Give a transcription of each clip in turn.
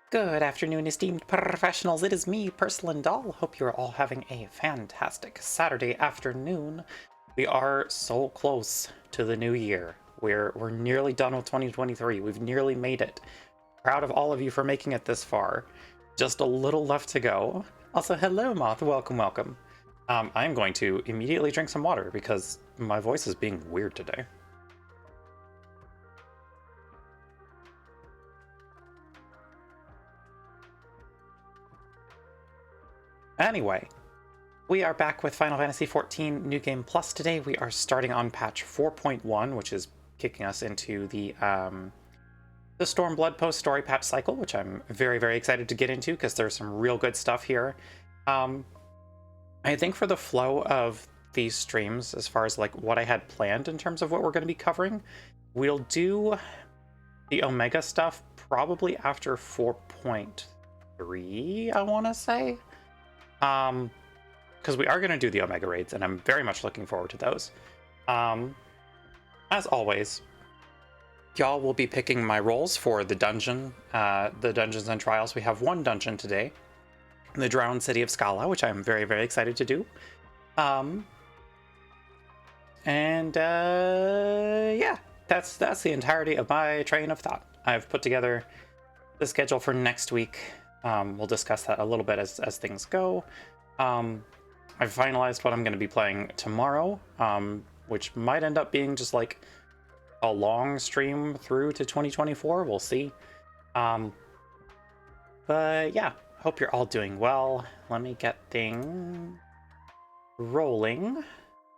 Good afternoon, esteemed professionals. It is me, Porcelain Doll. Hope you're all having a fantastic Saturday afternoon. We are so close to the new year. We're nearly done with 2023. We've nearly made it. Proud of all of you for making it this far. Just a little left to go. Also, hello, Moth. Welcome, welcome. I'm going to immediately drink some water because my voice is being weird today. Anyway, we are back with Final Fantasy XIV New Game Plus today. We are starting on patch 4.1, which is kicking us into the Stormblood post-story patch cycle, which I'm very, very excited to get into because there's some real good stuff here. I think for the flow of these streams, as far as like what I had planned in terms of what we're going to be covering, we'll do the Omega stuff probably after 4.3, I want to say. Because we are going to do the Omega raids, and I'm very much looking forward to those. As always, y'all will be picking my roles for the dungeons and trials. We have one dungeon today, the Drowned City of Scala, which I'm very, very excited to do. Yeah, that's the entirety of my train of thought. I've put together the schedule for next week. We'll discuss that a little bit as things go. I've finalized what I'm going to be playing tomorrow, which might end up being just like a long stream through to 2024. We'll see. But yeah, hope you're all doing well. Let me get things rolling.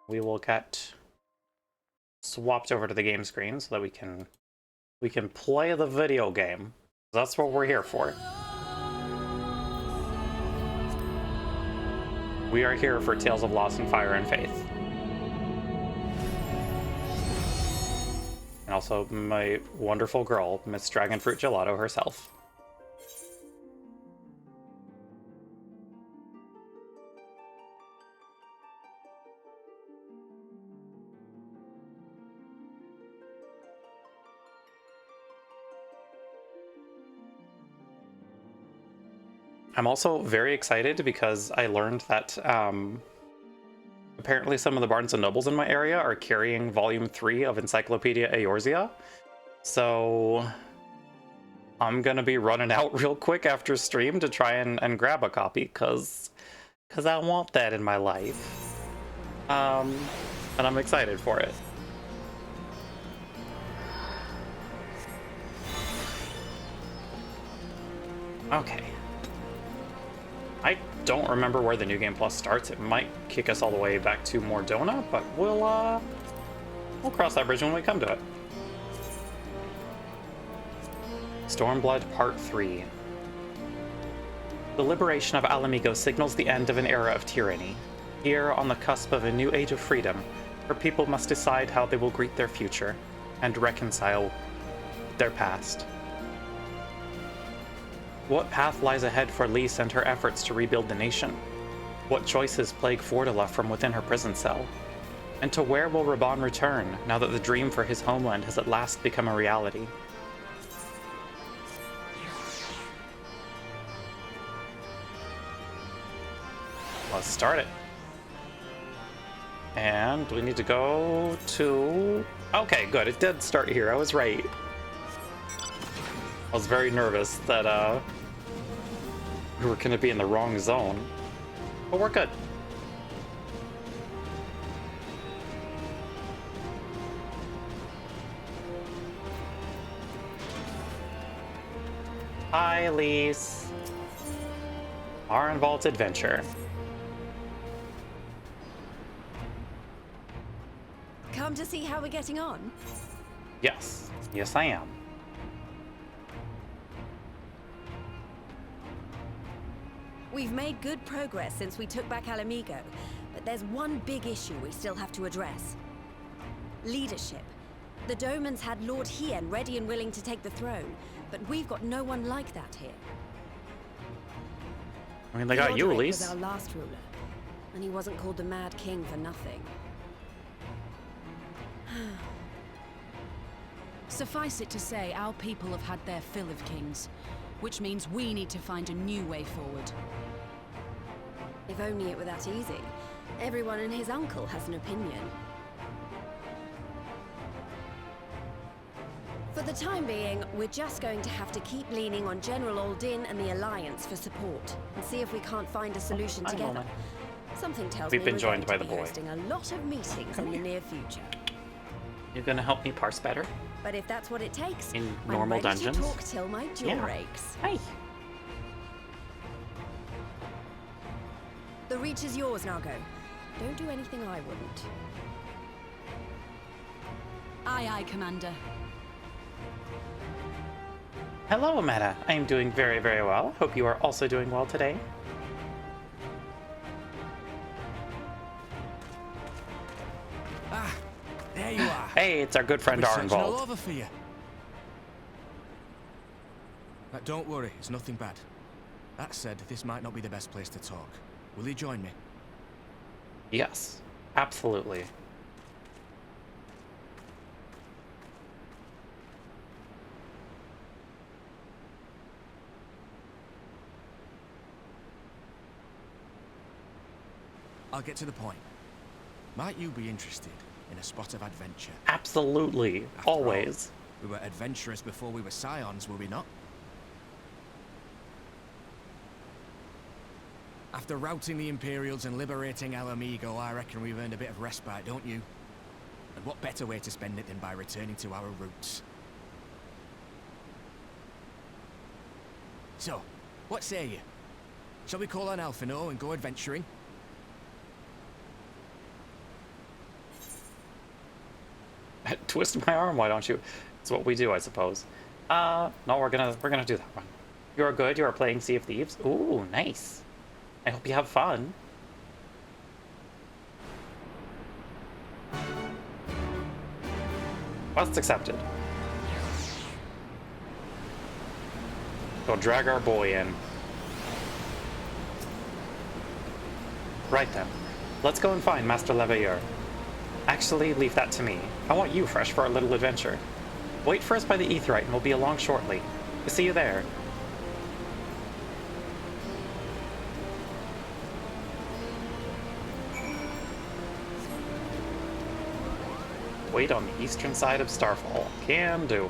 We will get swapped over to the game screen so that we can play the video game. That's what we're here for. We are here for Tales of Lost and Fire and Faith. And also my wonderful girl, Miss Dragonfruit Gelato herself. I'm also very excited because I learned that apparently some of the Barnes & Nobles in my area are carrying Volume 3 of Encyclopedia Eorzea. So I'm going to be running out real quick after stream to try and grab a copy because I want that in my life. And I'm excited for it. Okay. I don't remember where the New Game Plus starts. It might kick us all the way back to Mordona, but we'll cross that bridge when we come to it. Stormblood Part 3. The liberation of Alamigo signals the end of an era of tyranny. Here, on the cusp of a new age of freedom, her people must decide how they will greet their future and reconcile their past. What path lies ahead for Lise and her efforts to rebuild the nation? What choices plague Fordula from within her prison cell? And to where will Raban return, now that the dream for his homeland has at last become a reality? Let's start it. And we need to go to... Okay, good, it did start here, I was right. I was very nervous that, we were going to be in the wrong zone. But we're good. Hi, Lise. Vault's adventure. Come to see how we're getting on? Yes. Yes, I am. We've made good progress since we took back Alamigo, but there's one big issue we still have to address. Leadership. The Domans had Lord Hien ready and willing to take the throne, but we've got no one like that here. I mean, they got you, Elise. Was our last ruler, and he wasn't called the Mad King for nothing. Suffice it to say, our people have had their fill of kings. which means we need to find a new way forward. If only it were that easy. Everyone and his uncle has an opinion. For the time being, we're just going to have to keep leaning on General Aldin and the Alliance for support, and see if we can't find a solution together. Something tells me We've been we're joined going by to the be boy. hosting a lot of meetings in the near future. You're gonna help me parse better? But if that's what it takes, In I'm normal ready dungeons? to talk till my jaw Yeah. aches. Hey. The reach is yours, Nago. Don't do anything I wouldn't. Aye, aye, Commander. Hello, Meta. I am doing very, very well. Hope you are also doing well today. Ah, there you are. Hey, it's our good friend We're searching all Arnvold. over for you. But don't worry, it's nothing bad. That said, this might not be the best place to talk. Will you join me? Yes, absolutely. I'll get to the point. Might you be interested in a spot of adventure? Absolutely. After all, Always. we were adventurous before we were scions, were we not? After routing the Imperials and liberating Alamigo, I reckon we've earned a bit of respite, don't you? And what better way to spend it than by returning to our roots? So, what say you? Shall we call on Alphino and go adventuring? Twist my arm, why don't you? It's what we do, I suppose. No, we're gonna do that one. You're good. You are playing Sea of Thieves. Ooh, nice. I hope you have fun. Quest accepted. Go drag our boy in. Right then. Let's go and find Master Leveilleur. Actually, leave that to me. I want you fresh for our little adventure. Wait for us by the Aetheryte and we'll be along shortly. We'll see you there. Wait on the eastern side of Starfall. Can do.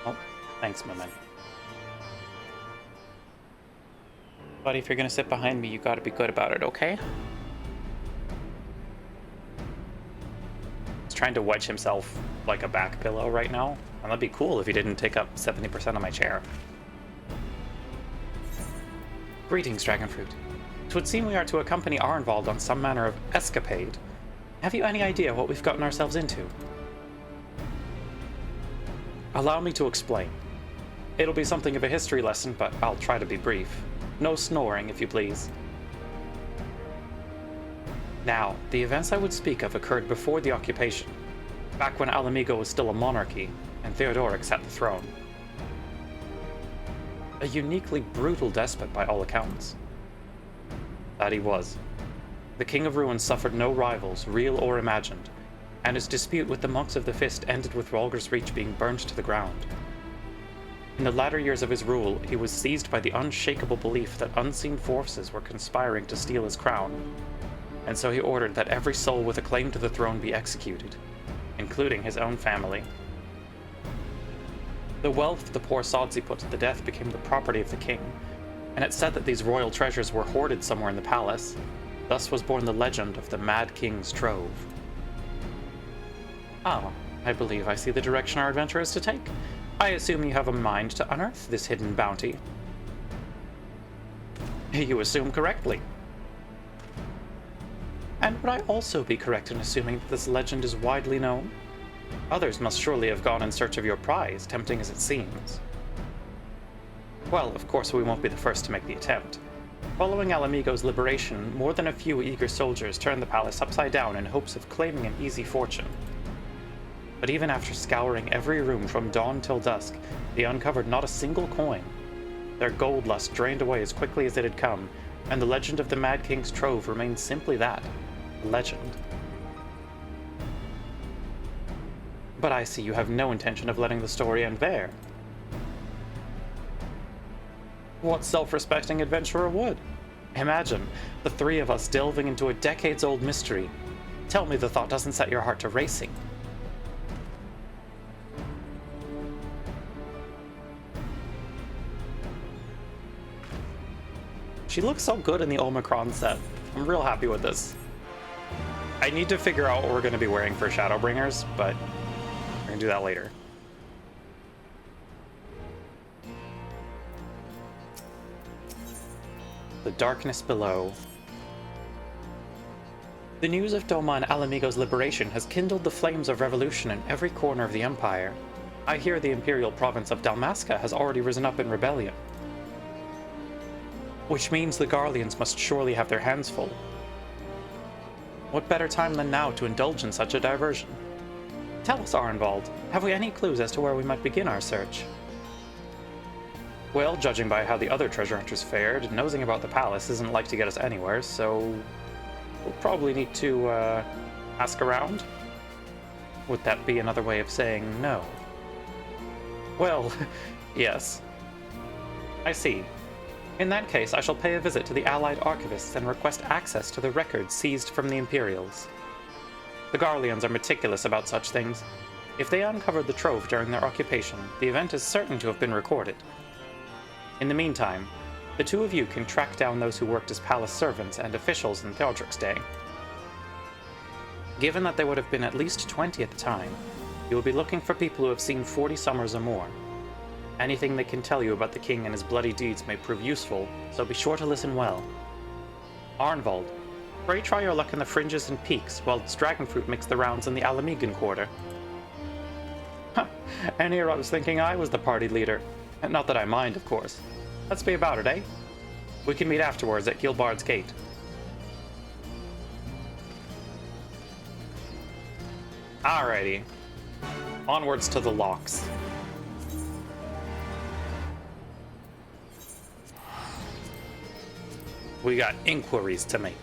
Oh, thanks, my man. Buddy, if you're gonna sit behind me, you gotta be good about it, okay? He's trying to wedge himself like a back pillow right now. And that'd be cool if he didn't take up 70% of my chair. Greetings, Dragonfruit. 'Twould seem we are to accompany Arnvold on some manner of escapade. Have you any idea what we've gotten ourselves into? Allow me to explain. It'll be something of a history lesson, but I'll try to be brief. No snoring, if you please. Now, the events I would speak of occurred before the occupation, back when Alamigo was still a monarchy, and Theodoric sat the throne. A uniquely brutal despot by all accounts. That he was. The King of Ruin suffered no rivals, real or imagined, and his dispute with the monks of the Fist ended with Rhalgr's Reach being burned to the ground. In the latter years of his rule, he was seized by the unshakable belief that unseen forces were conspiring to steal his crown, and so he ordered that every soul with a claim to the throne be executed, including his own family. The wealth the poor sods he put to the death became the property of the king, and it's said that these royal treasures were hoarded somewhere in the palace. Thus was born the legend of the Mad King's Trove. Ah, I believe I see the direction our adventure is to take. I assume you have a mind to unearth this hidden bounty. You assume correctly. And would I also be correct in assuming that this legend is widely known? Others must surely have gone in search of your prize, tempting as it seems. Well, of course we won't be the first to make the attempt. Following Alamigo's liberation, more than a few eager soldiers turned the palace upside down in hopes of claiming an easy fortune. But even after scouring every room from dawn till dusk, they uncovered not a single coin. Their gold lust drained away as quickly as it had come, and the legend of the Mad King's trove remained simply that, a legend. But I see you have no intention of letting the story end there. What self-respecting adventurer would? Imagine, the three of us delving into a decades-old mystery. Tell me the thought doesn't set your heart to racing. She looks so good in the Omicron set. I'm real happy with this. I need to figure out what we're going to be wearing for Shadowbringers, but we're going to do that later. The darkness below. The news of Doma and Alamigo's liberation has kindled the flames of revolution in every corner of the Empire. I hear the imperial province of Dalmasca has already risen up in rebellion. Which means the Garleans must surely have their hands full. What better time than now to indulge in such a diversion? Tell us, Arnvald, have we any clues as to where we might begin our search? Well, judging by how the other treasure hunters fared, nosing about the palace isn't like to get us anywhere, so we'll probably need to, ask around? Would that be another way of saying no? Well, yes. I see. In that case, I shall pay a visit to the Allied archivists and request access to the records seized from the Imperials. The Garleans are meticulous about such things. If they uncovered the trove during their occupation, the event is certain to have been recorded. In the meantime, the two of you can track down those who worked as palace servants and officials in Theodric's day. Given that there would have been at least 20 at the time, you will be looking for people who have seen 40 summers or more. Anything they can tell you about the king and his bloody deeds may prove useful, so be sure to listen well. Arnvald, pray try your luck in the fringes and peaks, whilst dragonfruit makes the rounds in the Alamigan quarter. Huh, and here I was thinking I was the party leader. Not that I mind, of course. Let's be about it, eh? We can meet afterwards at Gilbard's Gate. Alrighty. Onwards to the locks. We got inquiries to make.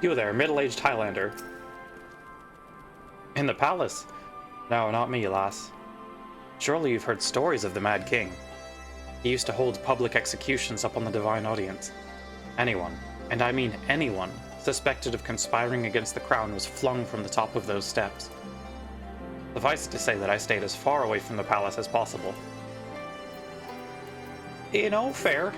You there, middle-aged Highlander. In the palace? No, not me, lass. Surely you've heard stories of the Mad King. He used to hold public executions up on the Divine Audience. Anyone, and I mean anyone, suspected of conspiring against the crown was flung from the top of those steps. Suffice it to say that I stayed as far away from the palace as possible. You know, fair.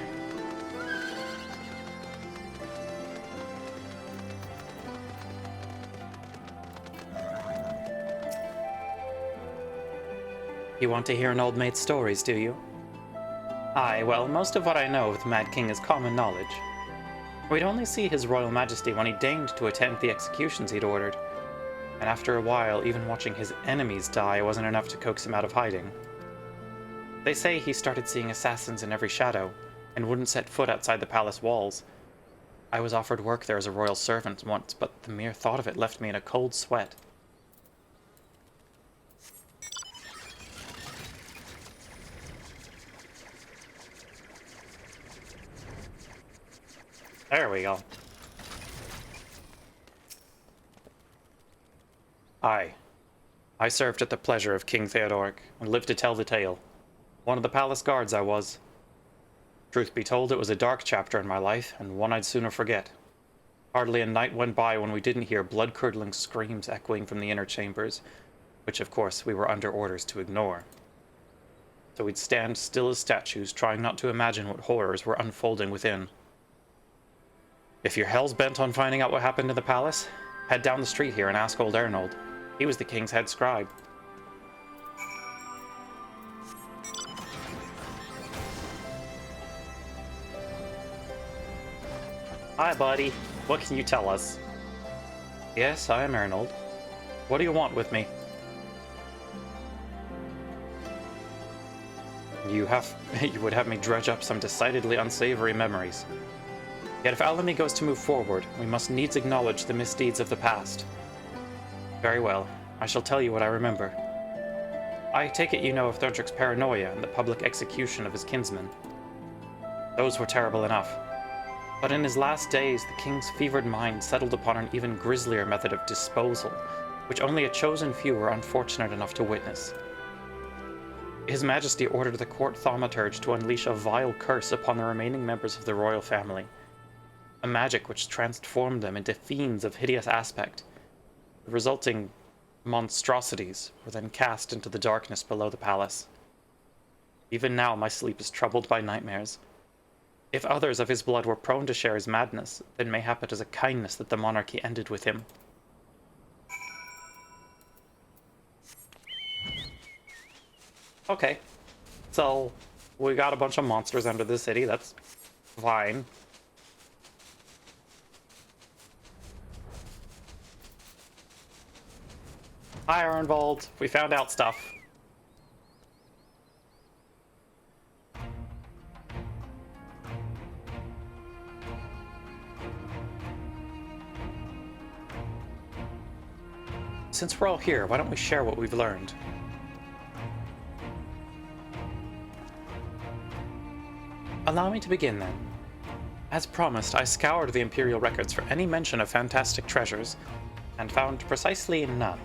You want to hear an old mate's stories, do you? Aye, well, most of what I know of the Mad King is common knowledge. We'd only see His Royal Majesty when he deigned to attend the executions he'd ordered. And after a while, even watching his enemies die wasn't enough to coax him out of hiding. They say he started seeing assassins in every shadow, and wouldn't set foot outside the palace walls. I was offered work there as a royal servant once, but the mere thought of it left me in a cold sweat. There we go. Aye. I served at the pleasure of King Theodoric, and lived to tell the tale. One of the palace guards I was. Truth be told, it was a dark chapter in my life, and one I'd sooner forget. Hardly a night went by when we didn't hear blood-curdling screams echoing from the inner chambers, which of course we were under orders to ignore. So we'd stand still as statues, trying not to imagine what horrors were unfolding within. If you're hell's bent on finding out what happened in the palace, head down the street here and ask old Arnold. He was the king's head scribe. Hi, buddy. What can you tell us? Yes, I am Arnold. What do you want with me? You would have me dredge up some decidedly unsavory memories. Yet if Alamy is to move forward, we must needs acknowledge the misdeeds of the past. Very well, I shall tell you what I remember. I take it you know of Thirdrick's paranoia and the public execution of his kinsmen. Those were terrible enough. But in his last days, the king's fevered mind settled upon an even grislier method of disposal, which only a chosen few were unfortunate enough to witness. His Majesty ordered the court thaumaturge to unleash a vile curse upon the remaining members of the royal family, a magic which transformed them into fiends of hideous aspect. The resulting monstrosities were then cast into the darkness below the palace. Even now my sleep is troubled by nightmares. If others of his blood were prone to share his madness, then mayhap it is a kindness that the monarchy ended with him. Okay, so we got a bunch of monsters under the city, that's fine. Hi, Arnvald. We found out stuff. Since we're all here, why don't we share what we've learned? Allow me to begin then. As promised, I scoured the Imperial records for any mention of fantastic treasures, and found precisely none.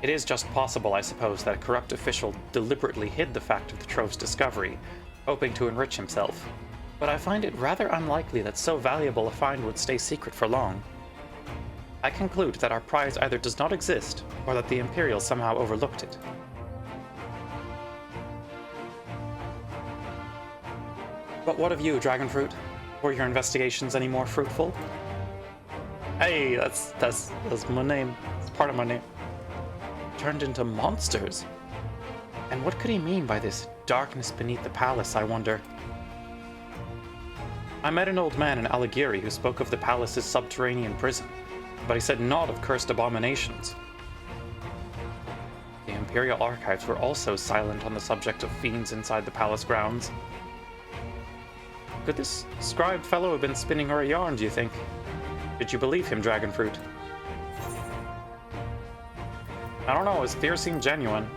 It is just possible, I suppose, that a corrupt official deliberately hid the fact of the trove's discovery, hoping to enrich himself, but I find it rather unlikely that so valuable a find would stay secret for long. I conclude that our prize either does not exist, or that the Imperials somehow overlooked it. But what of you, Dragonfruit? Were your investigations any more fruitful? Hey, that's my name. It's part of my name. Turned into monsters? And what could he mean by this darkness beneath the palace, I wonder? I met an old man in Alighieri who spoke of the palace's subterranean prison, but he said naught of cursed abominations. The Imperial archives were also silent on the subject of fiends inside the palace grounds. Could this scribe fellow have been spinning her a yarn, do you think? Did you believe him, Dragonfruit? I don't know, his fear seemed genuine.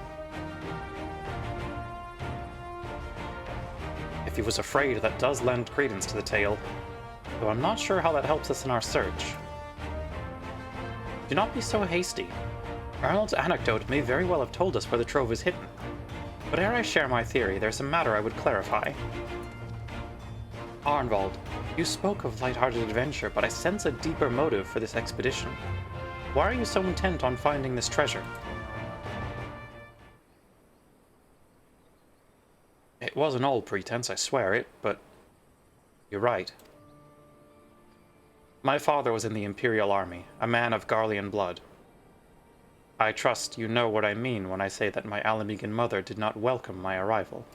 If he was afraid, that does lend credence to the tale, though I'm not sure how that helps us in our search. Do not be so hasty. Arnold's anecdote may very well have told us where the trove is hidden, but ere I share my theory, there's a matter I would clarify. Arnvald, you spoke of light-hearted adventure, but I sense a deeper motive for this expedition. Why are you so intent on finding this treasure? It was an old pretense, I swear it, but you're right. My father was in the Imperial Army, a man of Garlean blood. I trust you know what I mean when I say that my Alamegan mother did not welcome my arrival.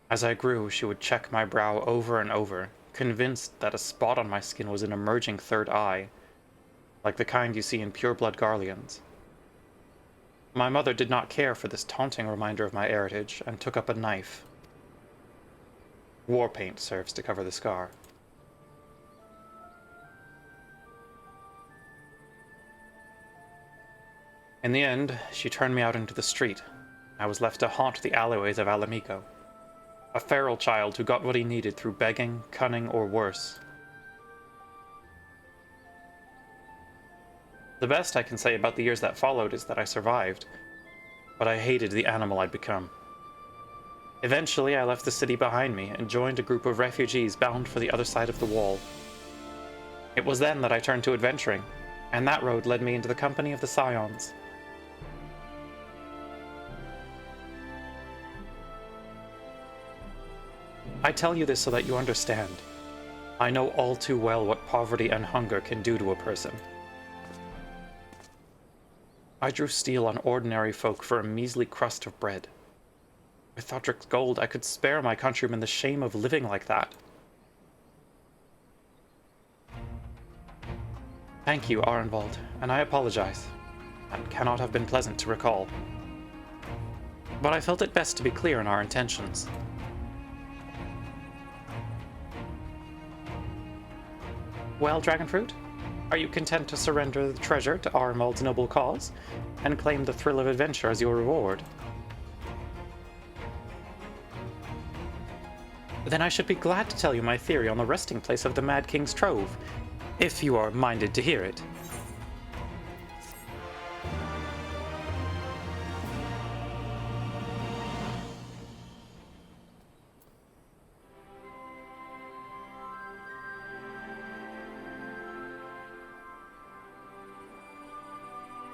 As I grew, she would check my brow over and over, convinced that a spot on my skin was an emerging third eye, like the kind you see in pure-blood Garleans. My mother did not care for this taunting reminder of my heritage, and took up a knife. War paint serves to cover the scar. In the end, she turned me out into the street. I was left to haunt the alleyways of Alamigo. A feral child who got what he needed through begging, cunning, or worse. The best I can say about the years that followed is that I survived, but I hated the animal I'd become. Eventually, I left the city behind me and joined a group of refugees bound for the other side of the wall. It was then that I turned to adventuring, and that road led me into the company of the Scions. I tell you this so that you understand. I know all too well what poverty and hunger can do to a person. I drew steel on ordinary folk for a measly crust of bread. With Thodrick's gold, I could spare my countrymen the shame of living like that. Thank you, Arenvald, and I apologize. That cannot have been pleasant to recall. But I felt it best to be clear in our intentions. Well, Dragonfruit, are you content to surrender the treasure to Armald's noble cause, and claim the thrill of adventure as your reward? Then I should be glad to tell you my theory on the resting place of the Mad King's Trove, if you are minded to hear it.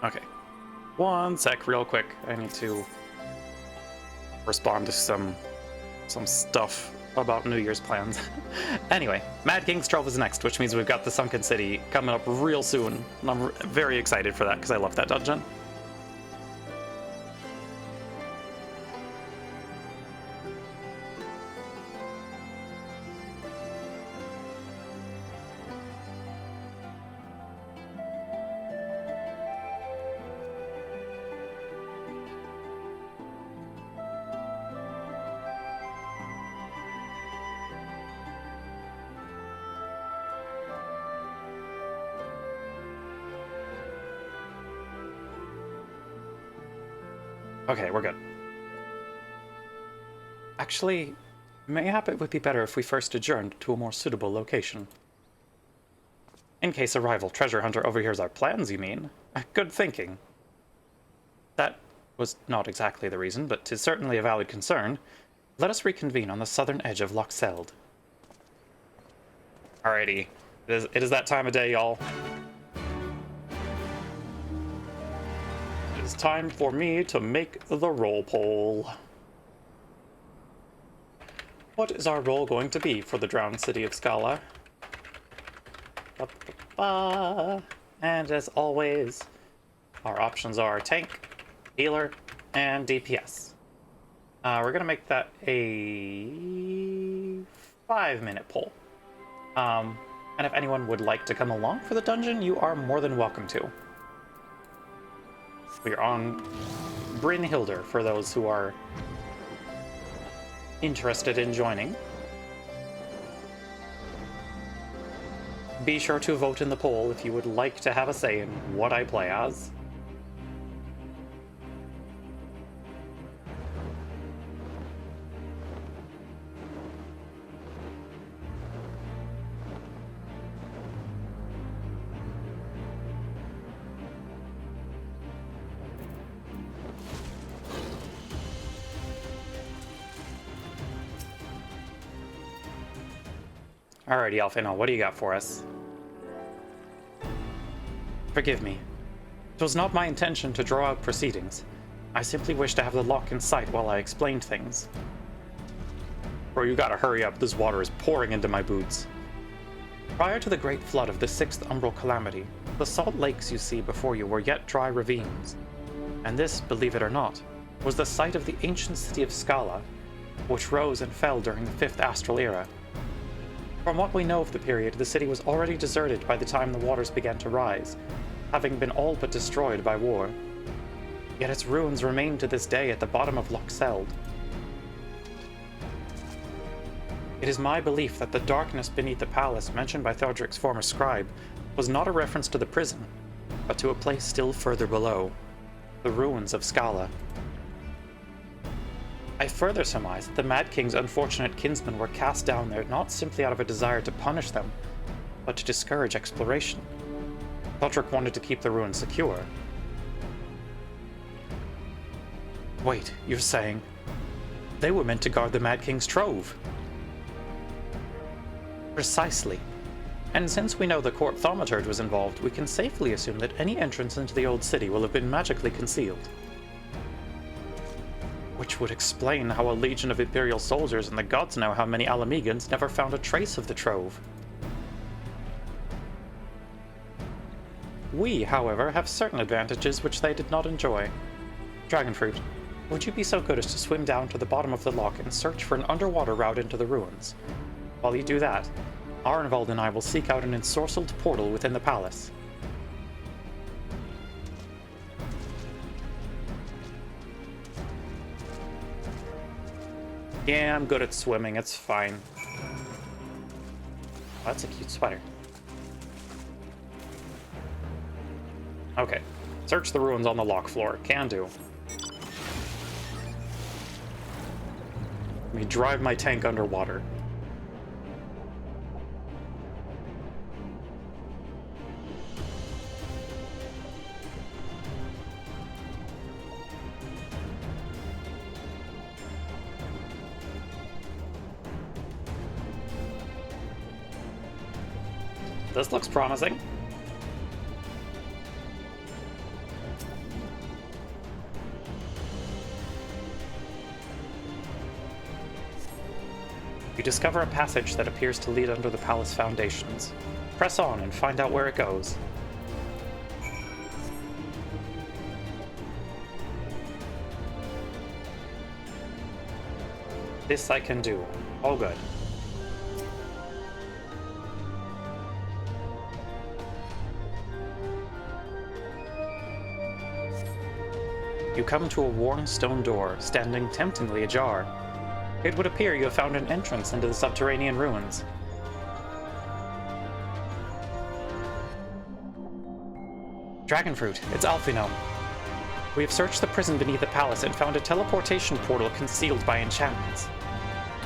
Okay. One sec, real quick. I need to respond to some stuff about New Year's plans. Anyway, Mad King's Trove is next, which means we've got the Sunken City coming up real soon. And I'm very excited for that because I love that dungeon. Okay, we're good. Actually, mayhap it would be better if we first adjourned to a more suitable location. In case a rival treasure hunter overhears our plans, you mean? Good thinking. That was not exactly the reason, but 'tis certainly a valid concern. Let us reconvene on the southern edge of Loch Seld. Alrighty. It is that time of day, y'all. It's time for me to make the roll poll. What is our role going to be for the drowned city of Scala? And as always, our options are tank, healer, and DPS. We're gonna make that a 5-minute poll. And if anyone would like to come along for the dungeon, you are more than welcome to. We are on Brynhildr for those who are interested in joining. Be sure to vote in the poll if you would like to have a say in what I play as. Alrighty, Alfino, what do you got for us? Forgive me. It was not my intention to draw out proceedings. I simply wish to have the lock in sight while I explained things. Bro, you gotta hurry up. This water is pouring into my boots. Prior to the great flood of the 6th Umbral Calamity, the salt lakes you see before you were yet dry ravines. And this, believe it or not, was the site of the ancient city of Scala, which rose and fell during the 5th Astral Era. From what we know of the period, the city was already deserted by the time the waters began to rise, having been all but destroyed by war. Yet its ruins remain to this day at the bottom of Loch Seld. It is my belief that the darkness beneath the palace mentioned by Thodric's former scribe was not a reference to the prison, but to a place still further below, the ruins of Scala. I further surmise that the Mad King's unfortunate kinsmen were cast down there not simply out of a desire to punish them, but to discourage exploration. Thodric wanted to keep the ruins secure. Wait, you're saying they were meant to guard the Mad King's Trove? Precisely. And since we know the court thaumaturge was involved, we can safely assume that any entrance into the old city will have been magically concealed. Which would explain how a legion of Imperial soldiers and the gods know how many Alamegans never found a trace of the Trove. We, however, have certain advantages which they did not enjoy. Dragonfruit, would you be so good as to swim down to the bottom of the loch and search for an underwater route into the ruins? While you do that, Arnvald and I will seek out an ensorcelled portal within the palace. Yeah, I'm good at swimming. It's fine. Oh, that's a cute sweater. Okay. Search the ruins on the lock floor. Can do. Let me drive my tank underwater. This looks promising. You discover a passage that appears to lead under the palace foundations. Press on and find out where it goes. This I can do. All good. You come to a worn stone door, standing temptingly ajar. It would appear you have found an entrance into the subterranean ruins. Dragonfruit, it's Alphino. We have searched the prison beneath the palace and found a teleportation portal concealed by enchantments.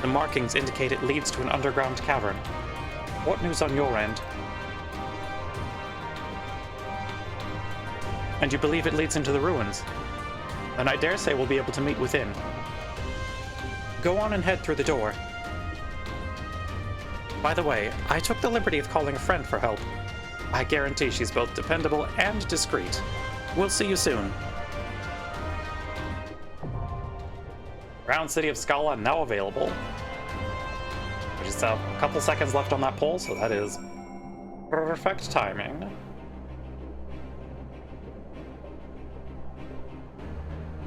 The markings indicate it leads to an underground cavern. What news on your end? And you believe it leads into the ruins? Then I dare say we'll be able to meet within. Go on and head through the door. By the way, I took the liberty of calling a friend for help. I guarantee she's both dependable and discreet. We'll see you soon. Round City of Scala now available. We just have a couple seconds left on that poll, so that is perfect timing.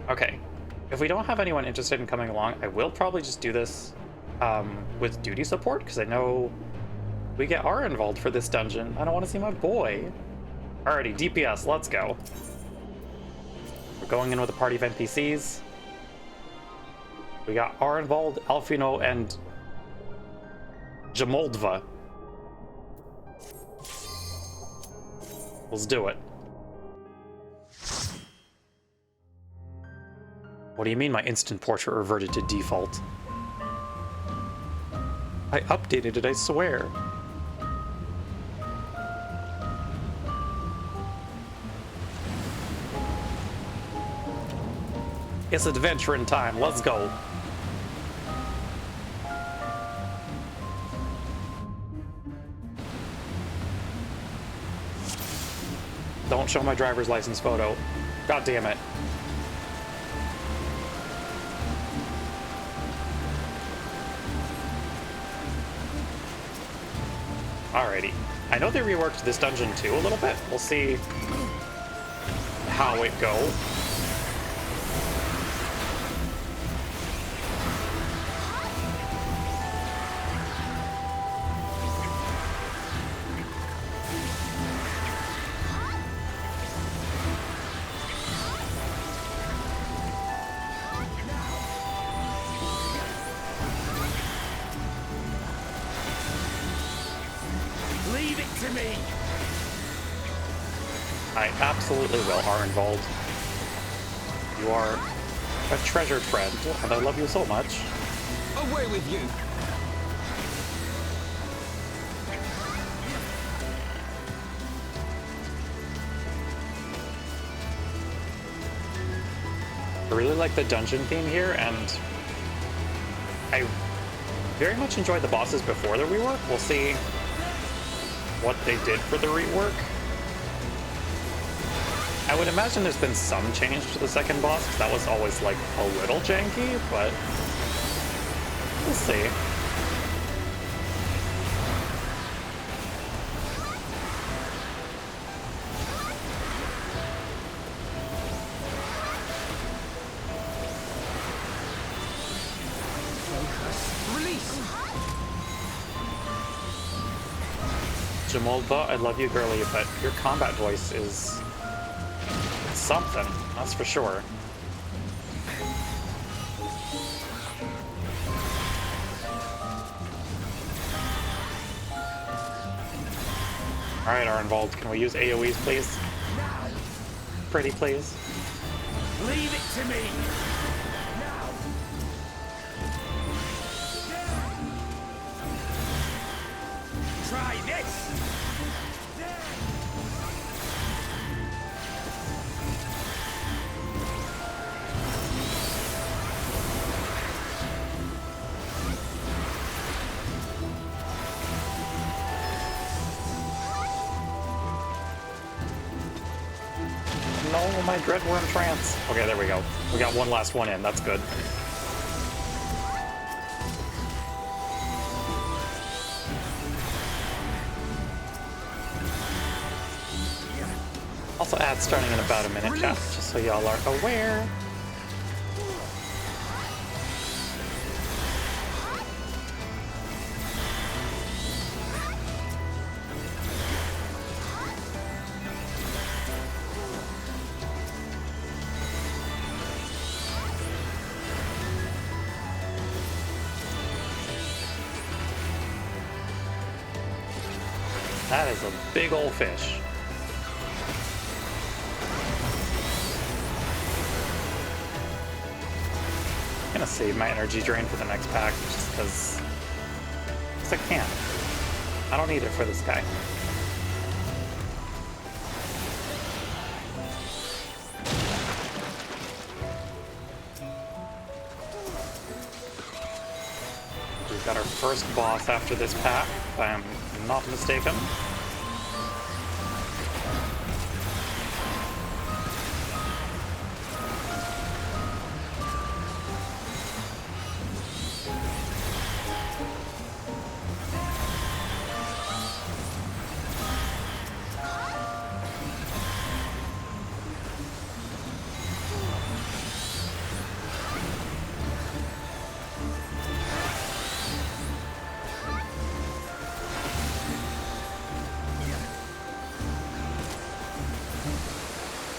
Okay, if we don't have anyone interested in coming along, I will probably just do this with duty support, because I know we get R involved for this dungeon. I don't want to see my boy. Alrighty, DPS, let's go. We're going in with a party of NPCs. We got R involved, Alphino, and Jamoldva. Let's do it. What do you mean my instant portrait reverted to default? I updated it, I swear. It's adventuring time, let's go. Don't show my driver's license photo. God damn it. Alrighty. I know they reworked this dungeon too a little bit. We'll see how it goes. Leave it to me! I absolutely will, are involved. You are a treasured friend, and I love you so much. Away with you! I really like the dungeon theme here, and I very much enjoyed the bosses before the rework. We'll see what they did for the rework. I would imagine there's been some change to the second boss, because that was always like a little janky, but we'll see. Jamoldva, I love you, girly, but your combat voice is something, that's for sure. Alright, are involved. Can we use AoEs, please? Pretty, please. Leave it to me! Try this! No, my Dreadworm trance. Okay, there we go. We got one last one in. That's good. Also, ad starting in about a minute, chat, just so y'all are aware. That is a big old fish. I'm gonna save my energy drain for the next pack just because I can. I don't need it for this guy. We've got our first boss after this pack, if I am not mistaken.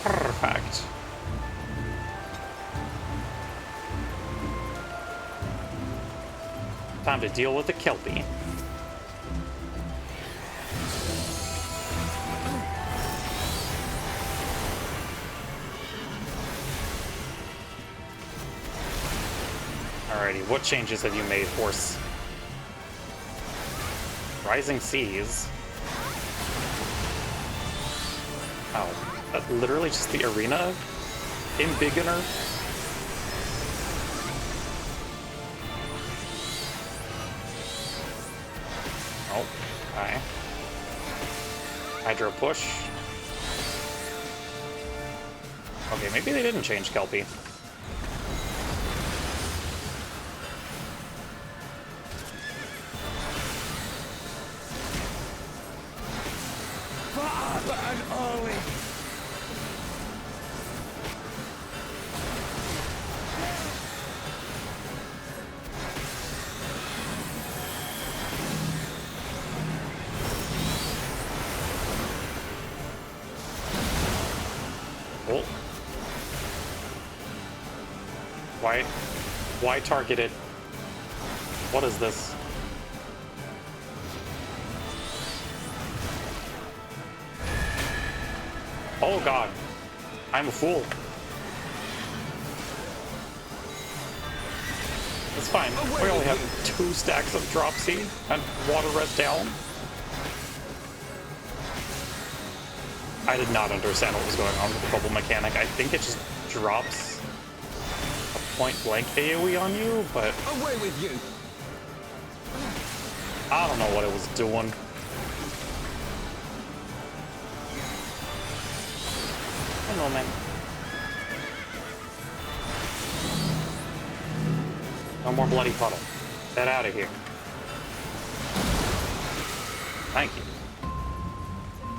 Perfect. Time to deal with the Kelpie. Alrighty, what changes have you made, horse? Rising Seas. Oh, that's literally just the arena embiggener. Oh, okay. Hydro push. Okay, maybe they didn't change Kelpie. Oh. Why targeted? What is this? Oh god. I'm a fool. It's fine. We only have 2 stacks of drop seed and water red down. I did not understand what was going on with the bubble mechanic. I think it just drops a point-blank AoE on you, but Away with you! I don't know what it was doing. Hello, man. No more bloody puddle. Get out of here. Thank you.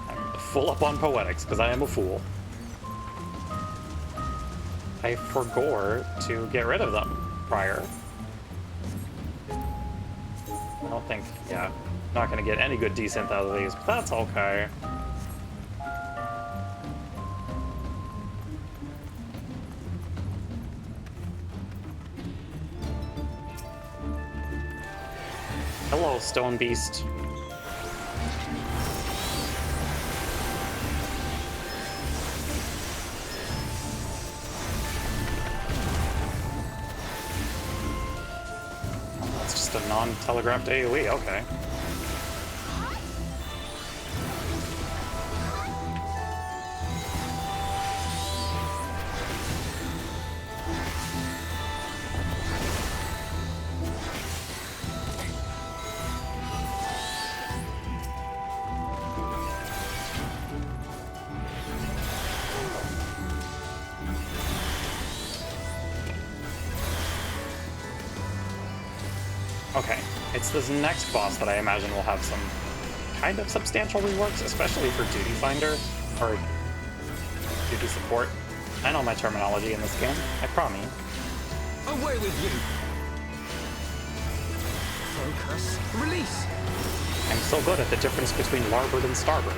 I'm full up on poetics because I am a fool. I forgot to get rid of them prior. I don't think, yeah, not gonna get any good desynth out of these, but that's okay. Hello, Stone Beast. Just a non-telegraphed AoE, okay. Okay, it's this next boss that I imagine will have some kind of substantial reworks, especially for Duty Finder, or Duty Support. I know my terminology in this game, I promise. Away with you! Focus. Release! I'm so good at the difference between larboard and starboard.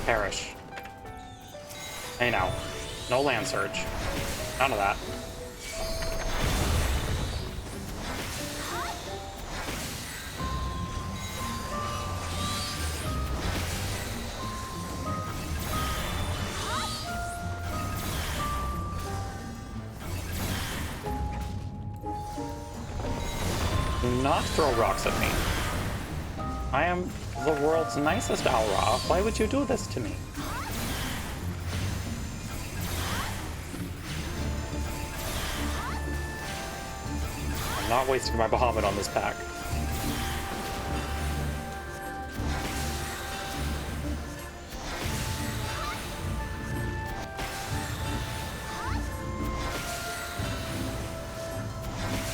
Perish. Hey now. No land surge. None of that. Do not throw rocks at me. I am the world's nicest Aura. Why would you do this to me? I'm not wasting my Bahamut on this pack.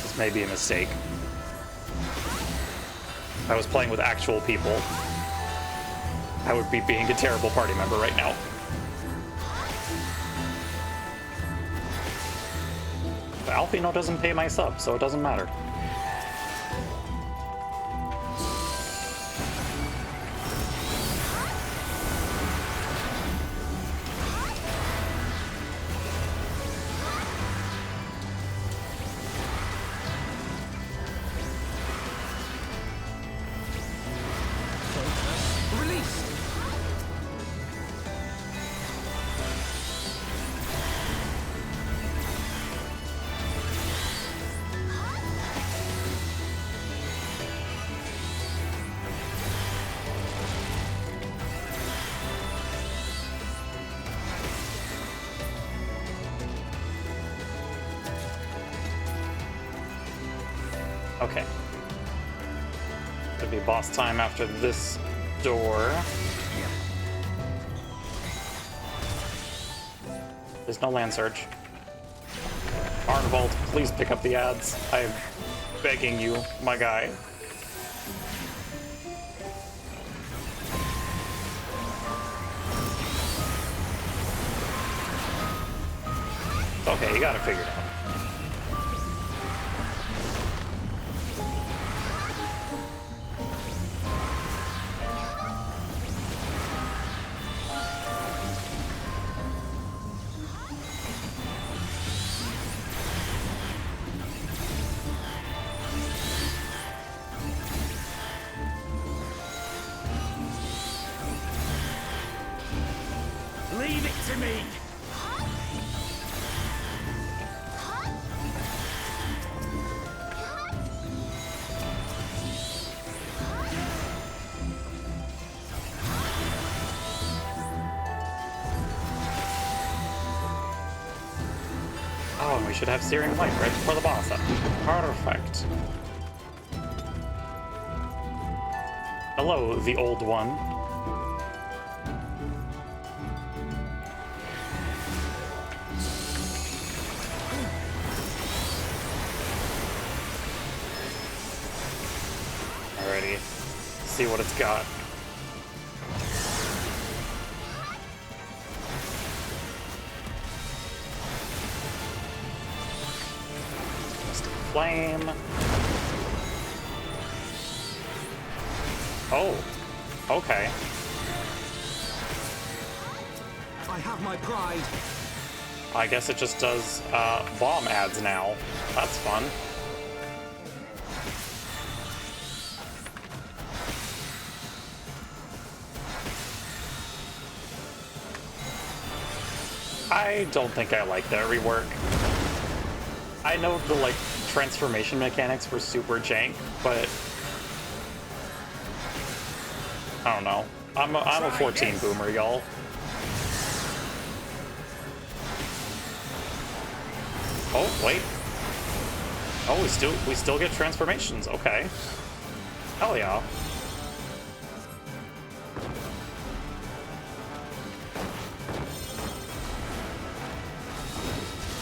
This may be a mistake. If I was playing with actual people, I would be being a terrible party member right now. But Alfino doesn't pay my sub, so it doesn't matter. Okay. Could be boss time after this door. There's no land surge. Arnvold, please pick up the ads. I'm begging you, my guy. It's okay, you got it figured out. Leave it to me! Oh, and we should have Searing Light right before the boss. Perfect. Hello, the old one. Alrighty. See what it's got. Flame. Oh, okay. I have my pride. I guess it just does bomb ads now. That's fun. I don't think I like that rework. I know the like transformation mechanics were super jank, but I don't know. I'm a 14 boomer, y'all. Oh wait. Oh, we still get transformations. Okay. Hell yeah.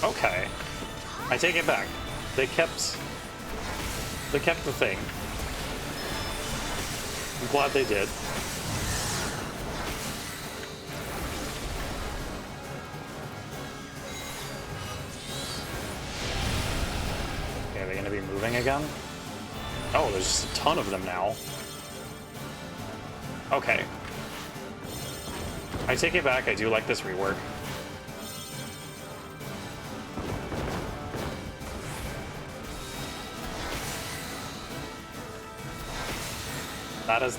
Okay. I take it back. They kept the thing. I'm glad they did. Okay, are they gonna be moving again? Oh, there's just a ton of them now. Okay. I take it back, I do like this rework.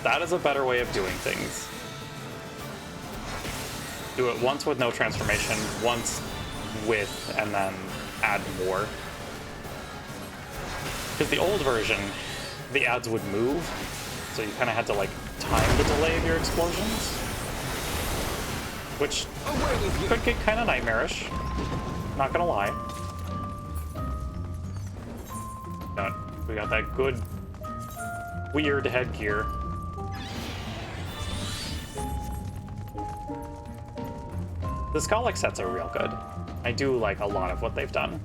That is a better way of doing things. Do it once with no transformation, once with, and then add more. Because the old version, the ads would move, so you kind of had to like time the delay of your explosions, which could get kind of nightmarish. Not gonna lie. We got that good weird headgear. The Skalik sets are real good. I do like a lot of what they've done.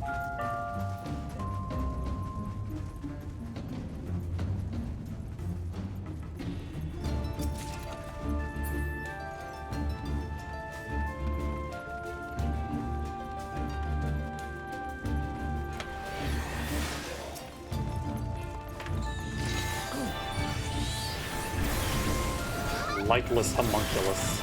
Lightless homunculus.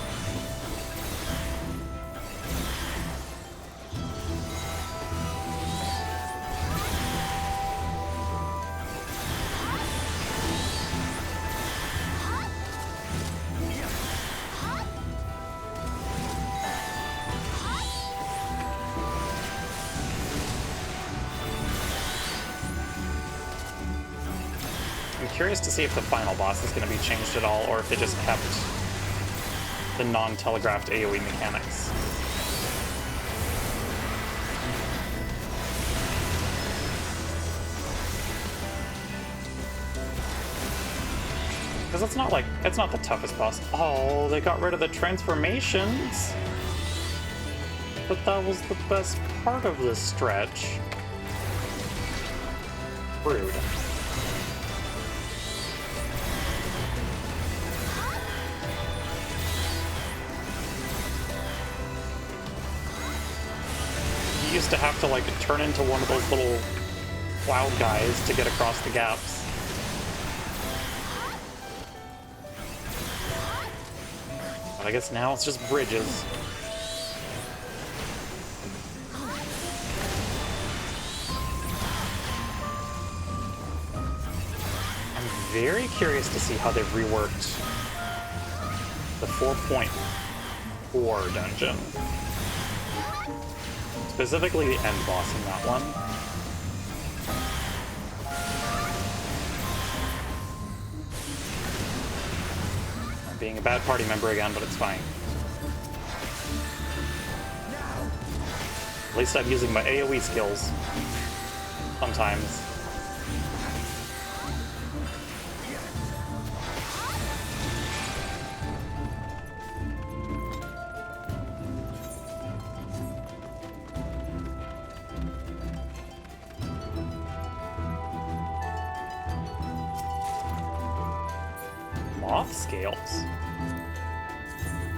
I'm curious to see if the final boss is going to be changed at all, or if they just kept the non-telegraphed AoE mechanics. Because it's not the toughest boss. Oh, they got rid of the transformations. But that was the best part of this stretch. Rude. You used to have to like turn into one of those little cloud guys to get across the gaps. But I guess now it's just bridges. I'm very curious to see how they've reworked the 4.4 dungeon. Specifically the end boss in that one. I'm being a bad party member again, but it's fine. At least I'm using my AoE skills. Sometimes. Moth scales?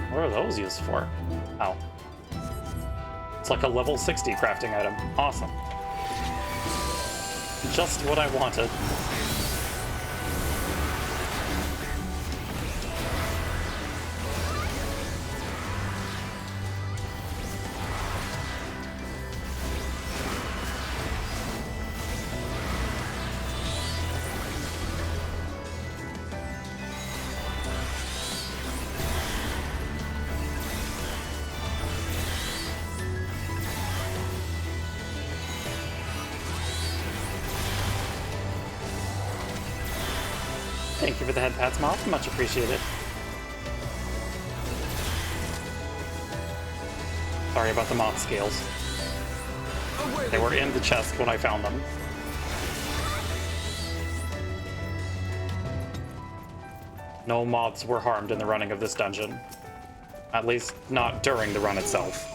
What are those used for? Oh. It's like a level 60 crafting item. Awesome. Just what I wanted. Thank you for the head pats, Moth. Much appreciated. Sorry about the moth scales. They were in the chest when I found them. No moths were harmed in the running of this dungeon. At least not during the run itself.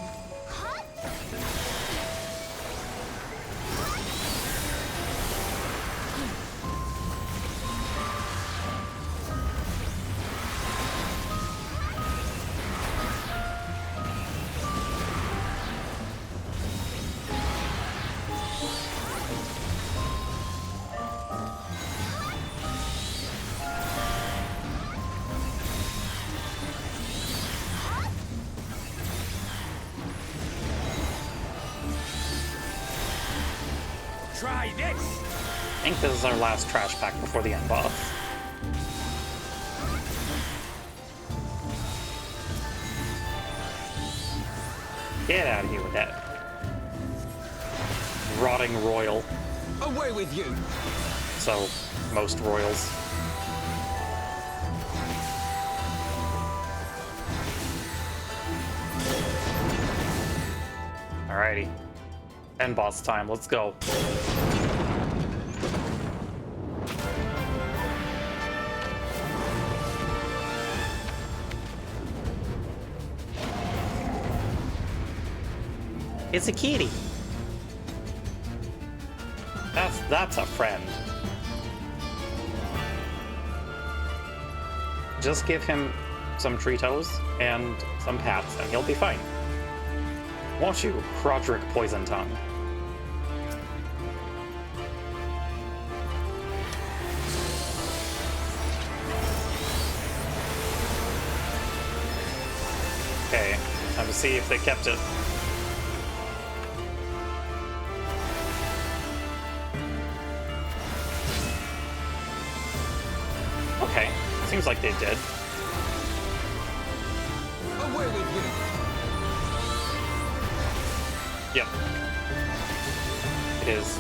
Try this! I think this is our last trash pack before the end boss. Get out of here with that. Rotting royal. Away with you! So, most royals. Alrighty. End boss time, let's go. It's a kitty. That's a friend. Just give him some Treatos and some pats and he'll be fine. Won't you, Roderick Poison Tongue? Okay, time to see if they kept it. Okay, seems like they did. Away with you! Yep. It is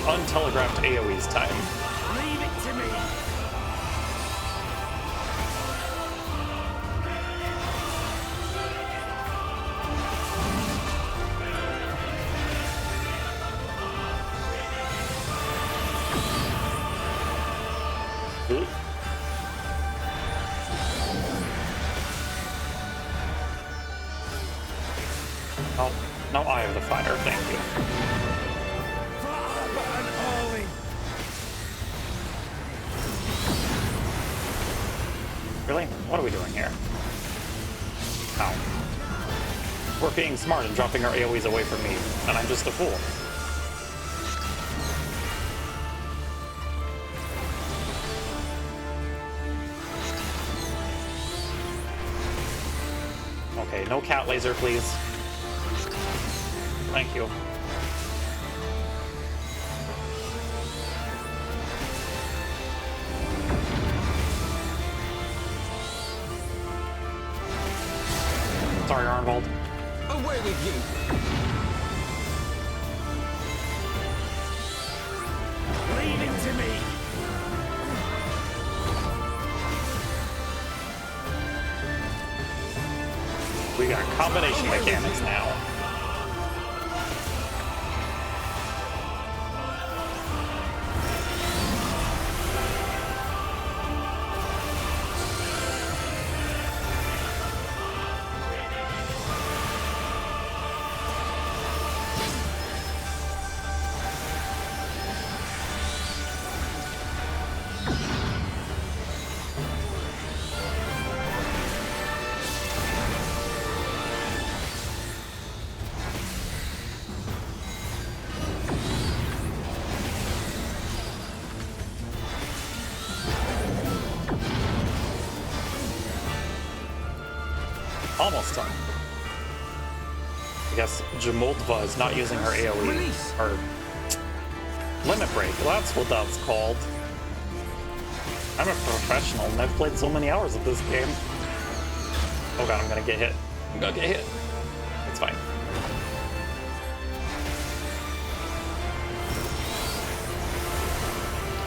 untelegraphed AoE's time. Leave it to me! Ooh. Oh, no Eye of the Fighter, thank you. For Arbor and Ollie! Really? What are we doing here? Oh. We're being smart and dropping our AoEs away from me, and I'm just a fool. Okay, no cat laser, please. Thank you. Sorry, Arnvold. Away with you! Leave it to me! We got combination mechanics now. Almost done. I guess Jamoltva is not using her AoE. Release. Or Limit Break, that's what that's called. I'm a professional and I've played so many hours of this game. Oh god, I'm gonna get hit. I'm gonna get hit. It's fine.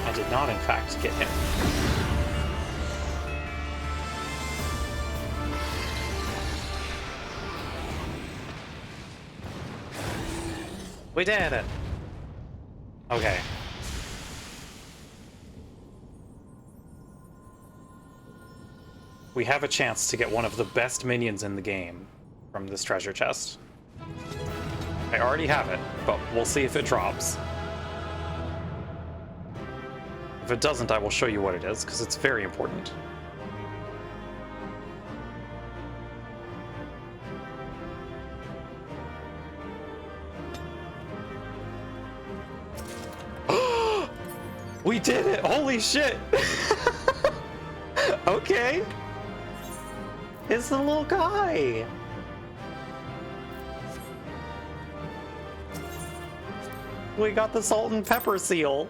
I did not, in fact, get hit. We did it! Okay. We have a chance to get one of the best minions in the game from this treasure chest. I already have it, but we'll see if it drops. If it doesn't, I will show you what it is, because it's very important. We did it! Holy shit! Okay. It's the little guy. We got the salt and pepper seal.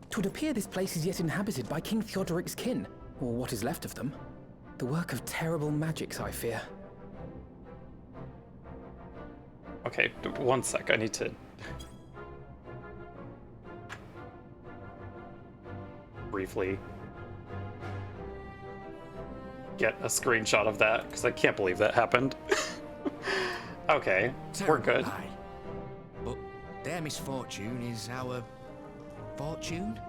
It would appear this place is yet inhabited by King Theodoric's kin, or what is left of them. The work of terrible magics, I fear. Okay, one sec, I need to... briefly get a screenshot of that, because I can't believe that happened. Okay, we're good. Aye. But their misfortune is our fortune?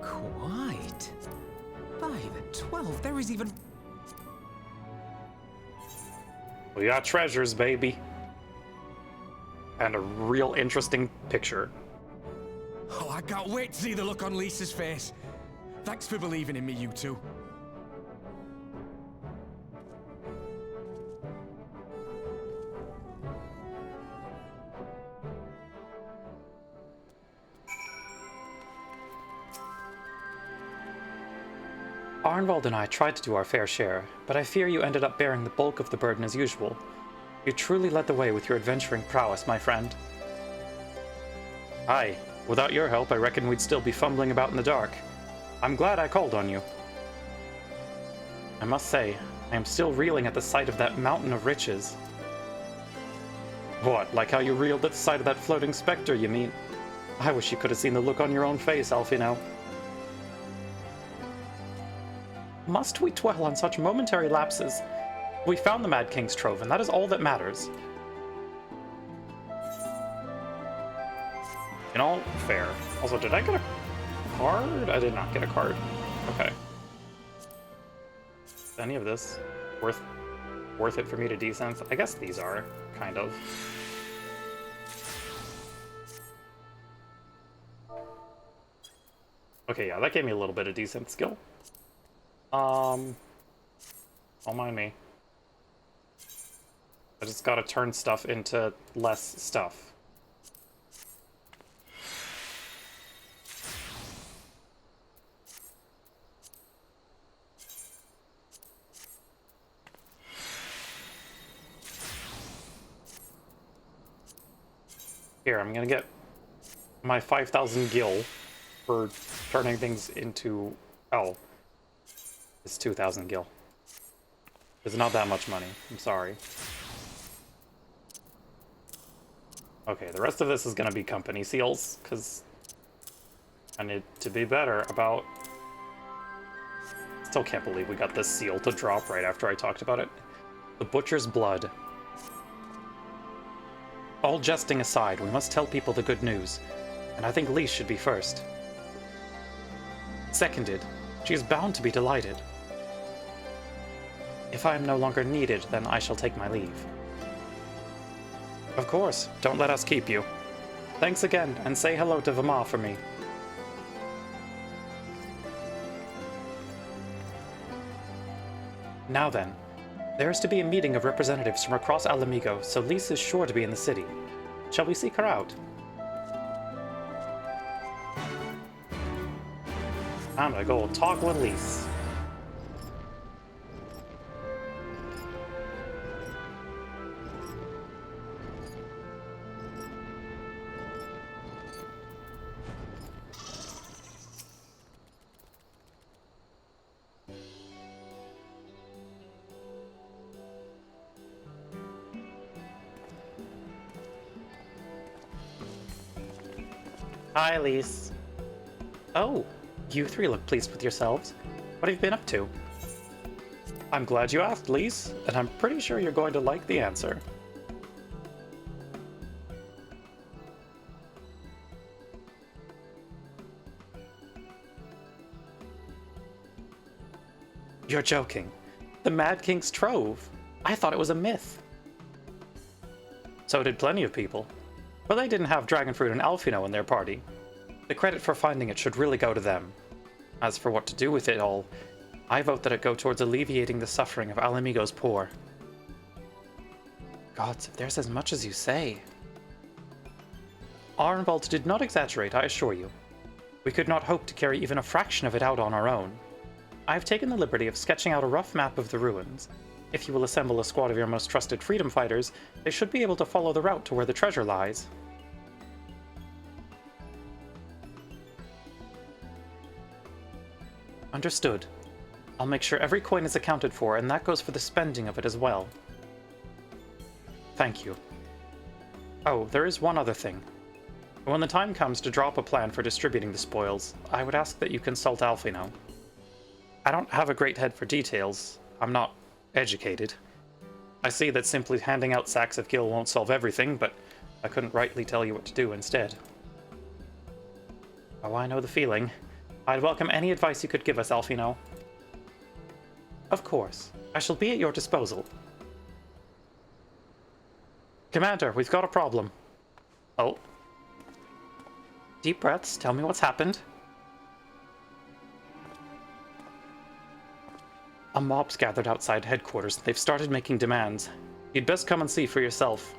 Quite. By the 12, there is even... We got treasures, baby. And a real interesting picture. Oh, I can't wait to see the look on Lisa's face. Thanks for believing in me, you two. Arnwald and I tried to do our fair share, but I fear you ended up bearing the bulk of the burden as usual. You truly led the way with your adventuring prowess, my friend. Aye, without your help, I reckon we'd still be fumbling about in the dark. I'm glad I called on you. I must say, I am still reeling at the sight of that mountain of riches. What, like how you reeled at the sight of that floating specter, you mean? I wish you could have seen the look on your own face, Alfino. Must we dwell on such momentary lapses? We found the Mad King's trove, and that is all that matters. In all fair. Also, did I get a card? I did not get a card. Okay. Is any of this worth it for me to desense? I guess these are, kind of. Okay, yeah, that gave me a little bit of decent skill. Don't mind me. I just gotta turn stuff into less stuff. Here, I'm gonna get my 5,000 gil for turning things into... Oh. It's 2,000 gil. It's not that much money. I'm sorry. Okay, the rest of this is gonna be company seals, because I need to be better about... Still can't believe we got this seal to drop right after I talked about it. The Butcher's Blood. All jesting aside, we must tell people the good news, and I think Lise should be first. Seconded, she is bound to be delighted. If I am no longer needed, then I shall take my leave. Of course, don't let us keep you. Thanks again, and say hello to Vamar for me. Now then, there is to be a meeting of representatives from across Alamigo, so Lise is sure to be in the city. Shall we seek her out? I'm gonna go talk with Lise. Hi, Lise. Oh, you three look pleased with yourselves. What have you been up to? I'm glad you asked, Lise, and I'm pretty sure you're going to like the answer. You're joking. The Mad King's Trove. I thought it was a myth. So did plenty of people. But they didn't have Dragonfruit and Alfino in their party. The credit for finding it should really go to them. As for what to do with it all, I vote that it go towards alleviating the suffering of Alamigo's poor. Gods, if there's as much as you say. Arnvald did not exaggerate, I assure you. We could not hope to carry even a fraction of it out on our own. I have taken the liberty of sketching out a rough map of the ruins. If you will assemble a squad of your most trusted freedom fighters, they should be able to follow the route to where the treasure lies. Understood. I'll make sure every coin is accounted for, and that goes for the spending of it as well. Thank you. Oh, there is one other thing. When the time comes to draw up a plan for distributing the spoils, I would ask that you consult Alfino. I don't have a great head for details. I'm not educated. I see that simply handing out sacks of gil won't solve everything, but I couldn't rightly tell you what to do instead. Oh, I know the feeling. I'd welcome any advice you could give us, Alfino. Of course. I shall be at your disposal. Commander, we've got a problem. Oh. Deep breaths, tell me what's happened. A mob's gathered outside headquarters. They've started making demands. You'd best come and see for yourself.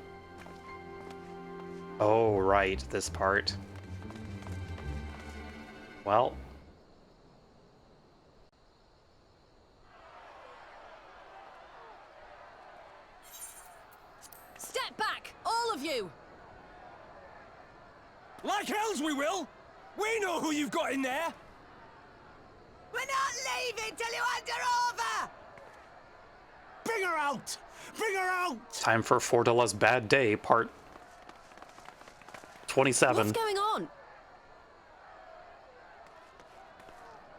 Oh, right, this part. Well. Step back, all of you! Like hells we will! We know who you've got in there! We're not leaving till you hand her over! Bring her out! Bring her out! Time for Fordella's Bad Day, part 27. What's going on?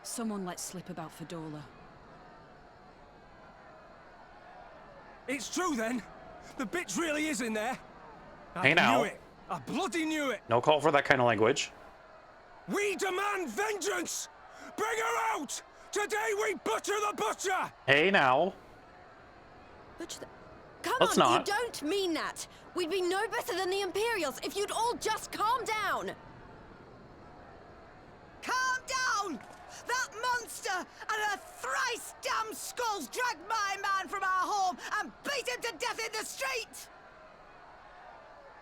Someone let slip about Fedorla. It's true then! The bitch really is in there! Hey now. Knew it! I bloody knew it! No call for that kind of language. We demand vengeance! Bring her out! Today we butcher the butcher! Hey now. Come Let's on, not. you don't mean that! We'd be no better than the Imperials if you'd all just calm down! Calm down! That monster and her thrice damned skulls dragged my man from our home and beat him to death in the street!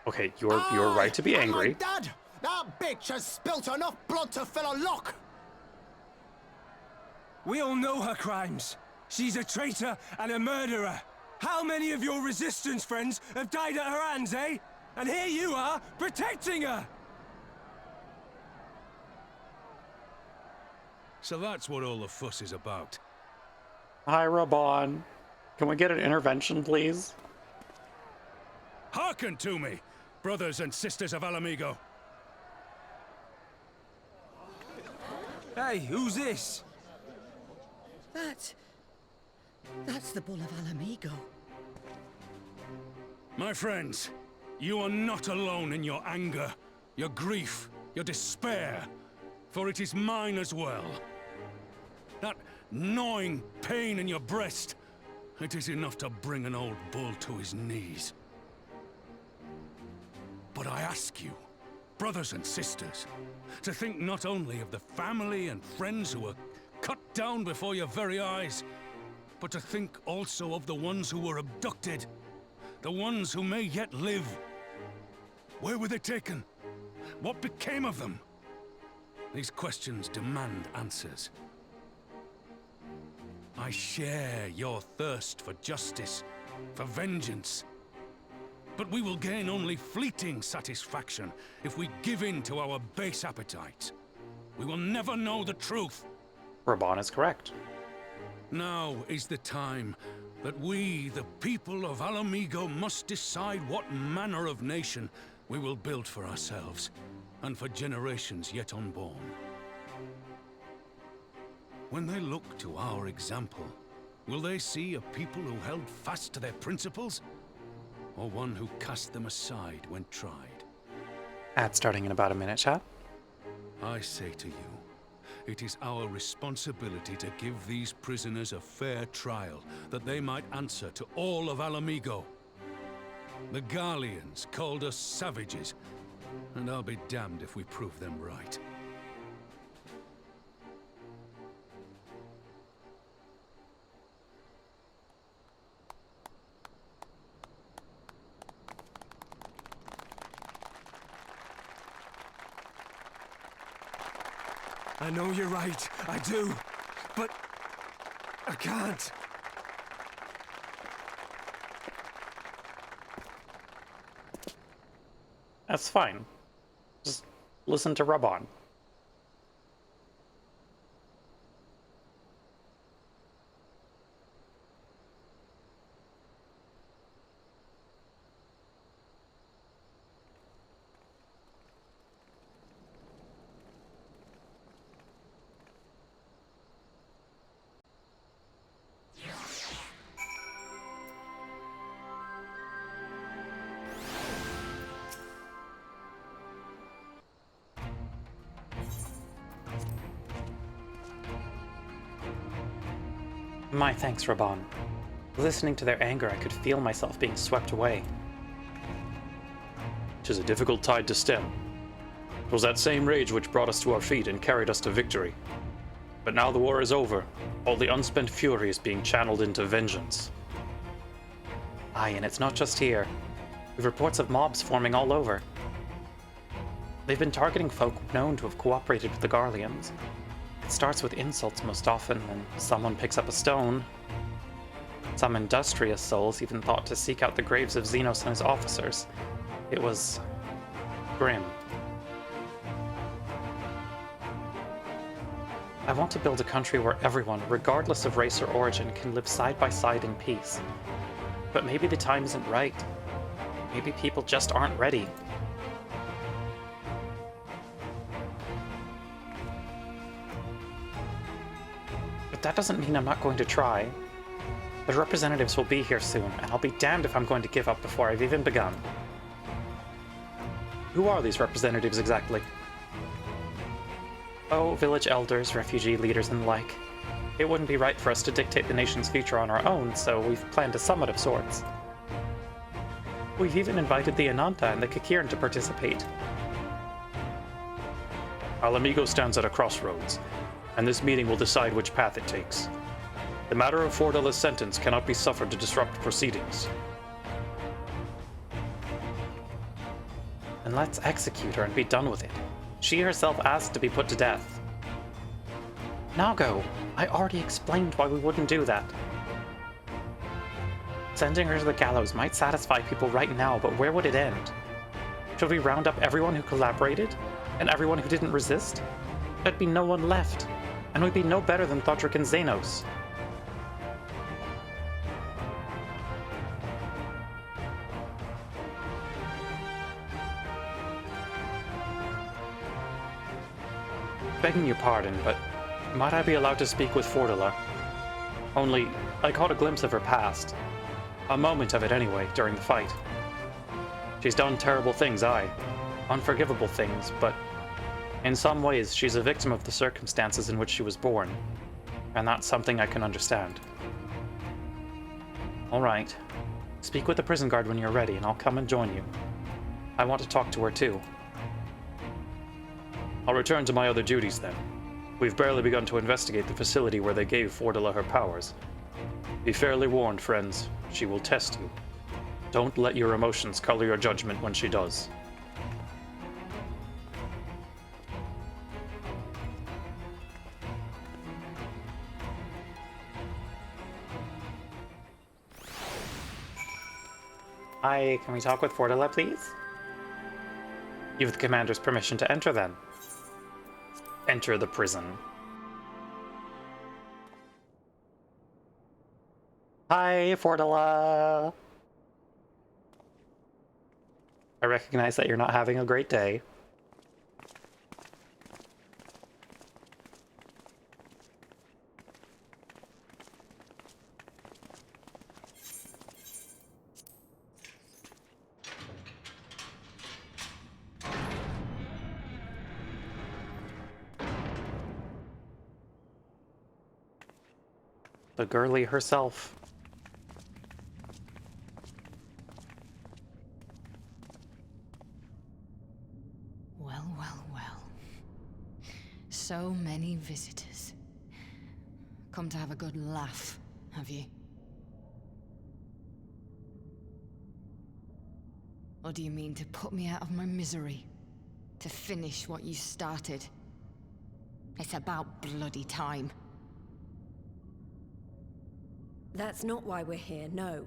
Okay, you're right to be angry. Dad, that bitch has spilt enough blood to fill a lock. We all know her crimes. She's a traitor and a murderer. How many of your resistance friends have died at her hands, eh? And here you are, protecting her! So that's what all the fuss is about. Hi, Raban. Can we get an intervention, please? Hearken to me, brothers and sisters of Alamigo. Hey, who's this? That's the Bull of Alamigo. My friends, you are not alone in your anger, your grief, your despair, for it is mine as well. That gnawing pain in your breast, it is enough to bring an old bull to his knees. But I ask you, brothers and sisters, to think not only of the family and friends who were cut down before your very eyes, but to think also of the ones who were abducted, the ones who may yet live. Where were they taken? What became of them? These questions demand answers. I share your thirst for justice, for vengeance. But we will gain only fleeting satisfaction if we give in to our base appetites. We will never know the truth. Raban is correct. Now is the time that we, the people of Alamigo, must decide what manner of nation we will build for ourselves, and for generations yet unborn. When they look to our example, will they see a people who held fast to their principles? Or one who cast them aside when tried? Ad starting in about a minute, chat. I say to you, it is our responsibility to give these prisoners a fair trial, that they might answer to all of Alamigo. The Garleans called us savages, and I'll be damned if we prove them right. I know you're right, I do. But I can't. That's fine. Just listen to Rabban. My thanks, Rabban. Listening to their anger, I could feel myself being swept away. 'Tis a difficult tide to stem. It was that same rage which brought us to our feet and carried us to victory. But now the war is over. All the unspent fury is being channeled into vengeance. Aye, and it's not just here. We've reports of mobs forming all over. They've been targeting folk known to have cooperated with the Garleans. It starts with insults most often, and someone picks up a stone. Some industrious souls even thought to seek out the graves of Xenos and his officers. It was grim. I want to build a country where everyone, regardless of race or origin, can live side by side in peace. But maybe the time isn't right. Maybe people just aren't ready. But that doesn't mean I'm not going to try. The representatives will be here soon, and I'll be damned if I'm going to give up before I've even begun. Who are these representatives exactly? Oh, village elders, refugee leaders, and the like. It wouldn't be right for us to dictate the nation's future on our own, so we've planned a summit of sorts. We've even invited the Ananta and the Kikiran to participate. Alamigo stands at a crossroads, and this meeting will decide which path it takes. The matter of Fordela's sentence cannot be suffered to disrupt proceedings. Then let's execute her and be done with it. She herself asked to be put to death. Nago, I already explained why we wouldn't do that. Sending her to the gallows might satisfy people right now, but where would it end? Should we round up everyone who collaborated? And everyone who didn't resist? There'd be no one left, and we'd be no better than Thodrick and Xenos. Begging your pardon, but might I be allowed to speak with Fordela? Only, I caught a glimpse of her past. A moment of it anyway, during the fight. She's done terrible things, aye. Unforgivable things, but in some ways she's a victim of the circumstances in which she was born. And that's something I can understand. Alright. Speak with the prison guard when you're ready, and I'll come and join you. I want to talk to her too. I'll return to my other duties then. We've barely begun to investigate the facility where they gave Fordela her powers. Be fairly warned, friends. She will test you. Don't let your emotions color your judgment when she does. Hi, can we talk with Fordela, please? You've the commander's permission to enter, then. Enter the prison. Hi, Fordela! I recognize that you're not having a great day. The girly herself. Well, well, well. So many visitors. Come to have a good laugh, have you? Or do you mean to put me out of my misery? To finish what you started? It's about bloody time. That's not why we're here, no.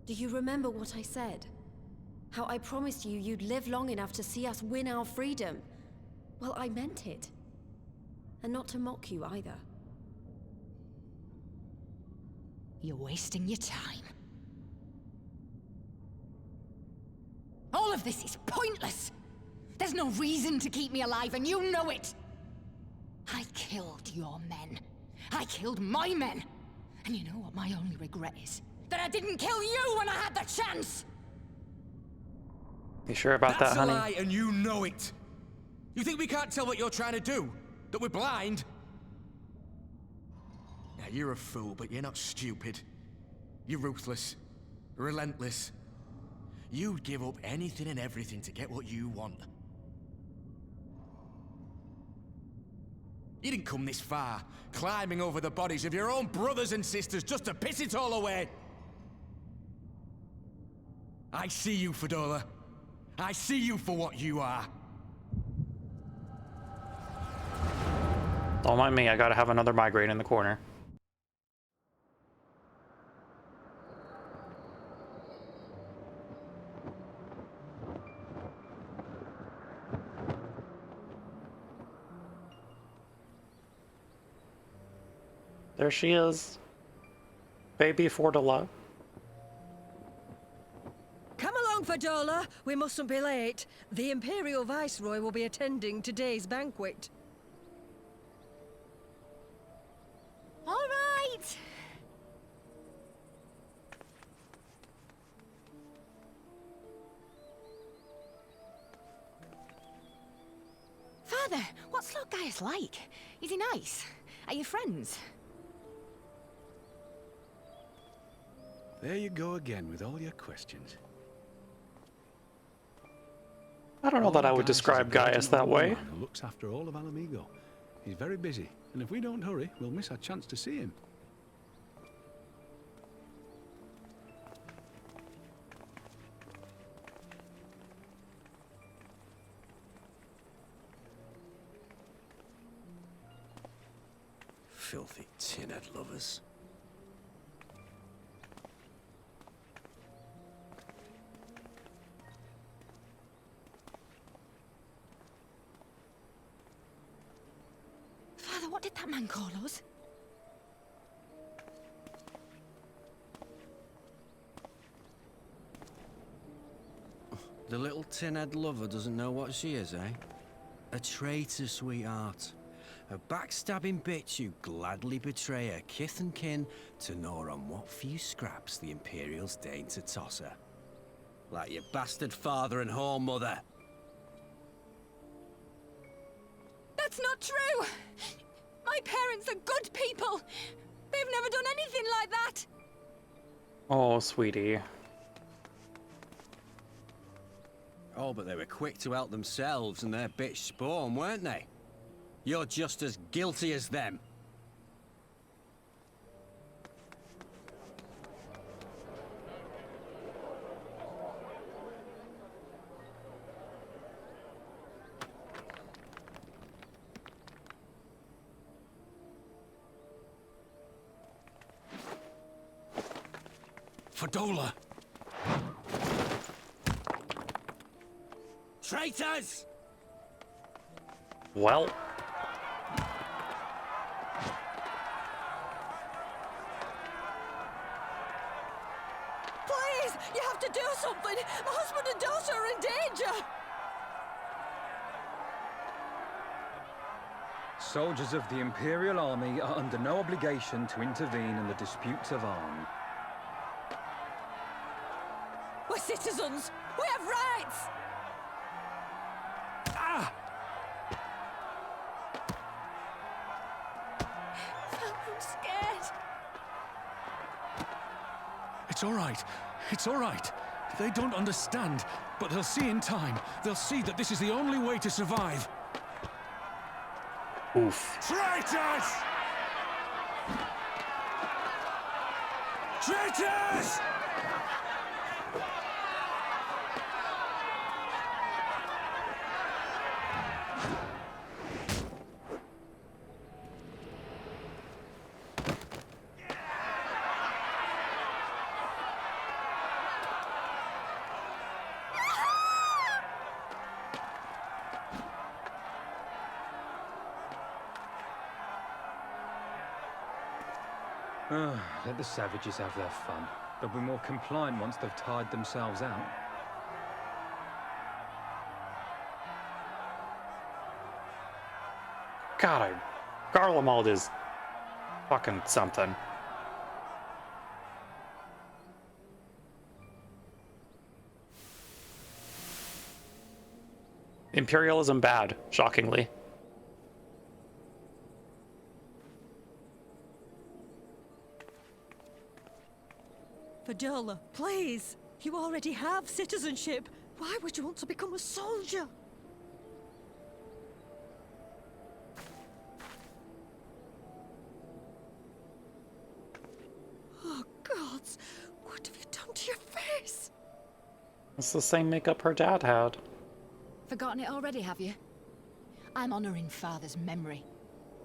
Do you remember what I said? How I promised you you'd live long enough to see us win our freedom? Well, I meant it. And not to mock you either. You're wasting your time. All of this is pointless! There's no reason to keep me alive, and you know it! I killed your men. I killed my men! And you know what my only regret is? That I didn't kill you when I had the chance! You sure about that, honey? That's a lie, and you know it! You think we can't tell what you're trying to do? That we're blind? Yeah, you're a fool, but you're not stupid. You're ruthless. Relentless. You'd give up anything and everything to get what you want. You didn't come this far, climbing over the bodies of your own brothers and sisters just to piss it all away. I see you, Fedora. I see you for what you are. Don't mind me, I gotta have another migraine in the corner. There she is. Baby Fordola. Come along, Fadola. We mustn't be late. The Imperial Viceroy will be attending today's banquet. All right! Father, what's Lord Gaius like? Is he nice? Are you friends? There you go again with all your questions. I don't know that I would describe Gaius that way. Who looks after all of Alamigo. He's very busy, and if we don't hurry, we'll miss our chance to see him. Filthy tin-head lovers. Father, what did that man call us? The little tin-head lover doesn't know what she is, eh? A traitor, sweetheart. A backstabbing bitch who'd gladly betray her kith and kin to gnaw on what few scraps the Imperials deign to toss her. Like your bastard father and whore mother. That's not true! My parents are good people! They've never done anything like that! Oh, sweetie. Oh, but they were quick to help themselves and their bitch spawn, weren't they? You're just as guilty as them. Fadola! Traitors! Well. Please, you have to do something. My husband and daughter are in danger. Soldiers of the Imperial Army are under no obligation to intervene in the disputes of arm. We're citizens. We have rights. all right. It's all right. They don't understand, but they'll see in time. They'll see that this is the only way to survive. Oof. Traitors! Traitors! Let the savages have their fun. They'll be more compliant once they've tired themselves out. God, Garlemald is fucking something. Imperialism bad, shockingly. Fadola, please. You already have citizenship. Why would you want to become a soldier? Oh, gods. What have you done to your face? It's the same makeup her dad had. Forgotten it already, have you? I'm honoring Father's memory.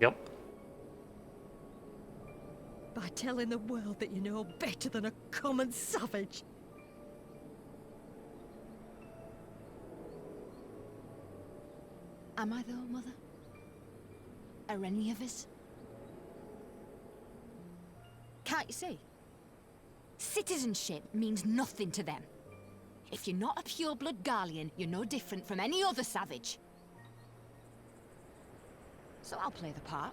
Yep. By telling the world that you know better than a common savage. Am I though, Mother? Are any of us? Can't you see? Citizenship means nothing to them. If you're not a pure-blood Garlean, you're no different from any other savage. So I'll play the part.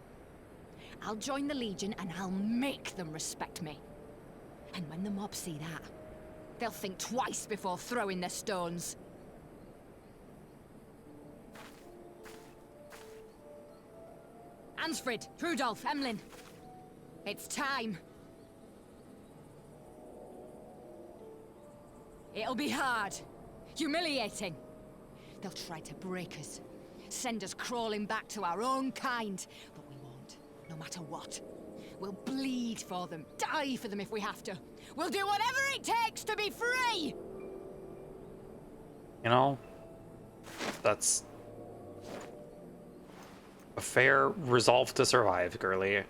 I'll join the Legion and I'll make them respect me. And when the mob see that, they'll think twice before throwing their stones. Ansfrid, Rudolph, Emlyn. It's time. It'll be hard. Humiliating. They'll try to break us. Send us crawling back to our own kind. But we won't, no matter what. We'll bleed for them, die for them if we have to. We'll do whatever it takes to be free! You know, that's a fair resolve to survive, girly.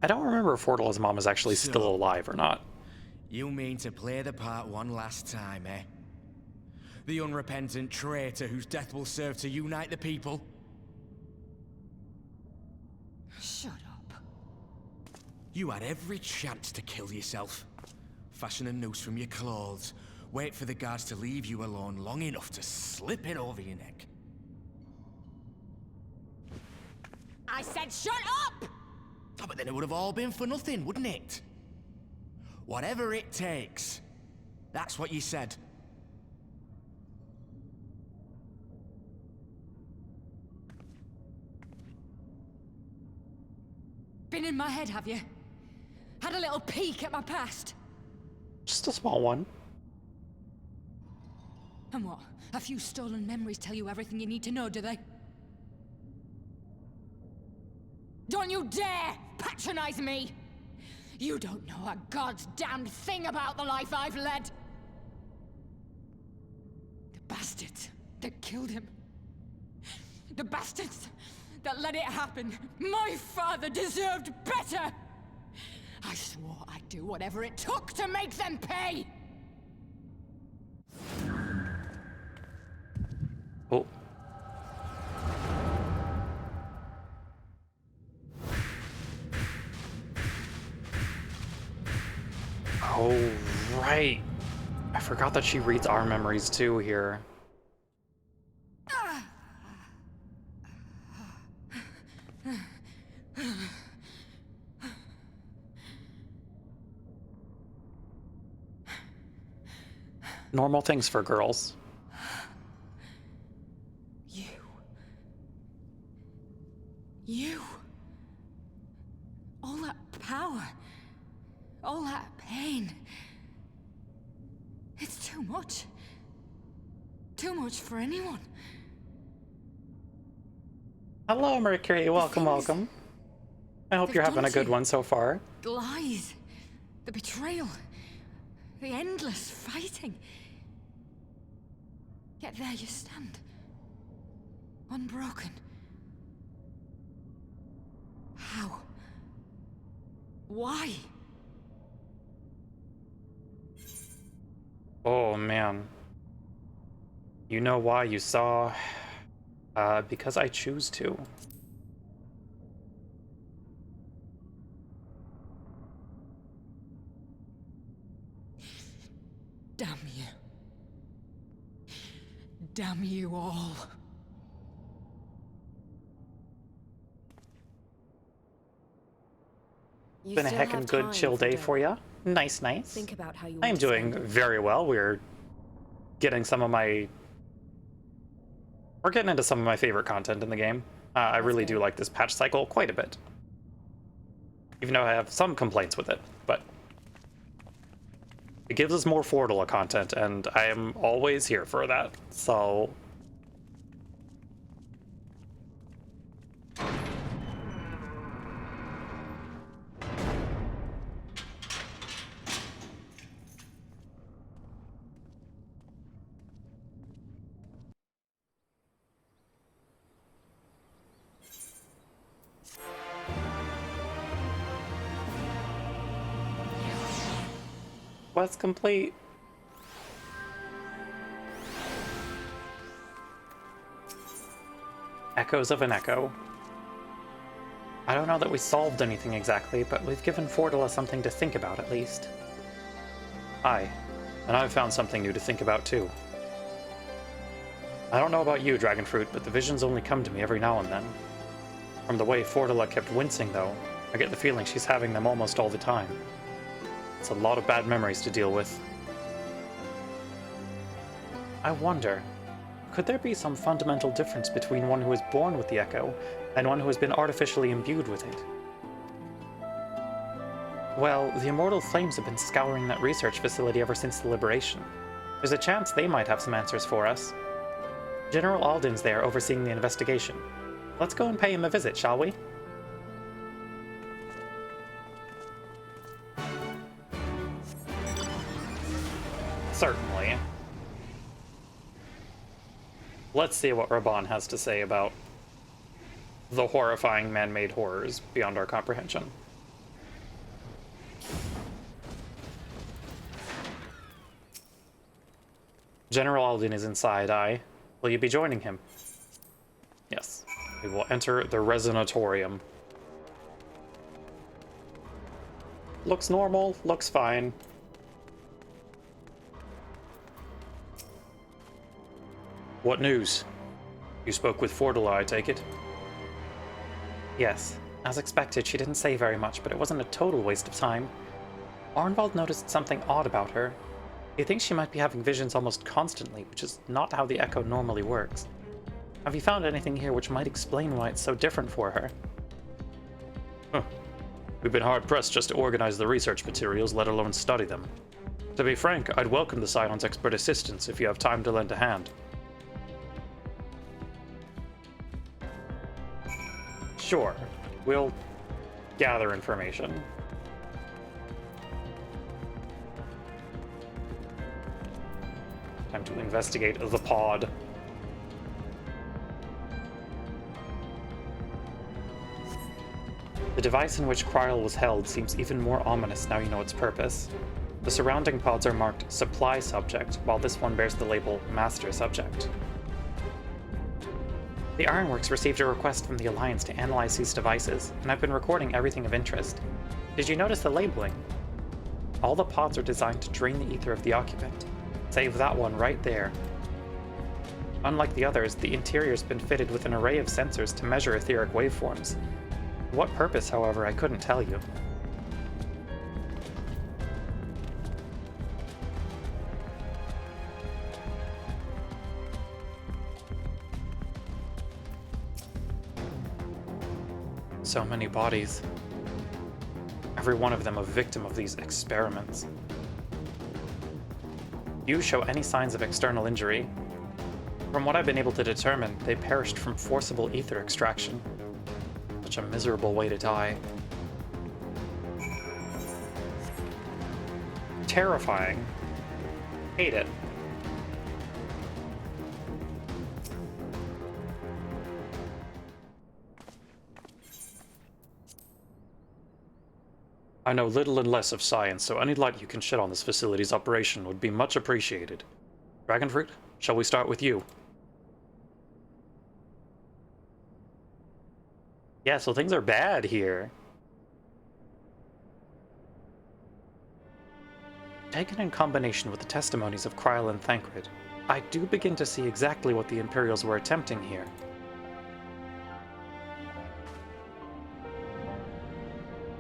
I don't remember if Fordle's mom is actually still alive or not. You mean to play the part one last time, eh? The unrepentant traitor whose death will serve to unite the people? Shut up. You had every chance to kill yourself. Fashion a noose from your clothes. Wait for the guards to leave you alone long enough to slip it over your neck. I said shut up! Oh, but then it would have all been for nothing, wouldn't it? Whatever it takes. That's what you said. Been in my head, have you? Had a little peek at my past? Just a small one. And what? A few stolen memories tell you everything you need to know, do they? Don't you dare patronize me! You don't know a god's damned thing about the life I've led! The bastards that killed him. The bastards that let it happen. My father deserved better! I swore I'd do whatever it took to make them pay! Oh. Oh, right. I forgot that she reads our memories too here. Normal things for girls. You. All that power. All that pain. It's too much. Too much for anyone. Hello, Mercury. Welcome, welcome. I hope you're having a good one so far. The lies. The betrayal. The endless fighting. Yet there you stand. Unbroken. How? Why? Oh, man. You know why you saw? Because I choose to. Damn you. Damn you all. It's been a heckin' good chill day for you. Nice, nice. Think about how you I am want to doing spend it. very well. We're getting We're getting into some of my favorite content in the game. I really do like this patch cycle quite a bit. Even though I have some complaints with it, but it gives us more Fordula content, and I am always here for that, so... Quest complete. Echoes of an echo. I don't know that we solved anything exactly, but we've given Fordula something to think about at least. Aye, and I've found something new to think about too. I don't know about you, Dragonfruit, but the visions only come to me every now and then. From the way Fordula kept wincing, though, I get the feeling she's having them almost all the time. It's a lot of bad memories to deal with. I wonder, could there be some fundamental difference between one who is born with the Echo and one who has been artificially imbued with it? Well, the Immortal Flames have been scouring that research facility ever since the Liberation. There's a chance they might have some answers for us. General Alden's there overseeing the investigation. Let's go and pay him a visit, shall we? Certainly. Let's see what Raban has to say about the horrifying man-made horrors beyond our comprehension. General Alden is inside, aye. Will you be joining him? Yes. We will enter the Resonatorium. Looks normal, looks fine. What news? You spoke with Fordula, I take it? Yes. As expected, she didn't say very much, but it wasn't a total waste of time. Arnvald noticed something odd about her. He thinks she might be having visions almost constantly, which is not how the Echo normally works. Have you found anything here which might explain why it's so different for her? Huh. We've been hard-pressed just to organize the research materials, let alone study them. To be frank, I'd welcome the Scion's expert assistance if you have time to lend a hand. Sure. We'll gather information. Time to investigate the pod. The device in which Kryl was held seems even more ominous now you know its purpose. The surrounding pods are marked Supply Subject, while this one bears the label Master Subject. The Ironworks received a request from the Alliance to analyze these devices, and I've been recording everything of interest. Did you notice the labeling? All the pods are designed to drain the ether of the occupant, save that one right there. Unlike the others, the interior's been fitted with an array of sensors to measure etheric waveforms. For what purpose, however, I couldn't tell you. So many bodies. Every one of them a victim of these experiments. Few show any signs of external injury. From what I've been able to determine, they perished from forcible ether extraction. Such a miserable way to die. Terrifying. Hate it. I know little and less of science, so any light you can shed on this facility's operation would be much appreciated. Dragonfruit, shall we start with you? Yeah, so things are bad here. Taken in combination with the testimonies of Kryl and Thancred, I do begin to see exactly what the Imperials were attempting here.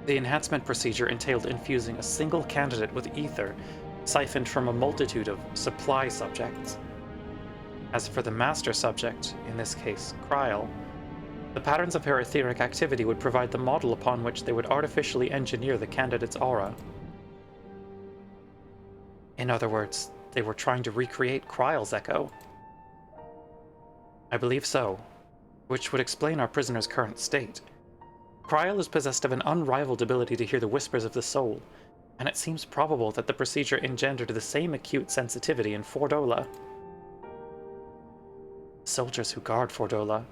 The enhancement procedure entailed infusing a single candidate with ether, siphoned from a multitude of supply subjects. As for the master subject, in this case, Kryl, the patterns of her etheric activity would provide the model upon which they would artificially engineer the candidate's aura. In other words, they were trying to recreate Kryl's echo. I believe so, which would explain our prisoner's current state. Kryl is possessed of an unrivaled ability to hear the whispers of the soul, and it seems probable that the procedure engendered the same acute sensitivity in Fordola. Soldiers who guard Fordola.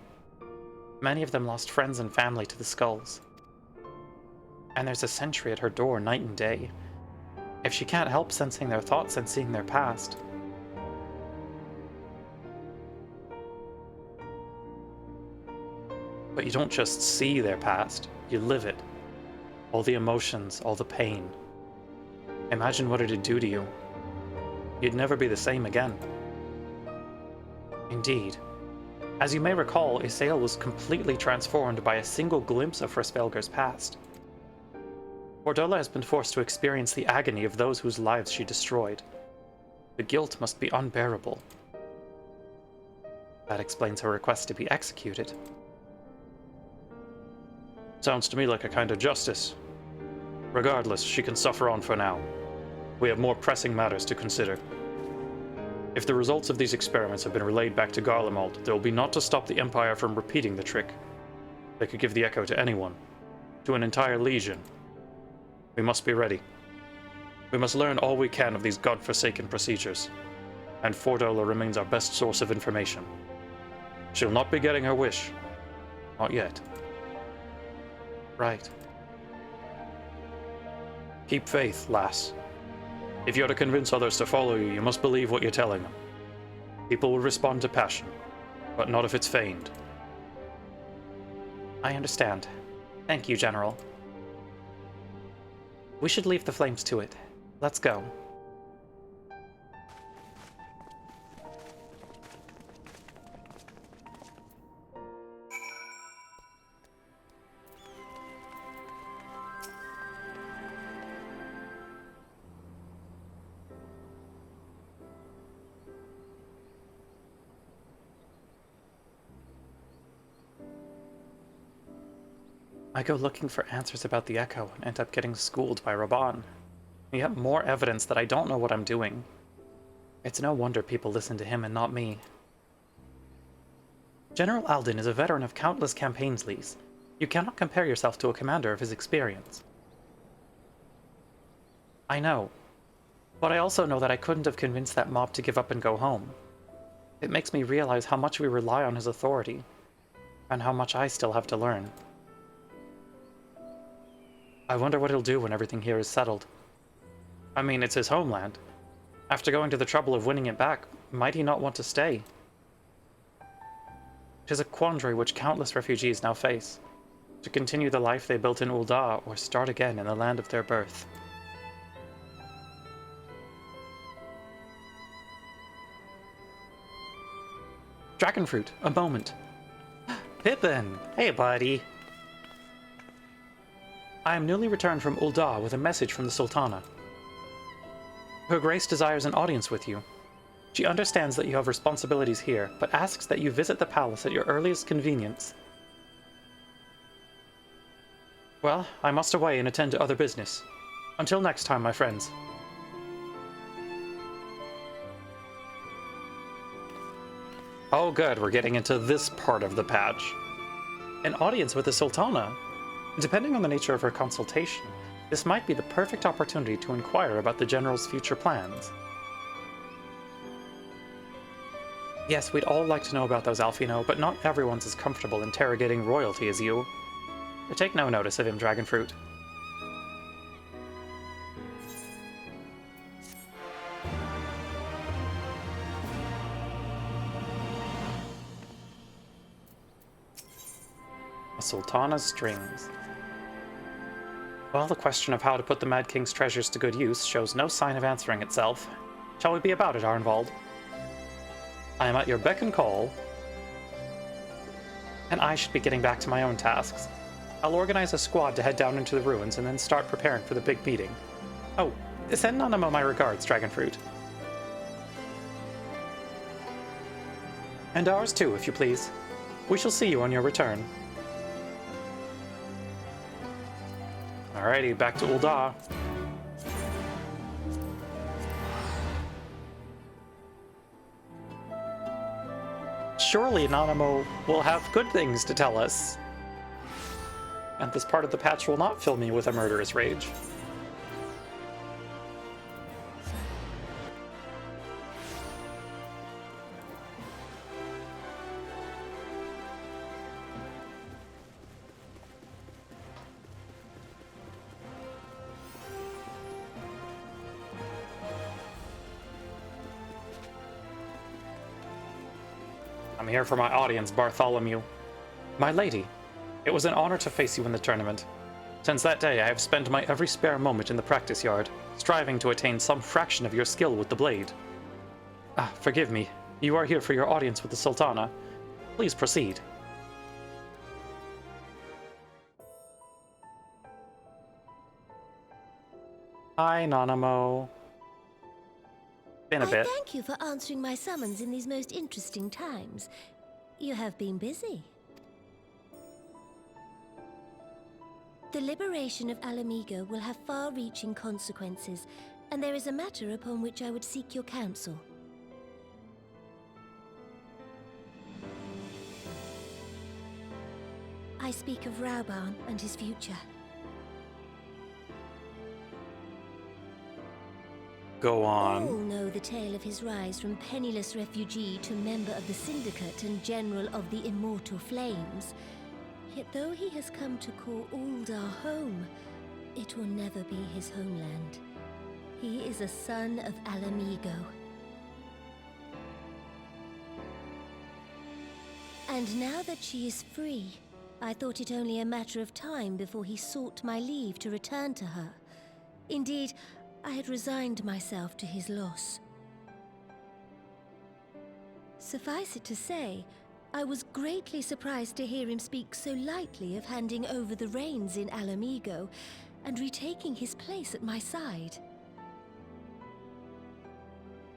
Many of them lost friends and family to the skulls. And there's a sentry at her door night and day. If she can't help sensing their thoughts and seeing their past, but you don't just see their past, you live it. All the emotions, all the pain. Imagine what it'd do to you. You'd never be the same again. Indeed. As you may recall, Isael was completely transformed by a single glimpse of Hrsvelgur's past. Fordola has been forced to experience the agony of those whose lives she destroyed. The guilt must be unbearable. That explains her request to be executed. Sounds to me like a kind of justice. Regardless, she can suffer on for now. We have more pressing matters to consider. If the results of these experiments have been relayed back to Garlemald, there will be naught to stop the Empire from repeating the trick. They could give the echo to anyone. To an entire legion. We must be ready. We must learn all we can of these godforsaken procedures. And Fordola remains our best source of information. She'll not be getting her wish. Not yet. Right. Keep faith, lass. If you're to convince others to follow you, you must believe what you're telling them. People will respond to passion, but not if it's feigned. I understand. Thank you, General. We should leave the flames to it. Let's go. I go looking for answers about the Echo and end up getting schooled by Raban. Yet more evidence that I don't know what I'm doing. It's no wonder people listen to him and not me. General Alden is a veteran of countless campaigns, Lise. You cannot compare yourself to a commander of his experience. I know. But I also know that I couldn't have convinced that mob to give up and go home. It makes me realize how much we rely on his authority, and how much I still have to learn. I wonder what he'll do when everything here is settled. I mean, it's his homeland. After going to the trouble of winning it back, might he not want to stay? It is a quandary which countless refugees now face. To continue the life they built in Ul'dah, or start again in the land of their birth. Dragonfruit, a moment. Pippin! Hey, buddy. I am newly returned from Ul'dah with a message from the Sultana. Her Grace desires an audience with you. She understands that you have responsibilities here, but asks that you visit the palace at your earliest convenience. Well, I must away and attend to other business. Until next time, my friends. Oh good, we're getting into this part of the patch. An audience with the Sultana. Depending on the nature of her consultation, this might be the perfect opportunity to inquire about the General's future plans. Yes, we'd all like to know about those, Alfino, but not everyone's as comfortable interrogating royalty as you. Take no notice of him, Dragonfruit. A Sultana's strings. Well, the question of how to put the Mad King's treasures to good use shows no sign of answering itself. Shall we be about it, Arnvald? I am at your beck and call, and I should be getting back to my own tasks. I'll organize a squad to head down into the ruins and then start preparing for the big meeting. Oh, send Nanamo my regards, Dragonfruit. And ours too, if you please. We shall see you on your return. Alrighty, back to Ul'dah. Surely Nanamo will have good things to tell us. And this part of the patch will not fill me with a murderous rage. I'm here for my audience, Bartholomew. My lady, it was an honor to face you in the tournament. Since that day, I have spent my every spare moment in the practice yard, striving to attain some fraction of your skill with the blade. Forgive me. You are here for your audience with the Sultana. Please proceed. Hi, Nanamo. Been a bit. Thank you for answering my summons in these most interesting times. You have been busy. The liberation of Alamigo will have far-reaching consequences, and there is a matter upon which I would seek your counsel. I speak of Rauban and his future. Go on. All know the tale of his rise from penniless refugee to member of the Syndicate and General of the Immortal Flames. Yet though he has come to call Ul'dah home, it will never be his homeland. He is a son of Alamigo. And now that she is free, I thought it only a matter of time before he sought my leave to return to her. Indeed, I had resigned myself to his loss. Suffice it to say, I was greatly surprised to hear him speak so lightly of handing over the reins in Alamigo and retaking his place at my side.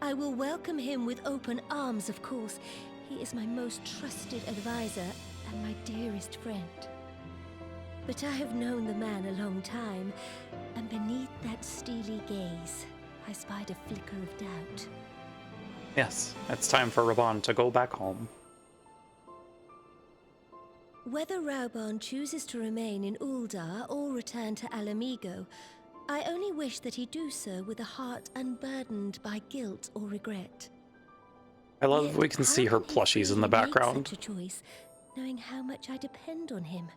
I will welcome him with open arms, of course. He is my most trusted advisor and my dearest friend. But I have known the man a long time, and beneath that steely gaze, I spied a flicker of doubt. Yes, it's time for Raban to go back home. Whether Rauban chooses to remain in Ul'dah or return to Alamigo, I only wish that he do so with a heart unburdened by guilt or regret. I love we can see her plushies in the background. Such a choice, knowing how much I depend on him.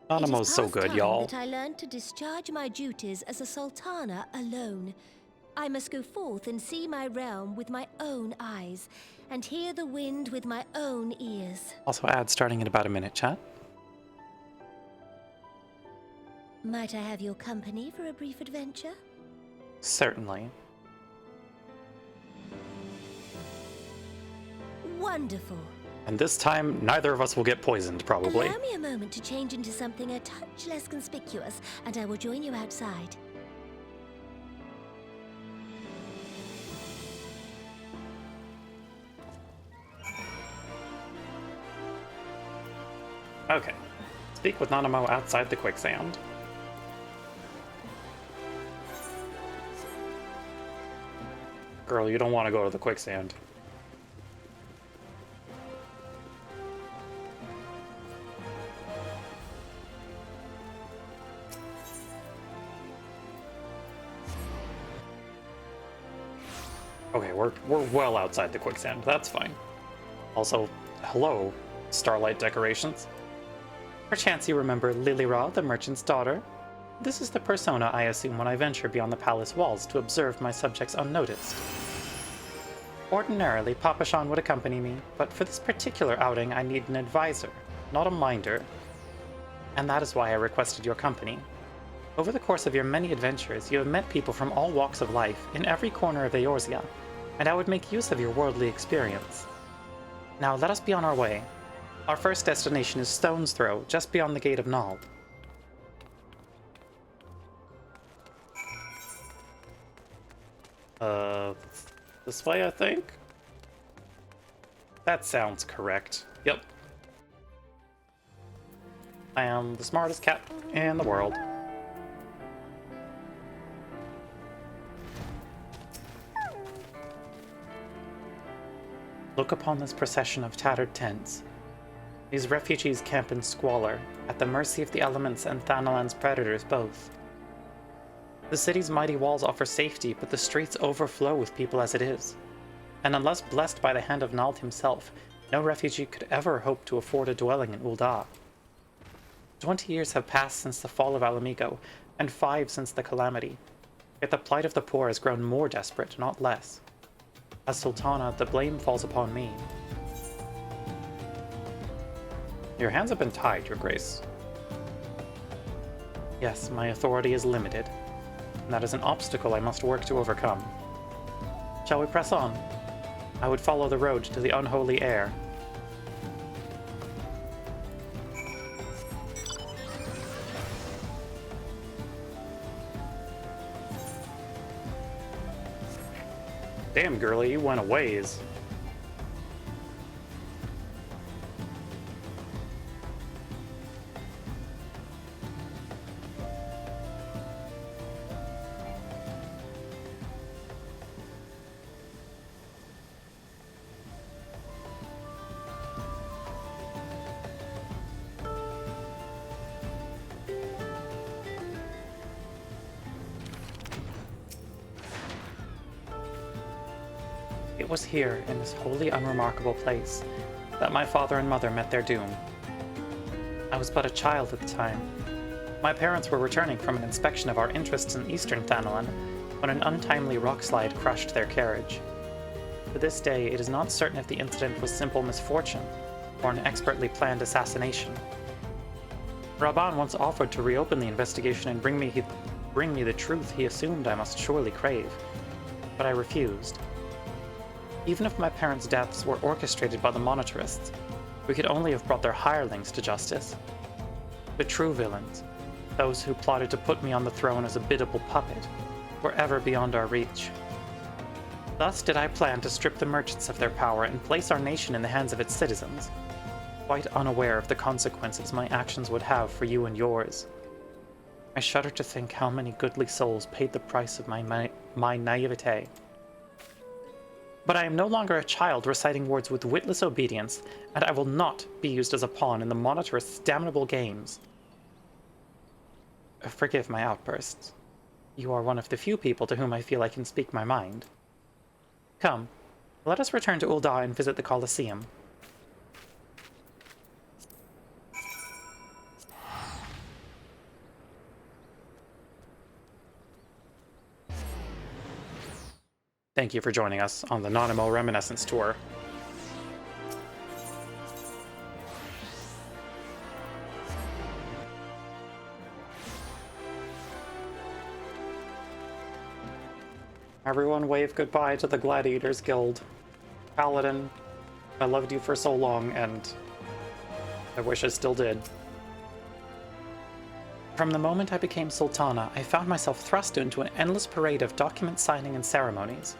Nanamo's so good, y'all. That I learned to discharge my duties as a sultana alone. I must go forth and see my realm with my own eyes, and hear the wind with my own ears. Also ad starting in about a minute, chat. Might I have your company for a brief adventure? Certainly. Wonderful. And this time, neither of us will get poisoned, probably. Allow me a moment to change into something a touch less conspicuous, and I will join you outside. Okay. Speak with Nanamo outside the quicksand. Girl, you don't want to go to the quicksand. Okay, we're well outside the quicksand. That's fine. Also, hello, starlight decorations. Perchance you remember Lilyrah, the merchant's daughter? This is the persona I assume when I venture beyond the palace walls to observe my subjects unnoticed. Ordinarily, Papa Shan would accompany me, but for this particular outing I need an advisor, not a minder. And that is why I requested your company. Over the course of your many adventures, you have met people from all walks of life, in every corner of Eorzea, and I would make use of your worldly experience. Now let us be on our way. Our first destination is Stone's Throw, just beyond the Gate of Nald. This way, I think? That sounds correct. Yep. I am the smartest cat in the world. Look upon this procession of tattered tents. These refugees camp in squalor, at the mercy of the elements and Thanalan's predators both. The city's mighty walls offer safety, but the streets overflow with people as it is. And unless blessed by the hand of Nald himself, no refugee could ever hope to afford a dwelling in Ul'dah. 20 years have passed since the fall of Alamigo, and 5 since the calamity. Yet the plight of the poor has grown more desperate, not less. As Sultana, the blame falls upon me. Your hands have been tied, Your Grace. Yes, my authority is limited. And that is an obstacle I must work to overcome. Shall we press on? I would follow the road to the unholy air. Damn, girlie, you went a ways. It was here, in this wholly unremarkable place, that my father and mother met their doom. I was but a child at the time. My parents were returning from an inspection of our interests in eastern Thanalan when an untimely rockslide crushed their carriage. To this day, it is not certain if the incident was simple misfortune or an expertly planned assassination. Raban once offered to reopen the investigation and bring me the truth he assumed I must surely crave, but I refused. Even if my parents' deaths were orchestrated by the Monitarists, we could only have brought their hirelings to justice. The true villains, those who plotted to put me on the throne as a biddable puppet, were ever beyond our reach. Thus did I plan to strip the merchants of their power and place our nation in the hands of its citizens, quite unaware of the consequences my actions would have for you and yours. I shudder to think how many goodly souls paid the price of my naivete. But I am no longer a child reciting words with witless obedience, and I will not be used as a pawn in the Monitarists' damnable games. Forgive my outbursts. You are one of the few people to whom I feel I can speak my mind. Come, let us return to Ul'dah and visit the Colosseum. Thank you for joining us on the Nanamo Reminiscence Tour. Everyone wave goodbye to the Gladiators Guild. Paladin, I loved you for so long, and I wish I still did. From the moment I became Sultana, I found myself thrust into an endless parade of document signing and ceremonies.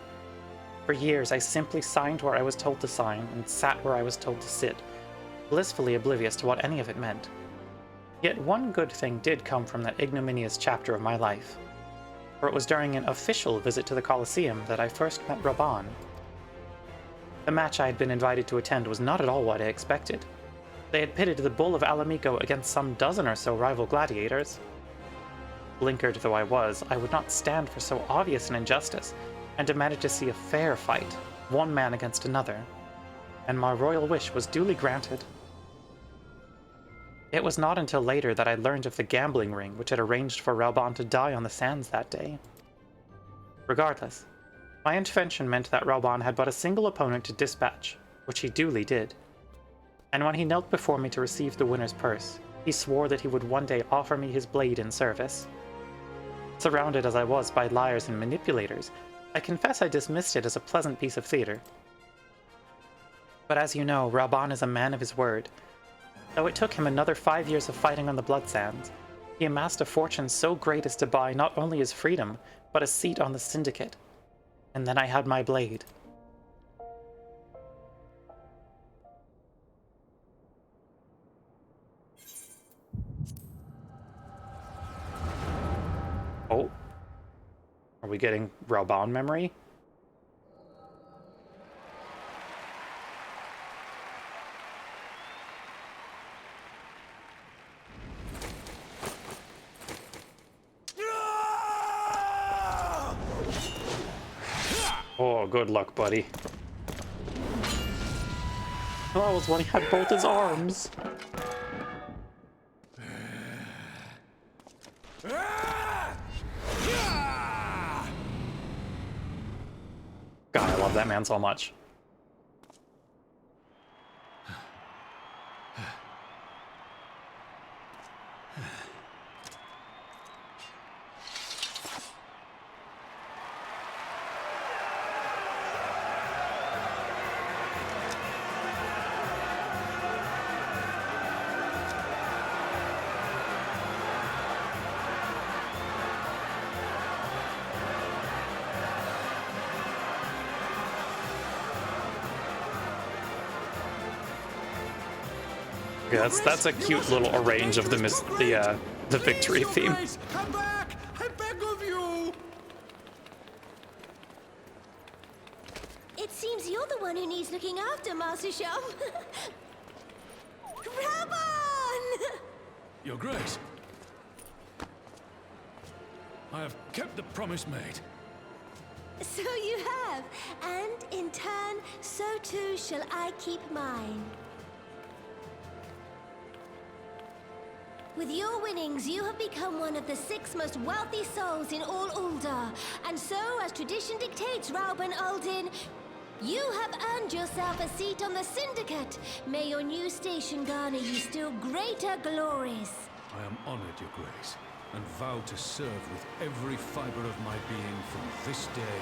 For years, I simply signed where I was told to sign and sat where I was told to sit, blissfully oblivious to what any of it meant. Yet one good thing did come from that ignominious chapter of my life, for it was during an official visit to the Colosseum that I first met Raban. The match I had been invited to attend was not at all what I expected. They had pitted the Bull of Alamico against some dozen or so rival gladiators. Blinkered though I was, I would not stand for so obvious an injustice, and demanded to see a fair fight, one man against another, and my royal wish was duly granted. It was not until later that I learned of the gambling ring which had arranged for Raban to die on the sands that day. Regardless, my intervention meant that Raban had but a single opponent to dispatch, which he duly did. And when he knelt before me to receive the winner's purse, he swore that he would one day offer me his blade in service. Surrounded as I was by liars and manipulators, I confess I dismissed it as a pleasant piece of theater. But as you know, Raban is a man of his word. Though it took him another 5 years of fighting on the blood sands, he amassed a fortune so great as to buy not only his freedom, but a seat on the syndicate. And then I had my blade. Oh. Are we getting Raban memory? Oh, good luck, buddy. Oh, that was when he had both his arms. God, I love that man so much. Yeah, that's a cute little arrange of the victory theme. Come back! I beg of you! It seems you're the one who needs looking after, Master Sham. Raban! Your Grace, I have kept the promise made. So you have, and in turn, so too shall I keep mine. With your winnings, you have become one of the 6 most wealthy souls in all Ul'dah. And so, as tradition dictates, Rauben Aldin, you have earned yourself a seat on the Syndicate. May your new station garner you still greater glories. I am honored, Your Grace, and vow to serve with every fiber of my being from this day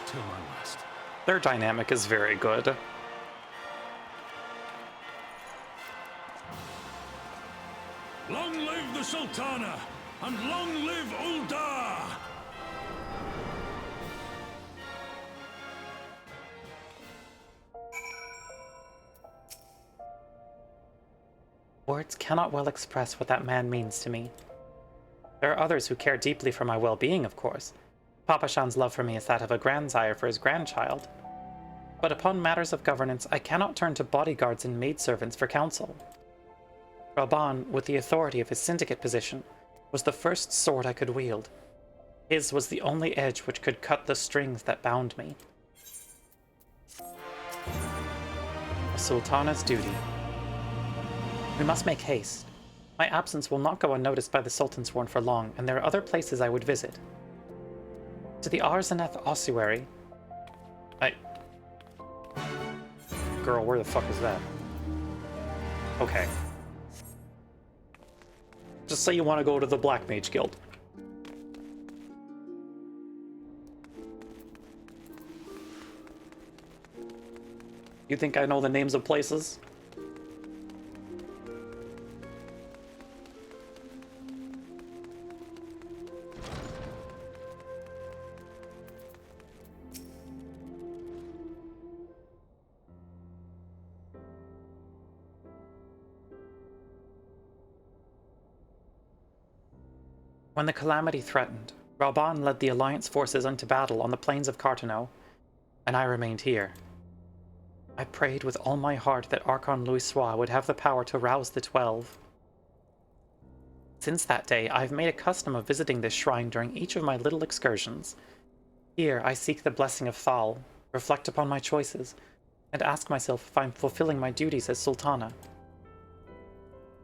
till my last. Their dynamic is very good. Long live the Sultana, and long live Ul'dah! Words cannot well express what that man means to me. There are others who care deeply for my well-being, of course. Papa Shan's love for me is that of a grandsire for his grandchild. But upon matters of governance, I cannot turn to bodyguards and maidservants for counsel. Raban, with the authority of his syndicate position, was the first sword I could wield. His was the only edge which could cut the strings that bound me. A Sultana's duty. We must make haste. My absence will not go unnoticed by the Sultansworn for long, and there are other places I would visit. To the Arzaneth ossuary. Girl, where the fuck is that? Okay. Just say you want to go to the Black Mage Guild. You think I know the names of places? When the calamity threatened, Raban led the Alliance forces into battle on the plains of Cartano, and I remained here. I prayed with all my heart that Archon Louisoix would have the power to rouse the 12. Since that day, I've made a custom of visiting this shrine during each of my little excursions. Here, I seek the blessing of Thal, reflect upon my choices, and ask myself if I'm fulfilling my duties as Sultana.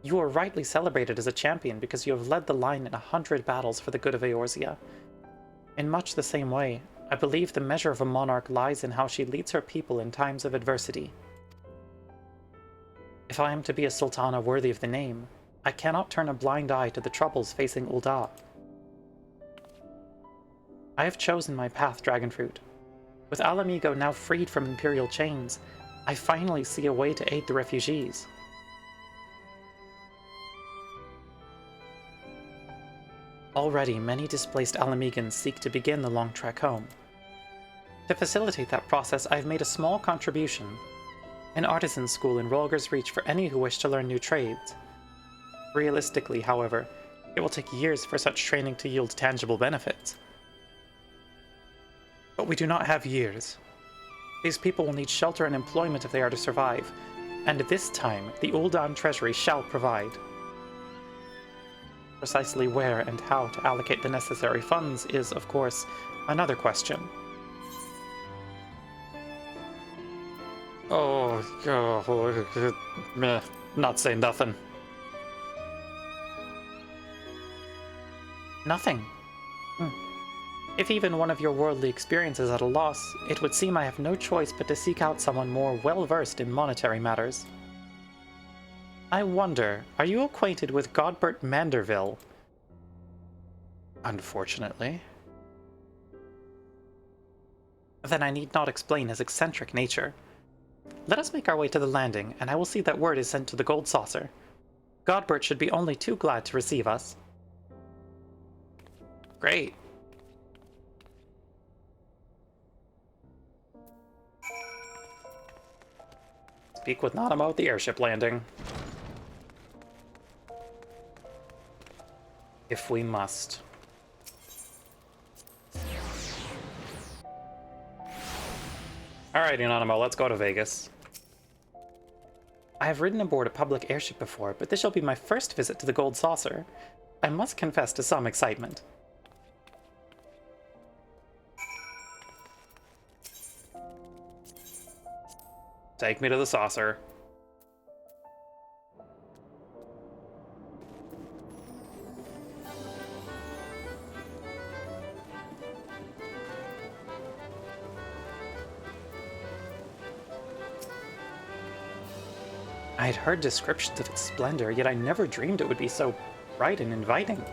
You are rightly celebrated as a champion because you have led the line in 100 battles for the good of Eorzea. In much the same way, I believe the measure of a monarch lies in how she leads her people in times of adversity. If I am to be a sultana worthy of the name, I cannot turn a blind eye to the troubles facing Ul'dah. I have chosen my path, Dragonfruit. With Alamigo now freed from imperial chains, I finally see a way to aid the refugees. Already, many displaced Alamegans seek to begin the long trek home. To facilitate that process, I've made a small contribution, an artisan school in Rolger's Reach for any who wish to learn new trades. Realistically, however, it will take years for such training to yield tangible benefits. But we do not have years. These people will need shelter and employment if they are to survive, and this time, the Ul'dah Treasury shall provide. Precisely where and how to allocate the necessary funds is, of course, another question. Meh, not saying nothing. Nothing? If even one of your worldly experiences is at a loss, it would seem I have no choice but to seek out someone more well-versed in monetary matters. I wonder, are you acquainted with Godbert Manderville? Unfortunately. Then I need not explain his eccentric nature. Let us make our way to the landing, and I will see that word is sent to the Gold Saucer. Godbert should be only too glad to receive us. Great. Speak with Nanamo at the airship landing. If we must. Alright, Nanamo, let's go to Vegas. I have ridden aboard a public airship before, but this shall be my first visit to the Gold Saucer. I must confess to some excitement. Take me to the saucer. I had heard descriptions of its splendor, yet I never dreamed it would be so bright and inviting.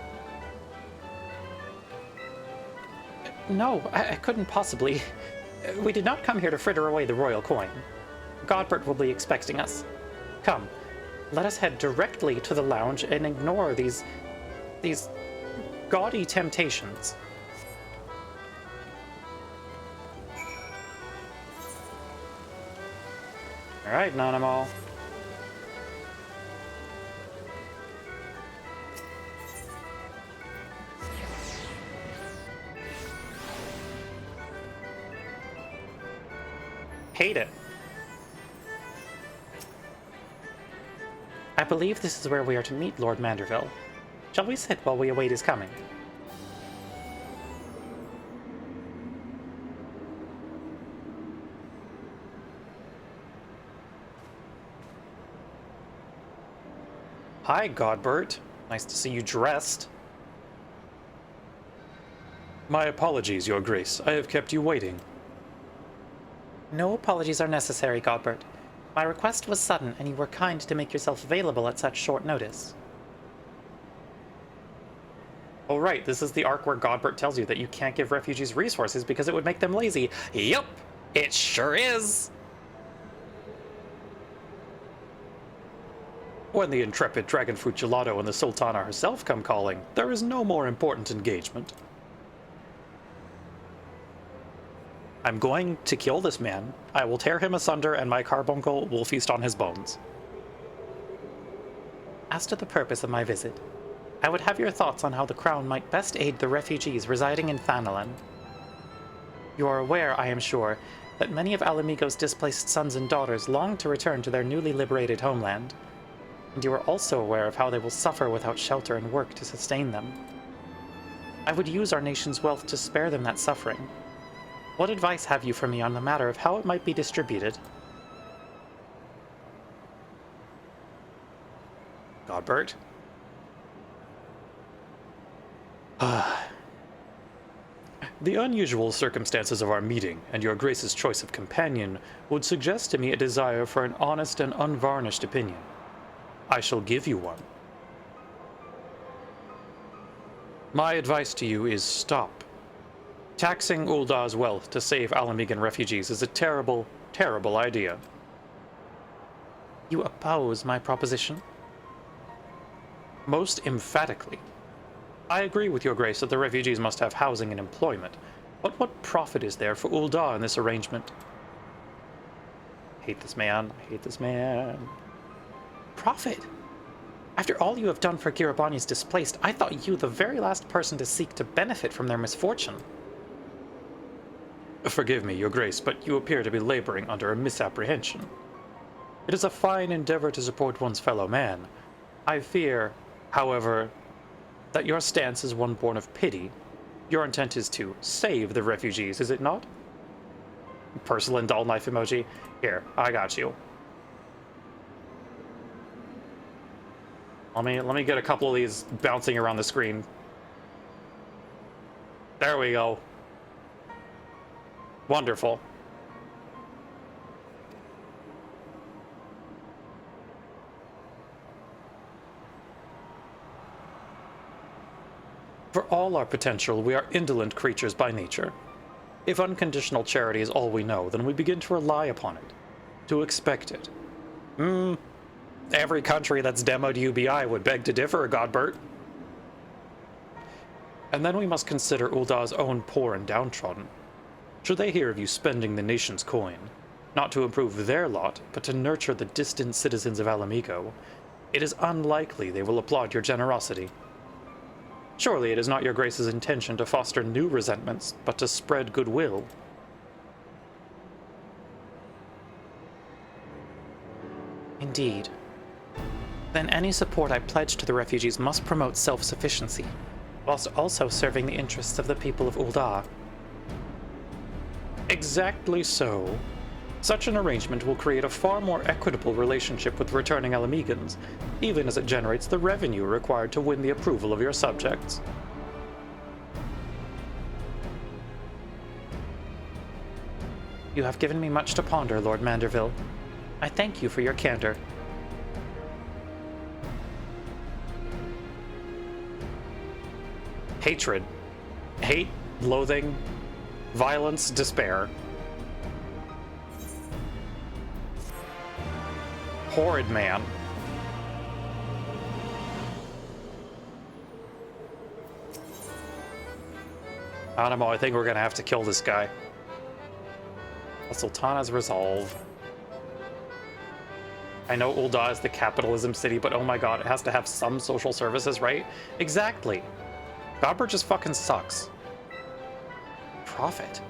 No, I couldn't possibly. We did not come here to fritter away the royal coin. Godbert will be expecting us. Come, let us head directly to the lounge and ignore these gaudy temptations. All right, Nanamo. Hate it. I believe this is where we are to meet Lord Manderville. Shall we sit while we await his coming? Hi, Godbert. Nice to see you dressed. My apologies, Your Grace. I have kept you waiting. No apologies are necessary, Godbert. My request was sudden, and you were kind to make yourself available at such short notice. Oh right, this is the arc where Godbert tells you that you can't give refugees resources because it would make them lazy. Yup, it sure is! When the intrepid dragonfruit gelato and the Sultana herself come calling, there is no more important engagement. I'm going to kill this man. I will tear him asunder, and my carbuncle will feast on his bones. As to the purpose of my visit, I would have your thoughts on how the Crown might best aid the refugees residing in Thanalan. You are aware, I am sure, that many of Alamigo's displaced sons and daughters long to return to their newly liberated homeland, and you are also aware of how they will suffer without shelter and work to sustain them. I would use our nation's wealth to spare them that suffering. What advice have you for me on the matter of how it might be distributed? Godbert? The unusual circumstances of our meeting and your Grace's choice of companion would suggest to me a desire for an honest and unvarnished opinion. I shall give you one. My advice to you is stop. Taxing Ulda's wealth to save Alamigan refugees is a terrible, terrible idea. You oppose my proposition? Most emphatically. I agree with your Grace that the refugees must have housing and employment, but what profit is there for Ulda in this arrangement? Hate this man, I hate this man. Profit? After all you have done for Girabani's displaced, I thought you the very last person to seek to benefit from their misfortune. Forgive me, your Grace, but you appear to be laboring under a misapprehension. It is a fine endeavor to support one's fellow man. I fear, however, that your stance is one born of pity. Your intent is to save the refugees, is it not? Porcelain doll knife emoji. Here, I got you. Let me get a couple of these bouncing around the screen. There we go. Wonderful. For all our potential, we are indolent creatures by nature. If unconditional charity is all we know, then we begin to rely upon it, to expect it. Every country that's demoed UBI would beg to differ, Godbert. And then we must consider Ulda's own poor and downtrodden. Should they hear of you spending the nation's coin, not to improve their lot, but to nurture the distant citizens of Alamigo, it is unlikely they will applaud your generosity. Surely it is not your Grace's intention to foster new resentments, but to spread goodwill. Indeed. Then any support I pledge to the refugees must promote self-sufficiency, whilst also serving the interests of the people of Ulda. Exactly so. Such an arrangement will create a far more equitable relationship with returning Alamigans, even as it generates the revenue required to win the approval of your subjects. You have given me much to ponder, Lord Manderville. I thank you for your candor. Hatred. Hate, loathing, violence, despair. Horrid man. I don't know, I think we're gonna have to kill this guy. The Sultana's resolve. I know Ulda is the capitalism city, but oh my god, it has to have some social services, right? Exactly. Godbert just fucking sucks. Profit?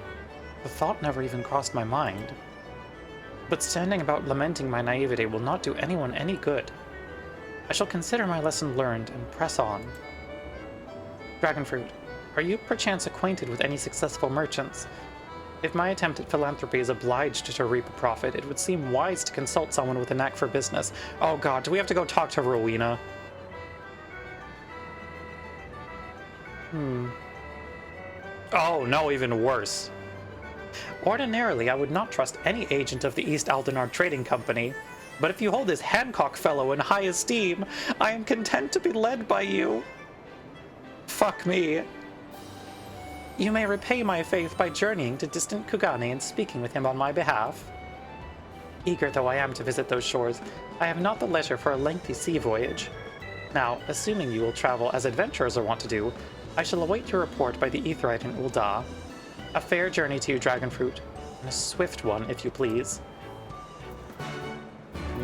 The thought never even crossed my mind. But standing about lamenting my naivety will not do anyone any good. I shall consider my lesson learned and press on. Dragonfruit, are you perchance acquainted with any successful merchants? If my attempt at philanthropy is obliged to reap a profit, it would seem wise to consult someone with a knack for business. Oh god, do we have to go talk to Rowena? Oh, no, even worse. Ordinarily, I would not trust any agent of the East Aldenar Trading Company, but if you hold this Hancock fellow in high esteem, I am content to be led by you. Fuck me. You may repay my faith by journeying to distant Kugane and speaking with him on my behalf. Eager though I am to visit those shores, I have not the leisure for a lengthy sea voyage. Now, assuming you will travel as adventurers are wont to do, I shall await your report by the Aetheryte in Ul'dah. A fair journey to you, Dragonfruit, and a swift one, if you please.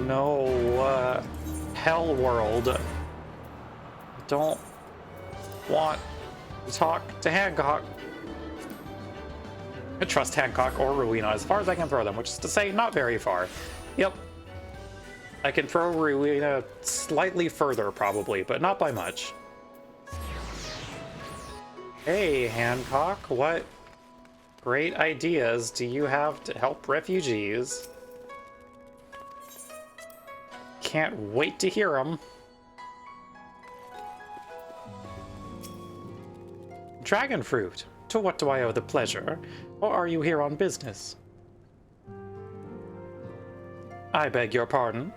No, Hell World. Don't want to talk to Hancock. I trust Hancock or Rowena as far as I can throw them, which is to say, not very far. Yep. I can throw Rowena slightly further, probably, but not by much. Hey, Hancock, what great ideas do you have to help refugees? Can't wait to hear them. Dragonfruit, to what do I owe the pleasure? Or are you here on business? I beg your pardon.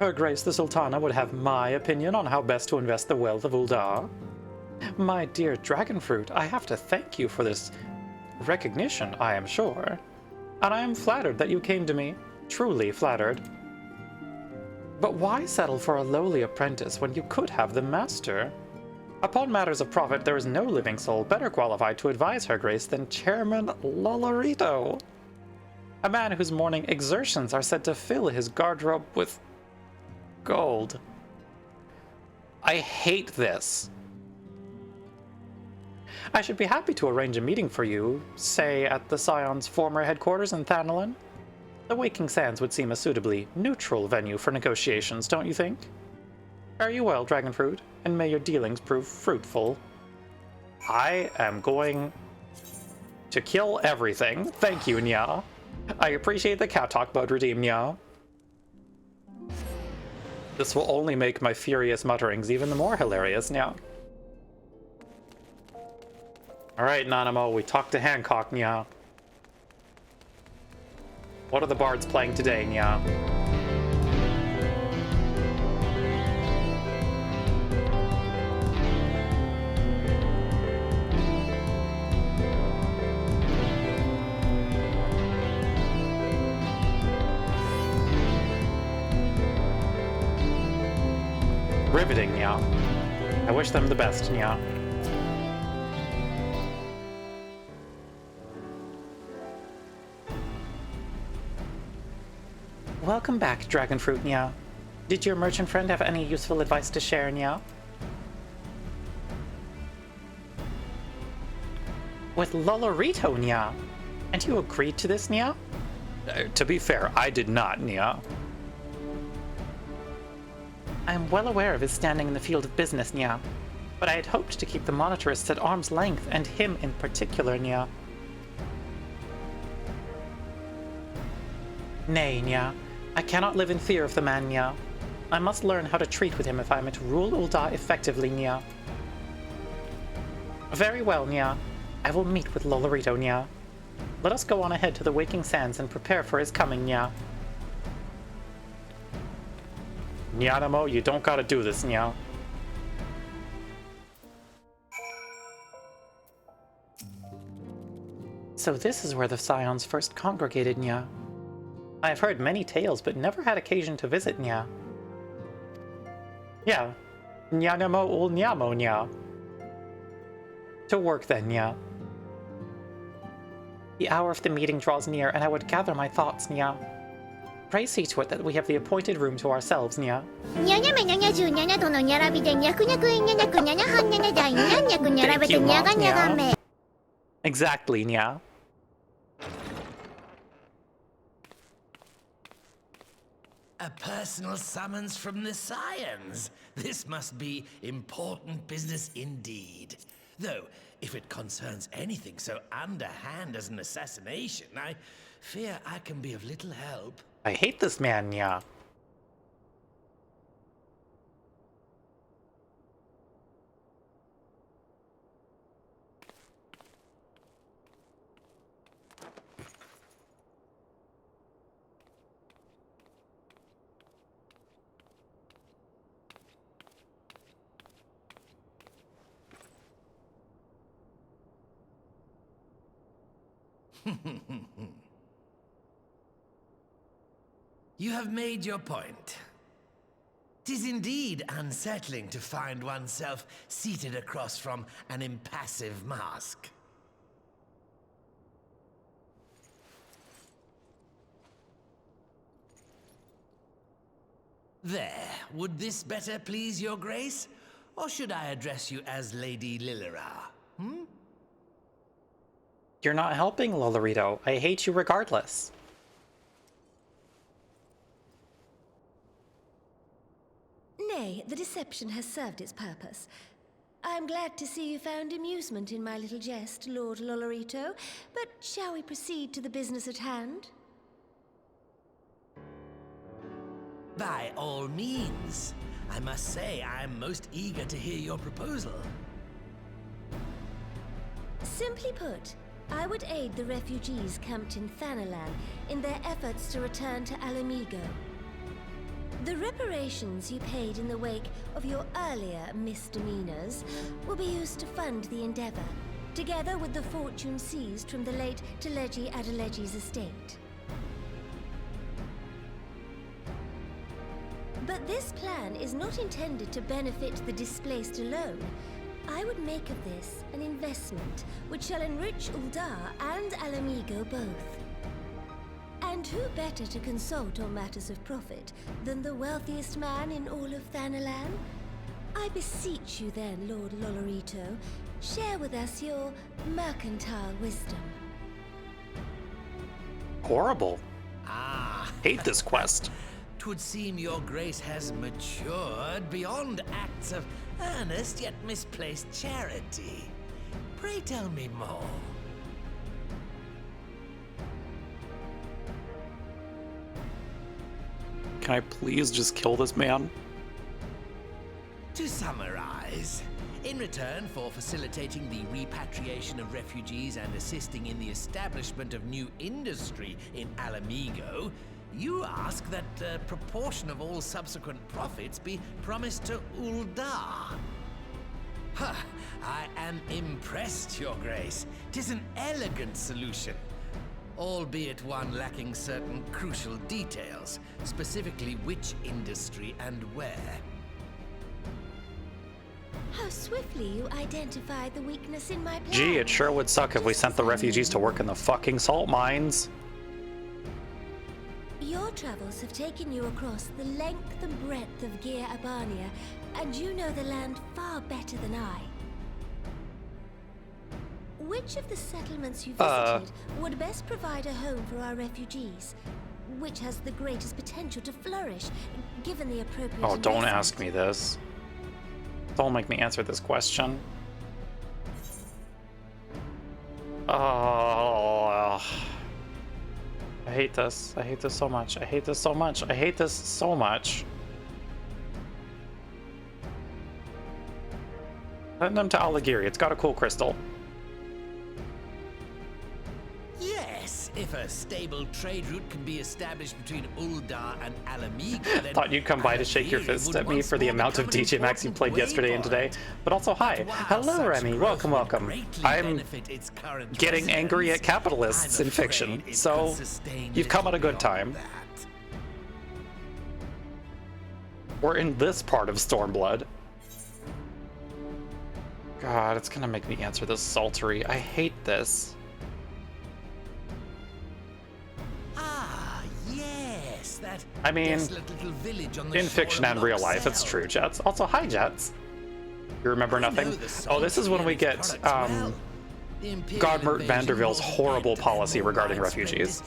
Her Grace the Sultana would have my opinion on how best to invest the wealth of Ul'dah. My dear Dragonfruit, I have to thank you for this recognition, I am sure. And I am flattered that you came to me. Truly flattered. But why settle for a lowly apprentice when you could have the master? Upon matters of profit, there is no living soul better qualified to advise Her Grace than Chairman Lolorito, a man whose morning exertions are said to fill his garderobe with gold. I hate this. I should be happy to arrange a meeting for you, say at the Scion's former headquarters in Thanalan. The Waking Sands would seem a suitably neutral venue for negotiations, don't you think? Fare you well, Dragonfruit, and may your dealings prove fruitful. I am going to kill everything. Thank you, Nya. I appreciate the cat talk, but redeem, Nya. This will only make my furious mutterings even more hilarious, Nya. Alright, Nanamo, we talked to Hancock, Nya. What are the bards playing today, Nya? Riveting, Nya. I wish them the best, Nya. Welcome back, Dragonfruit, Nya. Did your merchant friend have any useful advice to share, Nya? With Lolorito, Nya. And you agreed to this, Nya? To be fair, I did not, Nya. I am well aware of his standing in the field of business, Nya. But I had hoped to keep the monetarists at arm's length, and him in particular, Nya. Nay, Nya. I cannot live in fear of the man, Nya. I must learn how to treat with him if I am to rule Ul'dah effectively, Nya. Very well, Nya. I will meet with Lolorito, Nya. Let us go on ahead to the Waking Sands and prepare for his coming, Nya. Nyanamo, you don't gotta do this, Nya. So this is where the Scions first congregated, Nya. I have heard many tales, but never had occasion to visit, Nya. Yeah. Nyanamo ul Nyamo, Nya. To work then, Nya. The hour of the meeting draws near, and I would gather my thoughts, Nya. Pray see to it that we have the appointed room to ourselves, Nya. Exactly, Nya. A personal summons from the Scions. This must be important business indeed. Though, if it concerns anything so underhand as an assassination, I fear I can be of little help. I hate this man, Nya. You have made your point. 'Tis indeed unsettling to find oneself seated across from an impassive mask. There, would this better please your grace? Or should I address you as Lady Lilira? You're not helping, Lolorito. I hate you regardless. Nay, the deception has served its purpose. I'm glad to see you found amusement in my little jest, Lord Lolorito, but shall we proceed to the business at hand? By all means. I must say, I'm most eager to hear your proposal. Simply put, I would aid the refugees camped in Thanalan in their efforts to return to Alamigo. The reparations you paid in the wake of your earlier misdemeanors will be used to fund the endeavor, together with the fortune seized from the late Teleji Adeleji's estate. But this plan is not intended to benefit the displaced alone. I would make of this an investment which shall enrich Uldar and Alamigo both. And who better to consult on matters of profit than the wealthiest man in all of Thanalan? I beseech you then, Lord Lolorito, share with us your mercantile wisdom. Horrible. Ah. Hate this quest. 'Twould seem your grace has matured beyond acts of earnest yet misplaced charity. Pray tell me more. Can I please just kill this man? To summarize, in return for facilitating the repatriation of refugees and assisting in the establishment of new industry in Alamigo, you ask that a proportion of all subsequent profits be promised to Uldar. Huh, I am impressed, Your Grace. 'Tis an elegant solution, albeit one lacking certain crucial details, specifically which industry and where. How swiftly you identified the weakness in my plan. Gee, it sure would suck if we sent the refugees to work in the fucking salt mines. Your travels have taken you across the length and breadth of Gir Abania, and you know the land far better than I. Which of the settlements you visited would best provide a home for our refugees? Which has the greatest potential to flourish, given the appropriate Oh, don't investment? ask me this. Don't make me answer this question. Oh, I hate this. I hate this so much. I hate this so much. I hate this so much. Send them to Aligiri. It's got a cool crystal. Yes, if a stable trade route can be established between Uldar and Alamigo, then Thought you'd come by to shake your fist at me for the amount of DJ Max you played yesterday and today. But also, hi. Hello, Remy. Welcome, welcome. I'm getting angry at capitalists in fiction, so you've come at a good time. We're in this part of Stormblood. God, it's gonna make me answer this sultry. I hate this. yes, that I mean, desolate little village on the in shore fiction of and real Loch life, it's Sel. true, Jets. Also, hi, Jets. You remember nothing? Oh, this is when we get Godmert Vanderville's horrible policy regarding refugees.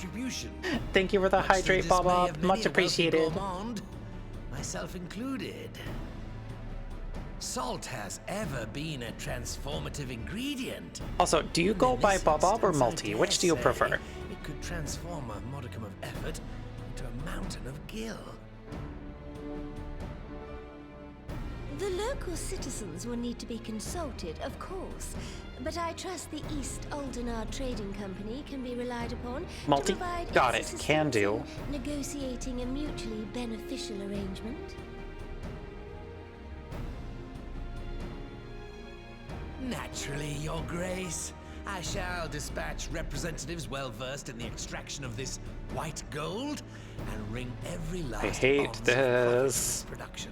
Thank you for the hydrate, Bob. Much appreciated. Myself included. Salt has ever been a transformative ingredient. Also, do you go by Bob or Multi? Which do you prefer? It could transform a modicum of effort into a mountain of gil. The local citizens will need to be consulted, of course, but I trust the East Aldenard Trading Company can be relied upon Multi? to provide Got its it. Can do. assistance in negotiating a mutually beneficial arrangement. Naturally, Your Grace. I shall dispatch representatives well versed in the extraction of this white gold, and wring every last I hate ounce of this. production.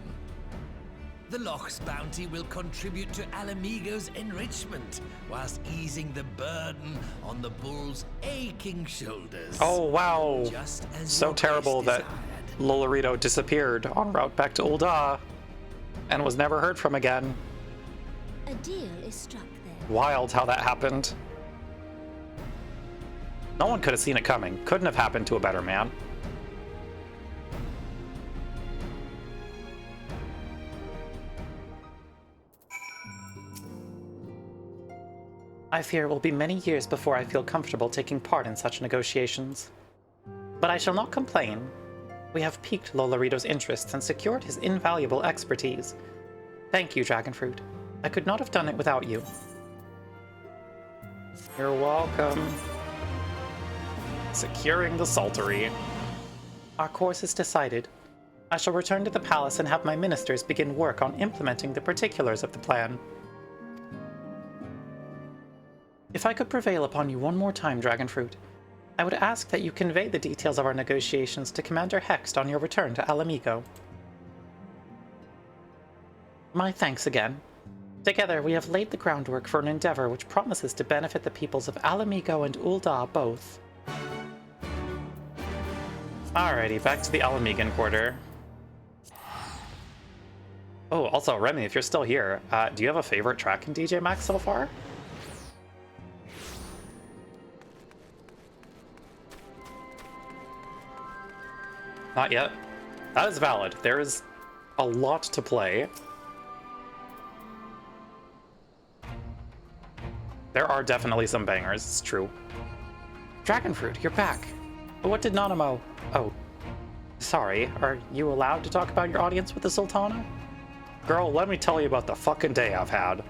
The Loch's bounty will contribute to Alamigo's enrichment, whilst easing the burden on the bull's aching shoulders. Oh wow! Just as So your terrible grace that Lolorito disappeared en route back to Ul'dah and was never heard from again. A deal is struck there. Wild how that happened. No one could have seen it coming. Couldn't have happened to a better man. I fear it will be many years before I feel comfortable taking part in such negotiations. But I shall not complain. We have piqued Lolorito's interests and secured his invaluable expertise. Thank you, Dragonfruit. I could not have done it without you. You're welcome. Securing the Saltery. Our course is decided. I shall return to the palace and have my ministers begin work on implementing the particulars of the plan. If I could prevail upon you one more time, Dragonfruit, I would ask that you convey the details of our negotiations to Commander Hext on your return to Alamigo. My thanks again. Together, we have laid the groundwork for an endeavor which promises to benefit the peoples of Alamigo and Ul'dah both. Alrighty, back to the Alamigan quarter. Oh, also, Remy, if you're still here, do you have a favorite track in DJ Max so far? Not yet. That is valid. There is a lot to play. There are definitely some bangers, it's true. Dragonfruit, you're back. But what did Nanamo... Oh. Sorry, are you allowed to talk about your audience with the Sultana? Girl, let me tell you about the fucking day I've had.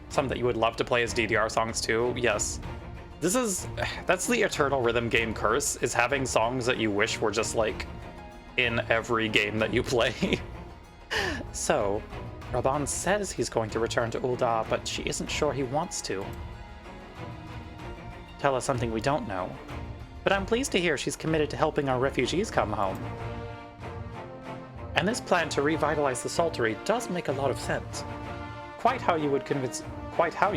Some that you would love to play as DDR songs too, yes. That's the eternal rhythm game curse, is having songs that you wish were just like in every game that you play. So, Raban says he's going to return to Ul'dah, but she isn't sure he wants to. Tell us something we don't know. But I'm pleased to hear she's committed to helping our refugees come home. And this plan to revitalize the Saltery does make a lot of sense. Quite how you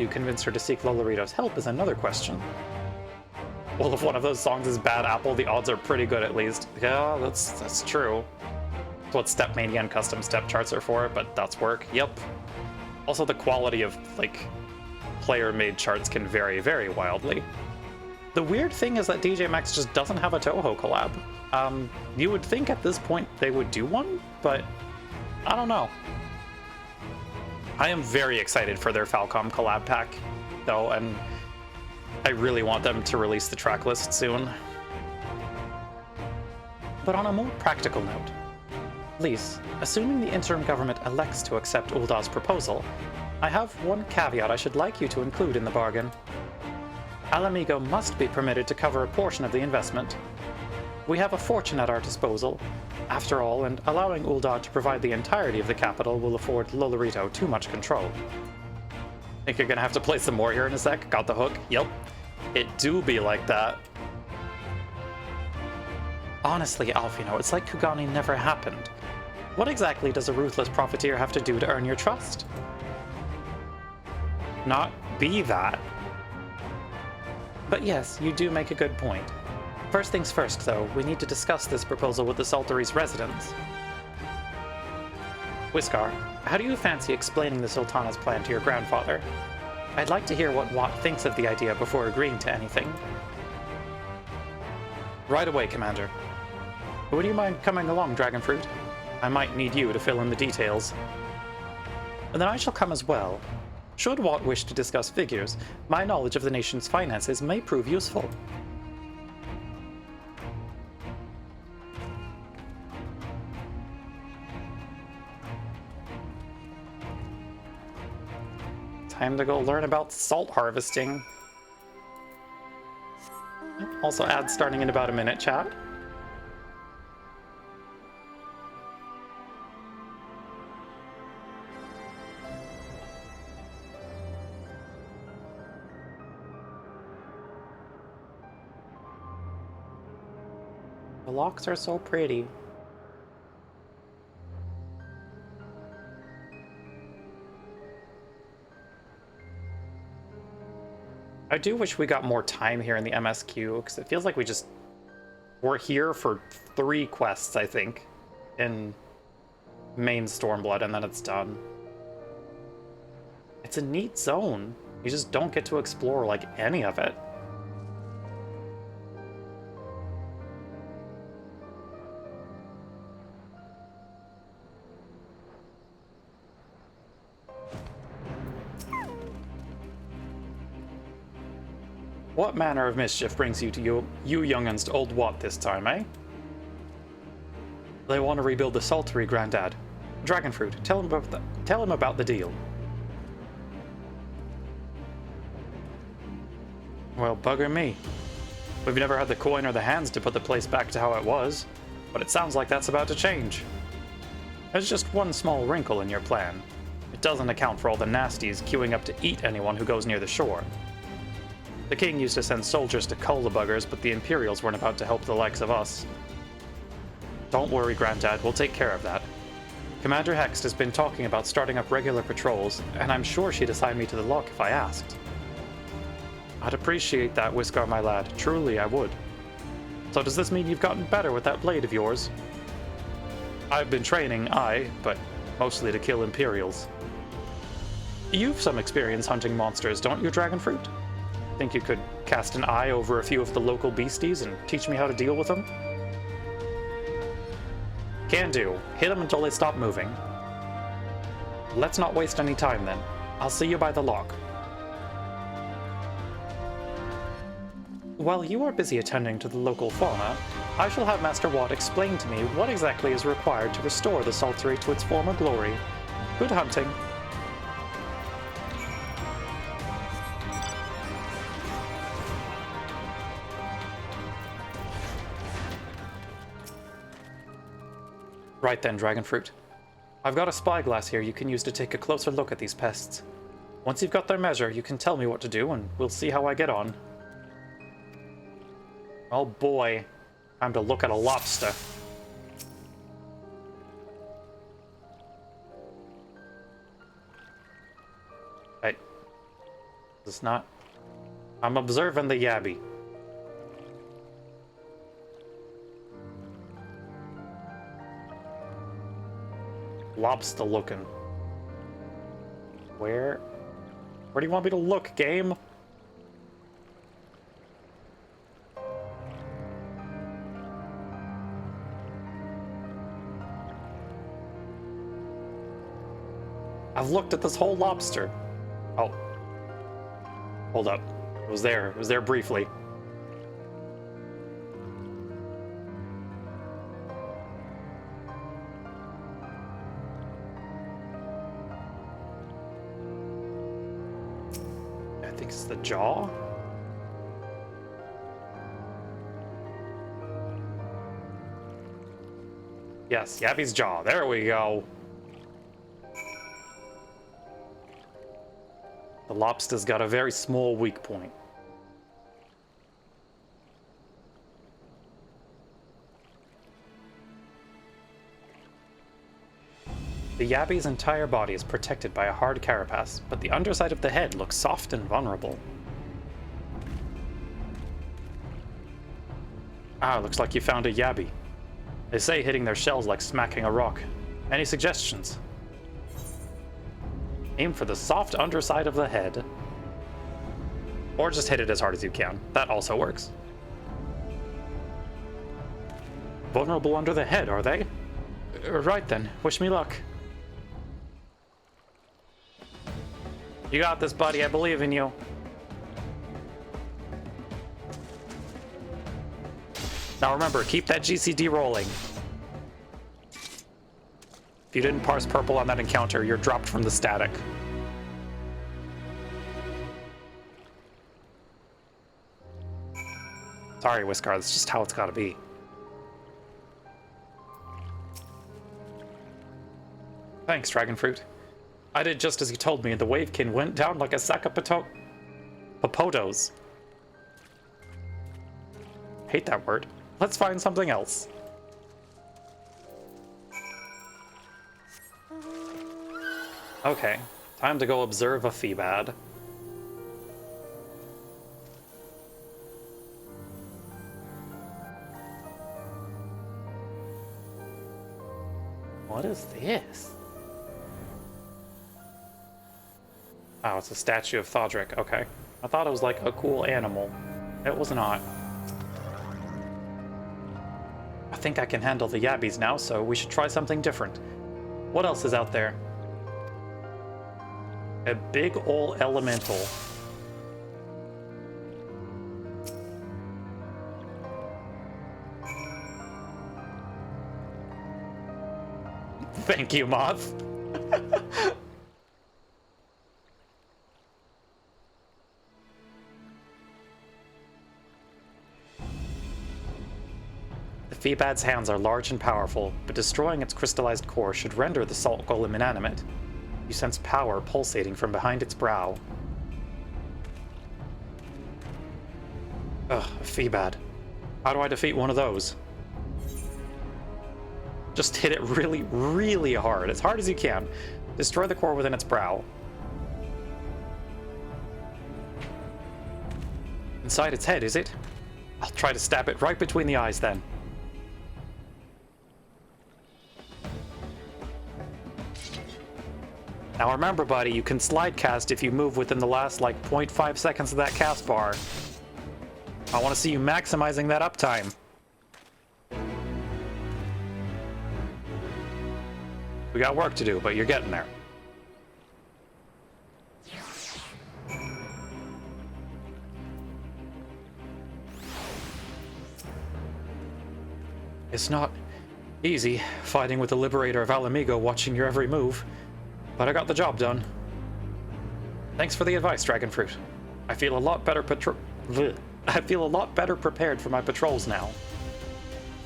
convince her to seek Lolorito's help is another question. Well, if one of those songs is Bad Apple, the odds are pretty good at least. Yeah, that's true. That's what Step Mania and custom step charts are for, but that's work. Yep. Also, the quality of, like, player-made charts can vary very wildly. The weird thing is that DJ Max just doesn't have a Toho collab. You would think at this point they would do one, but I don't know. I am very excited for their Falcom collab pack, though, and I really want them to release the track list soon. But on a more practical note, Lise, assuming the interim government elects to accept Ul'dah's proposal, I have one caveat I should like you to include in the bargain. Alamigo must be permitted to cover a portion of the investment. We have a fortune at our disposal, after all, and allowing Ul'dah to provide the entirety of the capital will afford Lolorito too much control. Think you're gonna have to play some more here in a sec? Got the hook? Yep. It do be like that. Honestly, Alfino, it's like Kugani never happened. What exactly does a ruthless profiteer have to do to earn your trust? Not be that. But yes, you do make a good point. First things first, though, we need to discuss this proposal with the Saltery's residents. Whiskar, how do you fancy explaining the Sultana's plan to your grandfather? I'd like to hear what Watt thinks of the idea before agreeing to anything. Right away, Commander. Would you mind coming along, Dragonfruit? I might need you to fill in the details. And then I shall come as well. Should Watt wish to discuss figures, my knowledge of the nation's finances may prove useful. Time to go learn about salt harvesting. Also ads starting in about a minute, chat. The locks are so pretty. I do wish we got more time here in the MSQ, because it feels like we're here for 3 quests, I think, in main Stormblood, and then it's done. It's a neat zone. You just don't get to explore, like, any of it. What manner of mischief brings you to you young'uns to Old Wat this time, eh? They want to rebuild the Saltery, Grandad. Dragonfruit, tell him about the deal. Well, bugger me. We've never had the coin or the hands to put the place back to how it was, but it sounds like that's about to change. There's just one small wrinkle in your plan. It doesn't account for all the nasties queuing up to eat anyone who goes near the shore. The king used to send soldiers to cull the buggers, but the Imperials weren't about to help the likes of us. Don't worry, Grandad, we'll take care of that. Commander Hext has been talking about starting up regular patrols, and I'm sure she'd assign me to the lock if I asked. I'd appreciate that, Whiskar, my lad. Truly, I would. So does this mean you've gotten better with that blade of yours? I've been training, aye, but mostly to kill Imperials. You've some experience hunting monsters, don't you, Dragonfruit? Think you could cast an eye over a few of the local beasties and teach me how to deal with them? Can do. Hit them until they stop moving. Let's not waste any time then. I'll see you by the lock. While you are busy attending to the local fauna, I shall have Master Watt explain to me what exactly is required to restore the Saltery to its former glory. Good hunting. Right then, Dragonfruit. I've got a spyglass here you can use to take a closer look at these pests. Once you've got their measure, you can tell me what to do, and we'll see how I get on. Oh boy, time to look at a lobster. Hey, it's not... I'm observing the yabby. Lobster looking. Where do you want me to look, game? I've looked at this whole lobster. Oh. Hold up. It was there. It was there briefly. I think it's the jaw. Yes, Yabby's jaw. There we go. The lobster's got a very small weak point. The Yabby's entire body is protected by a hard carapace, but the underside of the head looks soft and vulnerable. Ah, looks like you found a Yabby. They say hitting their shells like smacking a rock. Any suggestions? Aim for the soft underside of the head. Or just hit it as hard as you can. That also works. Vulnerable under the head, are they? Right then, wish me luck. You got this, buddy. I believe in you. Now remember, keep that GCD rolling. If you didn't parse purple on that encounter, you're dropped from the static. Sorry, Whiskar, that's just how it's gotta be. Thanks, Dragonfruit. I did just as you told me, and the Wavekin went down like a sack of popotos. Hate that word. Let's find something else. Okay, time to go observe a Feebad. What is this? Oh, it's a statue of Thodrick. Okay. I thought it was like a cool animal. It was not. I think I can handle the yabbies now, so we should try something different. What else is out there? A big ol' elemental. Thank you, Moth. The Feebad's hands are large and powerful, but destroying its crystallized core should render the salt golem inanimate. You sense power pulsating from behind its brow. Ugh, a Feebad. How do I defeat one of those? Just hit it really, really hard as you can. Destroy the core within its brow. Inside its head, is it? I'll try to stab it right between the eyes then. Now remember, buddy, you can slide cast if you move within the last, like, 0.5 seconds of that cast bar. I want to see you maximizing that uptime. We got work to do, but you're getting there. It's not easy fighting with the Liberator of Alamigo watching your every move, but I got the job done. Thanks for the advice, Dragonfruit. I feel a lot better prepared for my patrols now.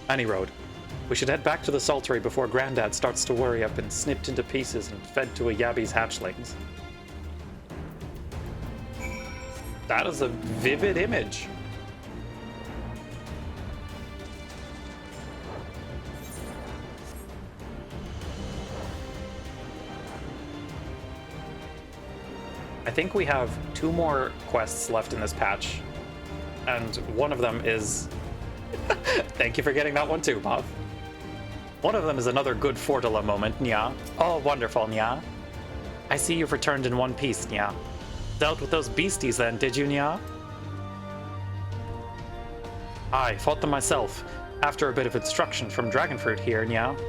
Any road. We should head back to the Saltery before Grandad starts to worry I've been snipped into pieces and fed to a Yabby's hatchlings. That is a vivid image. I think we have 2 more quests left in this patch, and one of them is... Thank you for getting that one too, Bob. One of them is another good Fortula moment, Nya. Oh, wonderful, Nya. I see you've returned in one piece, Nya. Dealt with those beasties then, did you, Nya? I fought them myself, after a bit of instruction from Dragonfruit here, Nya.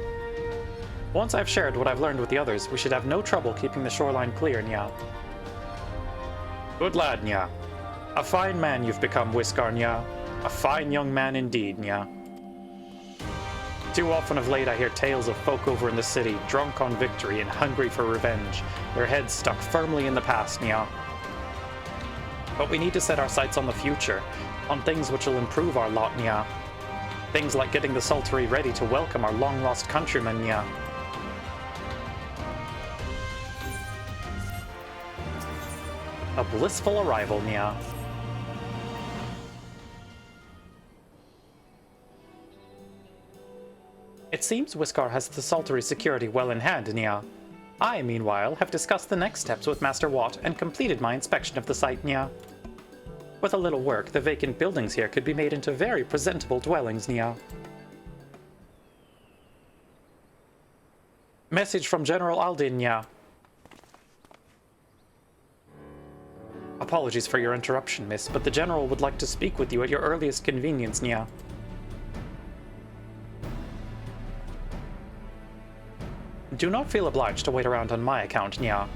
Once I've shared what I've learned with the others, we should have no trouble keeping the shoreline clear, Nya. Good lad, Nya. A fine man you've become, Whiskar, Nya. A fine young man indeed, Nya. Too often of late I hear tales of folk over in the city, drunk on victory and hungry for revenge, their heads stuck firmly in the past, Nya. But we need to set our sights on the future, on things which will improve our lot, Nya. Things like getting the Saltery ready to welcome our long-lost countrymen, Nya. A blissful arrival, Nya. It seems Whiskar has the Saltery security well in hand, Nya. I, meanwhile, have discussed the next steps with Master Watt and completed my inspection of the site, Nya. With a little work, the vacant buildings here could be made into very presentable dwellings, Nya. Message from General Aldin, Nya. Apologies for your interruption, miss, but the General would like to speak with you at your earliest convenience, Nya. Do not feel obliged to wait around on my account, Nya.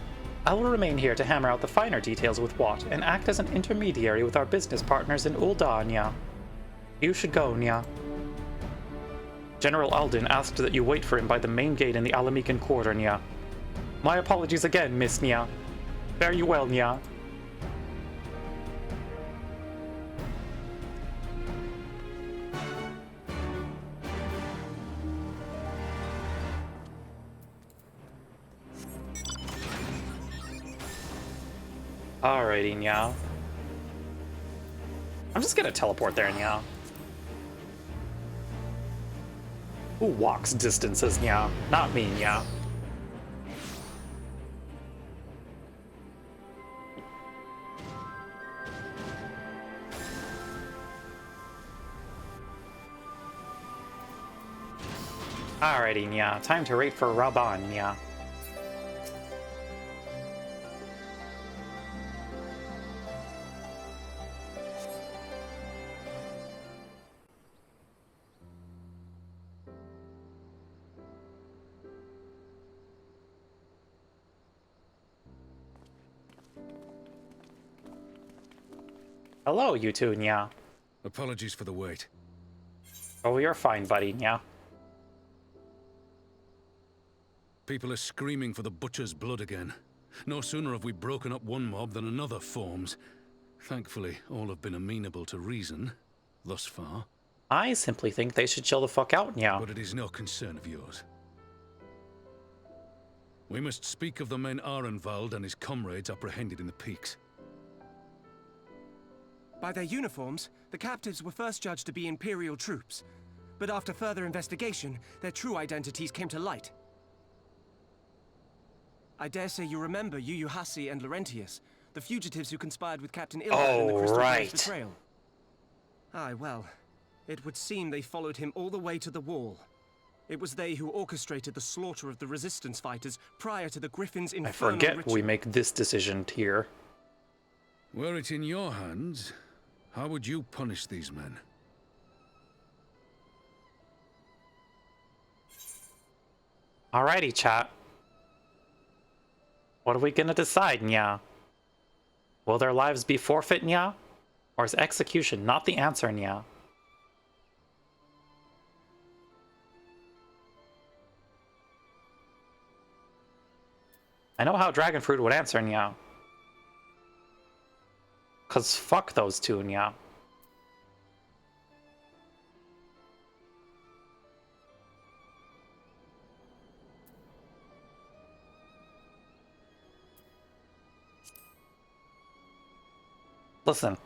I will remain here to hammer out the finer details with Watt and act as an intermediary with our business partners in Ul'dah, Nya. You should go, Nya. General Aldin asked that you wait for him by the main gate in the Alamican Quarter, Nya. My apologies again, Miss Nya. Fare you well, Nya. Alrighty, Nya. I'm just gonna teleport there, Nya. Who walks distances, nya? Not me, nya. Alrighty, nya. Time to rate for Raban, nya. Hello, you two, nya. Apologies for the wait. Oh, you're fine, buddy, nya. People are screaming for the butcher's blood again. No sooner have we broken up one mob than another forms. Thankfully, all have been amenable to reason, thus far. I simply think they should chill the fuck out, nya. But it is no concern of yours. We must speak of the men Arenvald and his comrades apprehended in the peaks. By their uniforms, the captives were first judged to be Imperial troops. But after further investigation, their true identities came to light. I dare say you remember Yuyuhasi and Laurentius, the fugitives who conspired with Captain Ilhad in the Crystal Grave's betrayal. Aye, well, it would seem they followed him all the way to the wall. It was they who orchestrated the slaughter of the resistance fighters prior to the Griffin's infernal I forget ritual. we make this decision here. Were it in your hands, how would you punish these men? Alrighty, chat. What are we gonna decide, nya? Will their lives be forfeit, nya? Or is execution not the answer, nya? I know how Dragonfruit would answer, nya. 'Cause fuck those two, nya. Listen,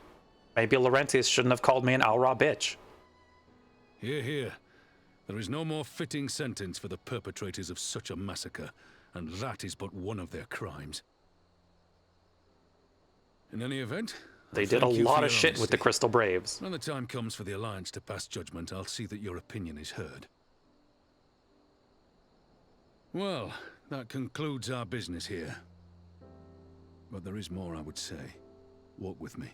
maybe Laurentius shouldn't have called me an Aura bitch. Hear, hear. There is no more fitting sentence for the perpetrators of such a massacre, and that is but one of their crimes. In any event, They did a lot of shit with the Crystal Braves. When the time comes for the Alliance to pass judgment, I'll see that your opinion is heard. Well, that concludes our business here. But there is more I would say. Walk with me.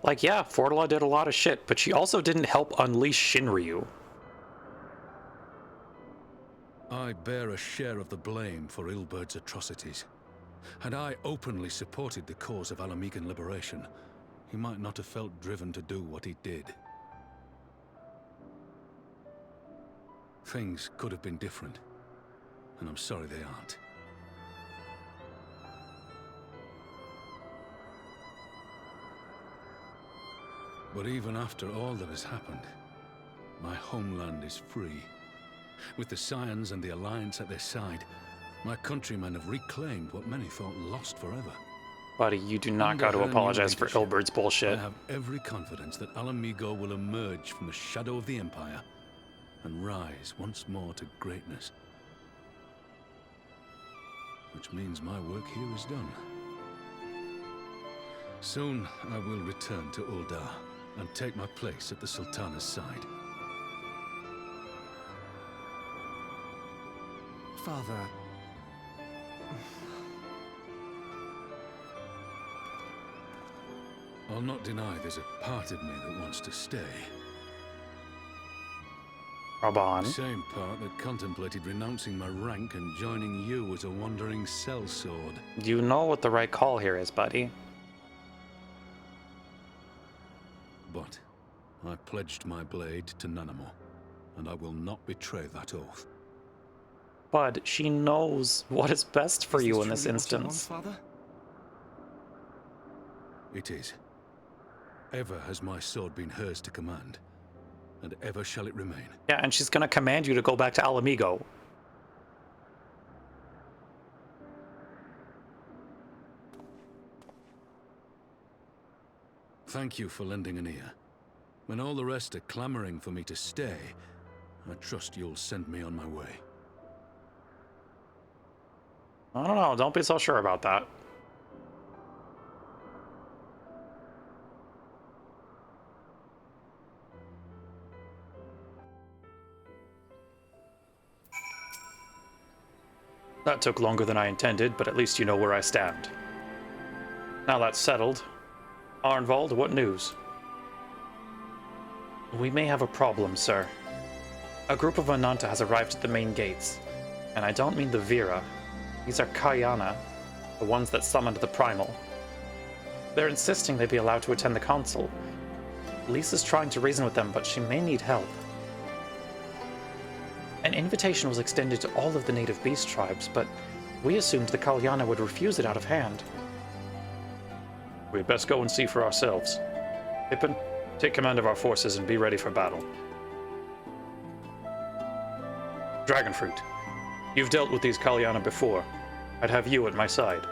Like, yeah, Fortula did a lot of shit, but she also didn't help unleash Shinryu. I bear a share of the blame for Ilberd's atrocities. Had I openly supported the cause of Alamegan liberation, he might not have felt driven to do what he did. Things could have been different, and I'm sorry they aren't. But even after all that has happened, my homeland is free. With the Scions and the Alliance at their side, my countrymen have reclaimed what many thought lost forever. Buddy, you do not got to apologize for Ilberd's bullshit. I have every confidence that Alamigo will emerge from the shadow of the Empire and rise once more to greatness. Which means my work here is done. Soon I will return to Uldar and take my place at the Sultana's side. Father... I'll not deny there's a part of me that wants to stay. Raban. The same part that contemplated renouncing my rank and joining you as a wandering sellsword. You know what the right call here is, buddy. But I pledged my blade to Nanamo, and I will not betray that oath. Bud, she knows what is best for you in this instance. Father? It is. Ever has my sword been hers to command. and ever shall it remain. Yeah, and she's gonna command you to go back to Alamigo. Thank you for lending an ear. When all the rest are clamoring for me to stay, I trust you'll send me on my way. I don't know, don't be so sure about that. That took longer than I intended, but at least you know where I stand. Now that's settled. Arnvald, what news? We may have a problem, sir. A group of Ananta has arrived at the main gates. And I don't mean the Vera. These are Kalyana, the ones that summoned the Primal. They're insisting they be allowed to attend the council. Lisa's trying to reason with them, but she may need help. An invitation was extended to all of the native beast tribes, but we assumed the Kalyana would refuse it out of hand. We'd best go and see for ourselves. Pippin, take command of our forces and be ready for battle. Dragonfruit, you've dealt with these Kalyana before. I'd have you at my side.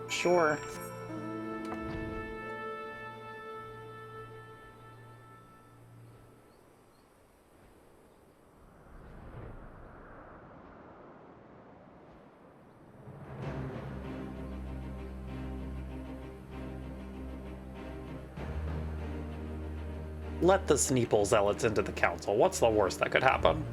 Sure. Let the Sneeple zealots into the council. What's the worst that could happen?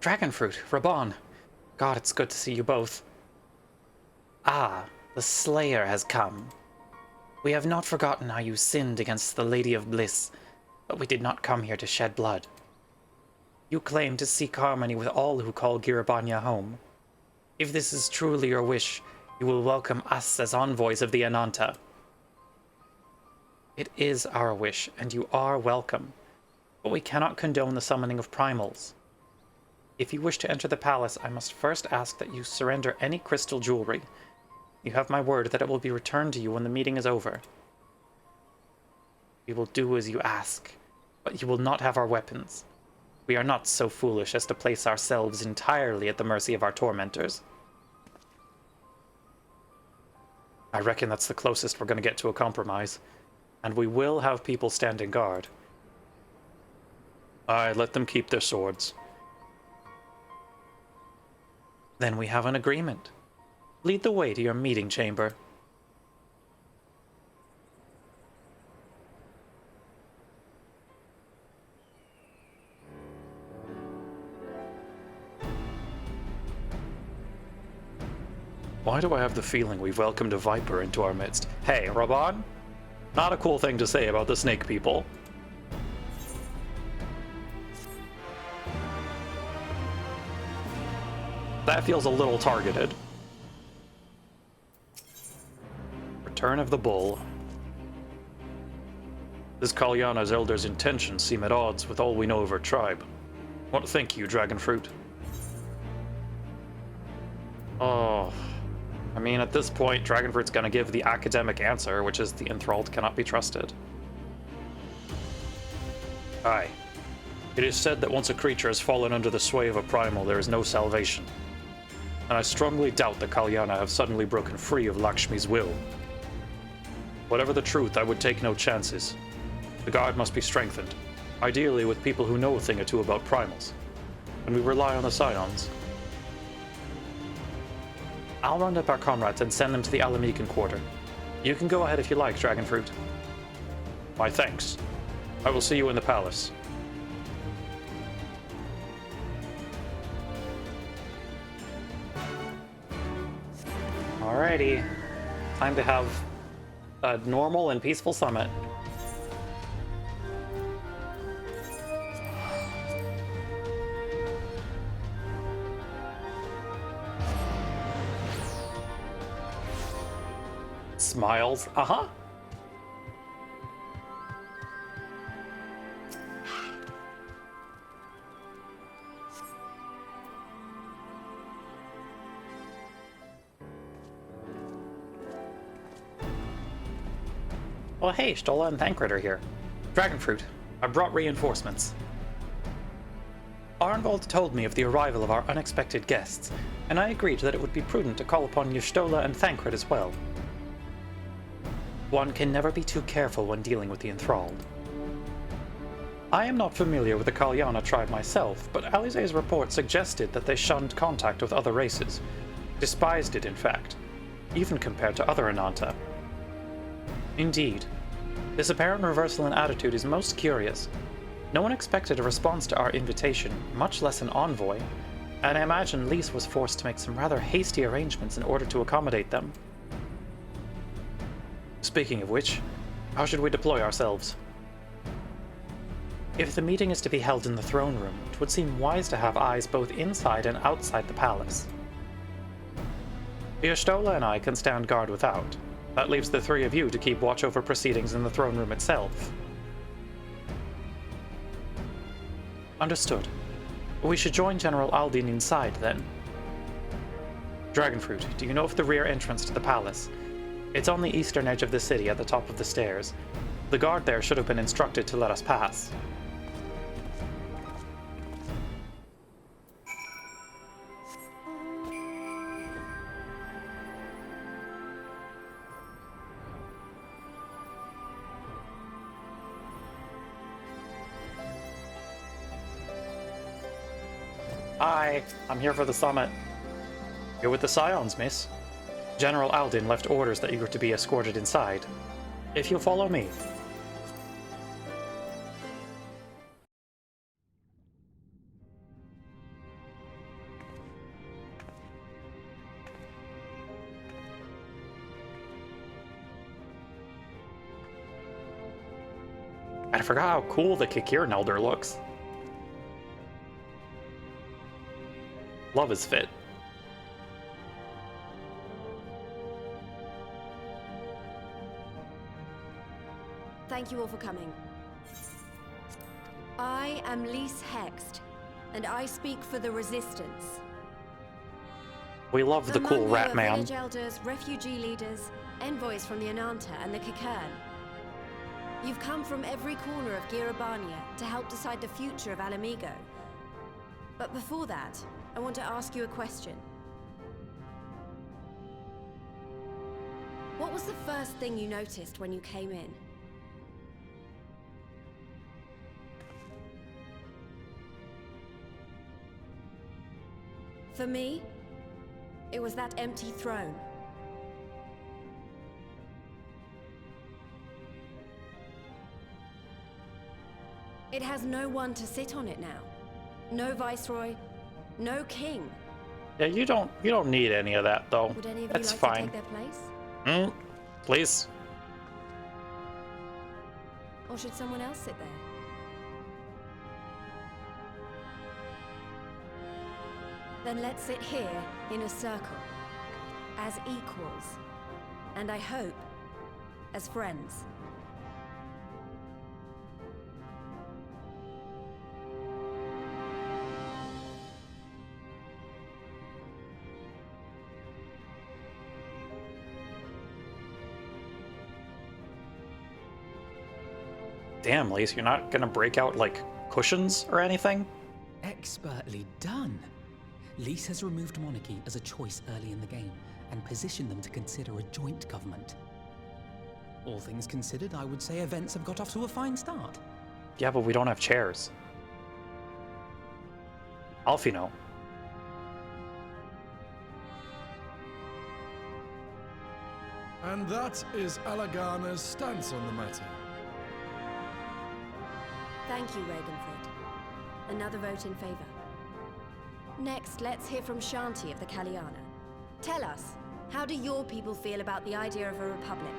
Dragonfruit, Raban. God, it's good to see you both. Ah, the Slayer has come. We have not forgotten how you sinned against the Lady of Bliss, but we did not come here to shed blood. You claim to seek harmony with all who call Girabanya home. If this is truly your wish, you will welcome us as envoys of the Ananta. It is our wish, and you are welcome, but we cannot condone the summoning of primals. If you wish to enter the palace, I must first ask that you surrender any crystal jewelry. You have my word that it will be returned to you when the meeting is over. We will do as you ask, but you will not have our weapons. We are not so foolish as to place ourselves entirely at the mercy of our tormentors. I reckon that's the closest we're going to get to a compromise, and we will have people standing guard. Aye, let them keep their swords. Then we have an agreement. Lead the way to your meeting chamber. Why do I have the feeling we've welcomed a Viper into our midst? Hey, Raban? Not a cool thing to say about the snake people. That feels a little targeted. Return of the Bull. This Kalyana's elder's intentions seem at odds with all we know of her tribe. What think you, Dragonfruit? Oh, I mean, at this point, Dragonfruit's gonna give the academic answer, which is the enthralled cannot be trusted. Aye. It is said that once a creature has fallen under the sway of a primal, there is no salvation. And I strongly doubt the Kalyana have suddenly broken free of Lakshmi's will. Whatever the truth, I would take no chances. The guard must be strengthened, ideally with people who know a thing or two about primals. And we rely on the Scions. I'll round up our comrades and send them to the Alamican quarter. You can go ahead if you like, Dragonfruit. My thanks. I will see you in the palace. Alrighty. Time to have a normal and peaceful summit. Smiles. Uh-huh. Well, hey, Stola and Thancred are here. Dragonfruit, I brought reinforcements. Arnvold told me of the arrival of our unexpected guests, and I agreed that it would be prudent to call upon Y'shtola and Thancred as well. One can never be too careful when dealing with the enthralled. I am not familiar with the Kalyana tribe myself, but Alize's report suggested that they shunned contact with other races. Despised it, in fact, even compared to other Ananta. Indeed, this apparent reversal in attitude is most curious. No one expected a response to our invitation, much less an envoy, and I imagine Lys was forced to make some rather hasty arrangements in order to accommodate them. Speaking of which, how should we deploy ourselves? If the meeting is to be held in the throne room, it would seem wise to have eyes both inside and outside the palace. Y'shtola and I can stand guard without. That leaves the three of you to keep watch over proceedings in the throne room itself. Understood. We should join General Aldin inside, then. Dragonfruit, do you know of the rear entrance to the palace? It's on the eastern edge of the city at the top of the stairs. The guard there should have been instructed to let us pass. Hi, I'm here for the summit. You're with the Scions, miss. General Aldin left orders that you were to be escorted inside. If you'll follow me. I forgot how cool the Kikiran Elder looks. Love his fit. Thank you all for coming. I am Lys Hext, and I speak for the Resistance. We love the cool rat man. Village elders, refugee leaders, envoys from the Ananta and the Kikiran. You've come from every corner of Girabania to help decide the future of Alamigo. But before that, I want to ask you a question. What was the first thing you noticed when you came in? For me, it was that empty throne. It has no one to sit on it now. No viceroy, no king. Yeah, you don't need any of that though. Would any of That's you like fine. to take their place? Please. Or should someone else sit there? Then let's sit here in a circle, as equals, and I hope, as friends. Damn, Lys, you're not gonna break out, like, cushions or anything? Expertly done. Lys has removed monarchy as a choice early in the game, and positioned them to consider a joint government. All things considered, I would say events have got off to a fine start. Yeah, but we don't have chairs. Alfino. And that is Alagana's stance on the matter. Thank you, Ragenford. Another vote in favor. Next, let's hear from Shanti of the Kalyana. Tell us, how do your people feel about the idea of a republic?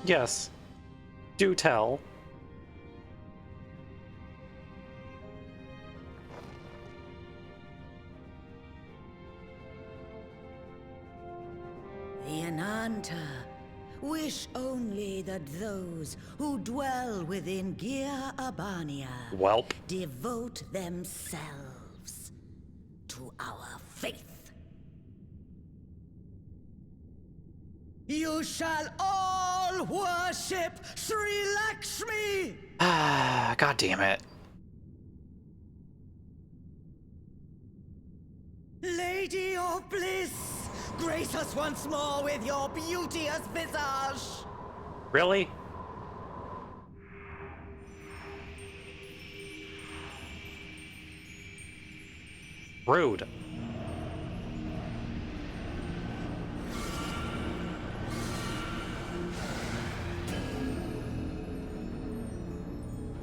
Yes. Do tell. The Ananta, Wish only that those who dwell within Gia Abania Welp. devote themselves to our faith. You shall all worship Sri Lakshmi! Ah, god damn it. Lady of Bliss, grace us once more with your beauteous visage! Really? Rude.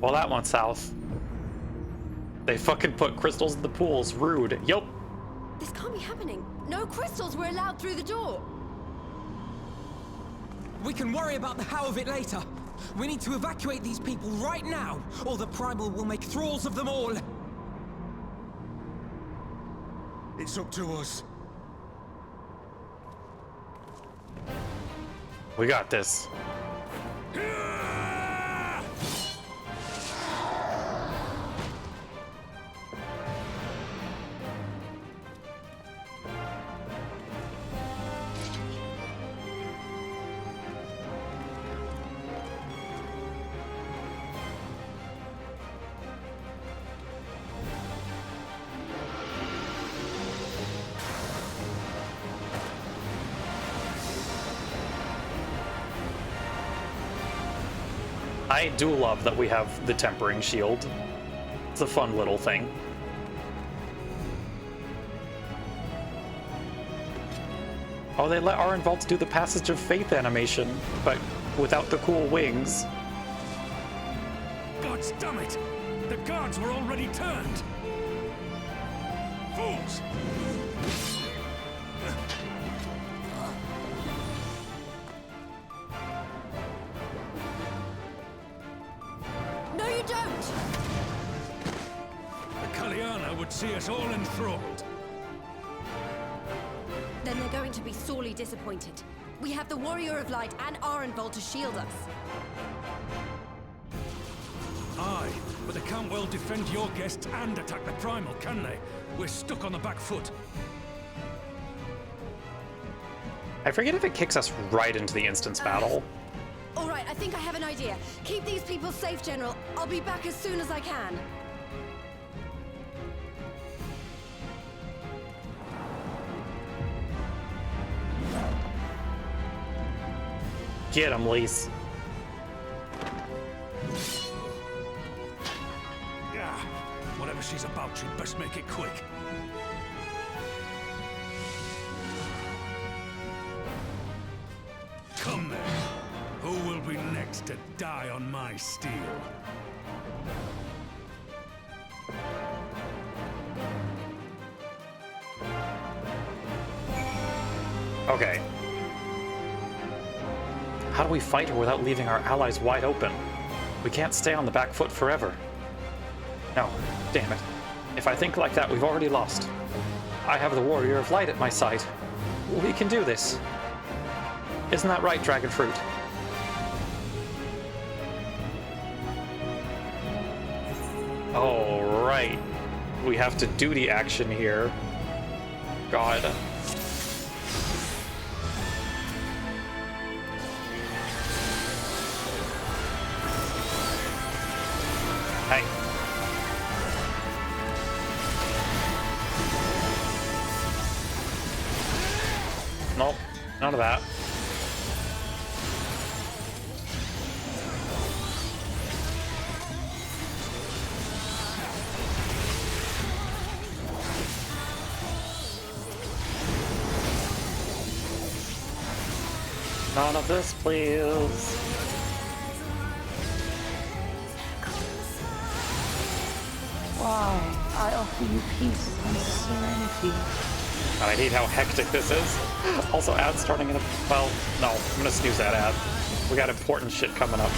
Well, that went south. They fucking put crystals in the pools. Rude. Yup. This can't be happening. No crystals were allowed through the door. We can worry about the how of it later. We need to evacuate these people right now, or the Primal will make thralls of them all. It's up to us. We got this. I do love that we have the tempering shield. It's a fun little thing. Oh, they let Arenvald do the Passage of Faith animation, but without the cool wings. God damn it! The guards were already turned! Fools! No, you don't! The Kalyana would see us all enthralled. Then they're going to be sorely disappointed. We have the Warrior of Light and Arenvald to shield us. Aye, but they can't well defend your guests and attack the Primal, can they? We're stuck on the back foot. I forget if it kicks us right into the instance battle. All right, I think I have an idea. Keep these people safe, General. I'll be back as soon as I can. Get him, Lise. Yeah, whatever she's about, she'd best make it quick. Come then. Who will be next to die on my steel? Okay. How do we fight her without leaving our allies wide open? We can't stay on the back foot forever. No, damn it. If I think like that, we've already lost. I have the Warrior of Light at my side. We can do this. Isn't that right, Dragon Fruit? All right. We have to duty action here. God. Hey. Nope, none of that. None of this, please. Why, I offer you peace and serenity. God, I hate how hectic this is. Also, ad starting in a... Well, no, I'm gonna snooze that ad. We got important shit coming up.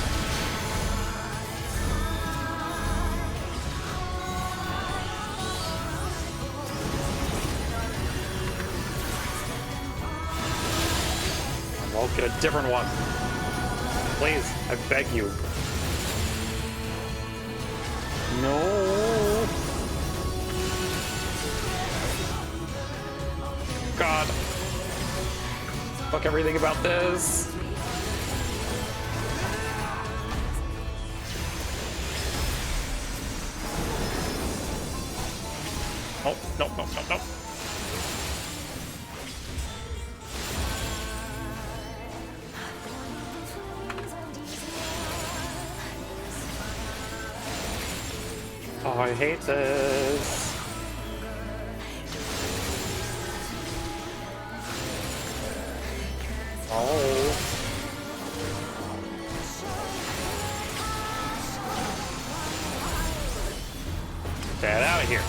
No, get a different one. Please, I beg you. No. God. Fuck everything about this. Oh, no, no, no, no. Oh, I hate this. Oh. Get out of here.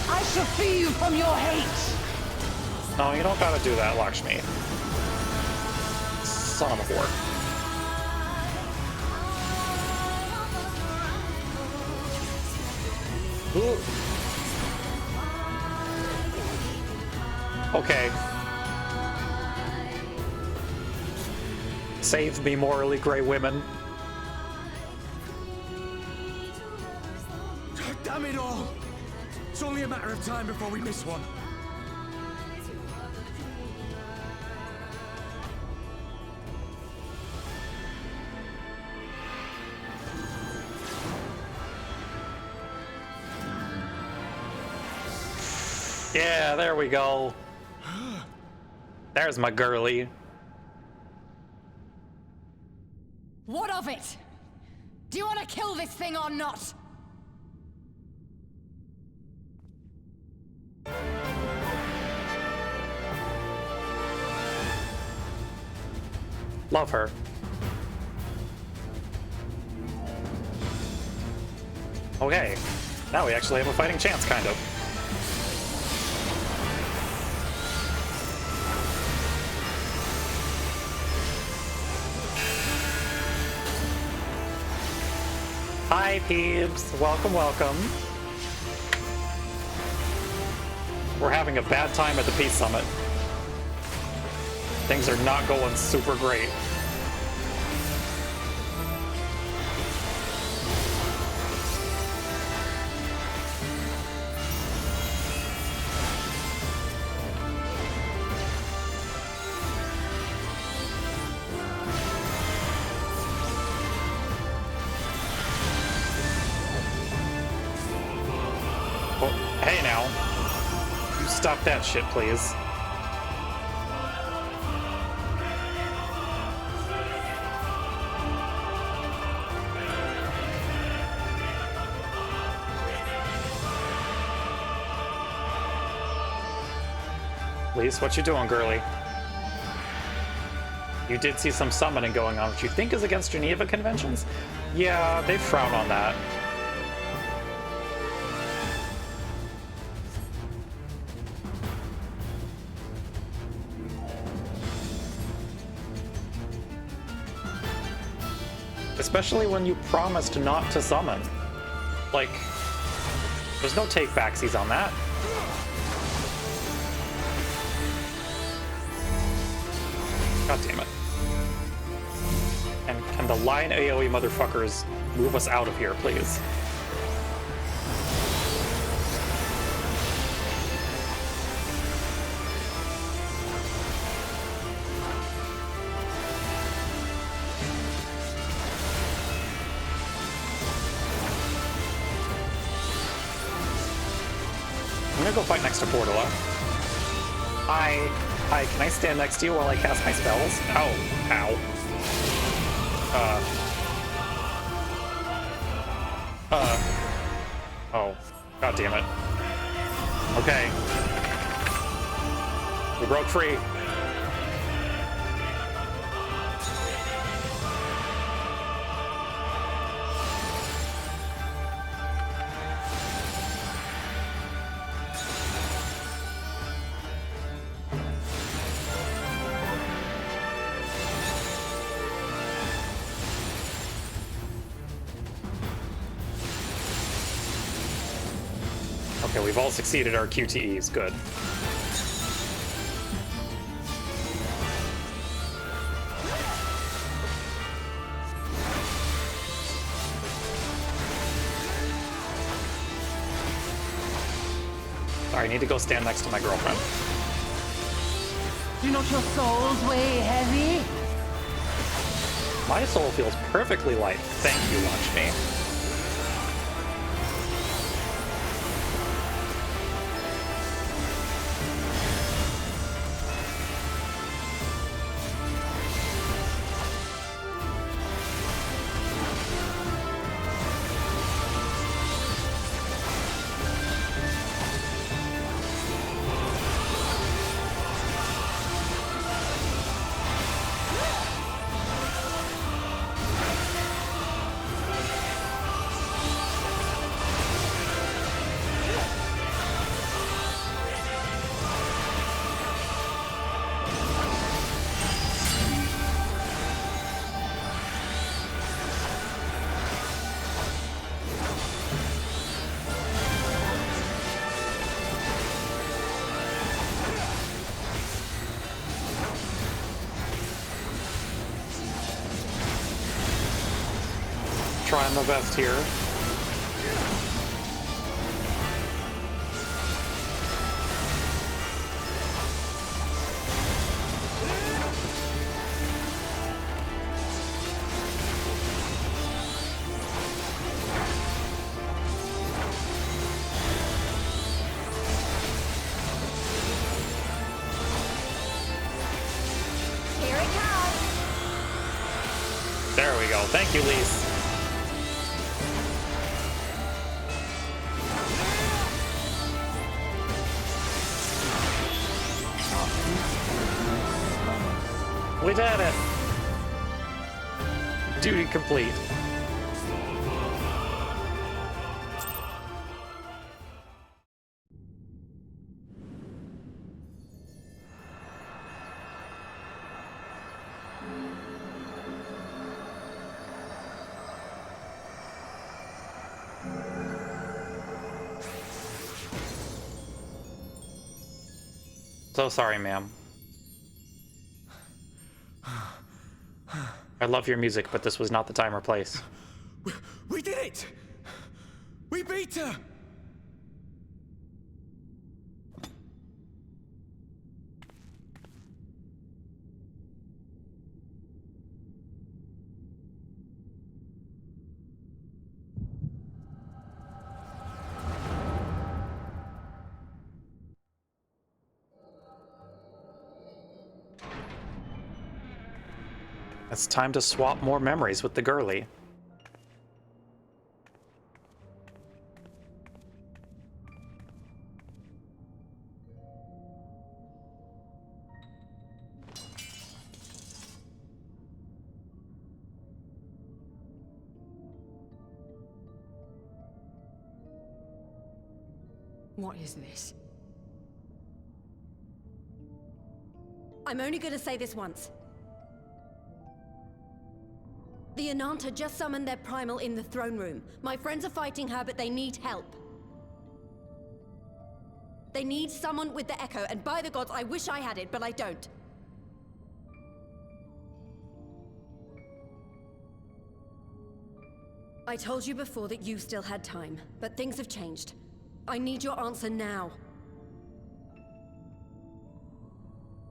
I shall free you from your hate. No, you don't gotta do that, Lakshmi. Son of a whore. Ooh. Okay. Save me, morally gray women. Damn it all! It's only a matter of time before we miss one. Yeah, there we go. There's my girly. What of it? Do you want to kill this thing or not? Love her. Okay, now we actually have a fighting chance, kind of. Hi, peeps. Welcome, welcome. We're having a bad time at the Peace Summit. Things are not going super great. Hey now, you stop that shit, please. Lise, what you doing, girly? You did see some summoning going on, which you think is against Geneva conventions? Yeah, they frown on that. Especially when you promised not to summon. Like, there's no take-backsies on that. God damn it. And can the line AoE motherfuckers move us out of here, please? I'm gonna go fight next to Portala. Hi, can I stand next to you while I cast my spells? Ow, ow. Oh, god damn it. Okay. We broke free. Okay, we've all succeeded our QTEs. Good. Sorry, I need to go stand next to my girlfriend. Do not your souls weigh heavy? My soul feels perfectly light. Thank you, Lakshmi. Trying my best here. Here it comes. There we go. Thank you, Lise. We did it! Duty complete. So sorry, ma'am. I love your music, but this was not the time or place. We did it! We beat her! It's time to swap more memories with the girly. What is this? I'm only gonna say this once. The Ananta just summoned their primal in the throne room. My friends are fighting her, but they need help. They need someone with the Echo, and by the gods, I wish I had it, but I don't. I told you before that you still had time, but things have changed. I need your answer now.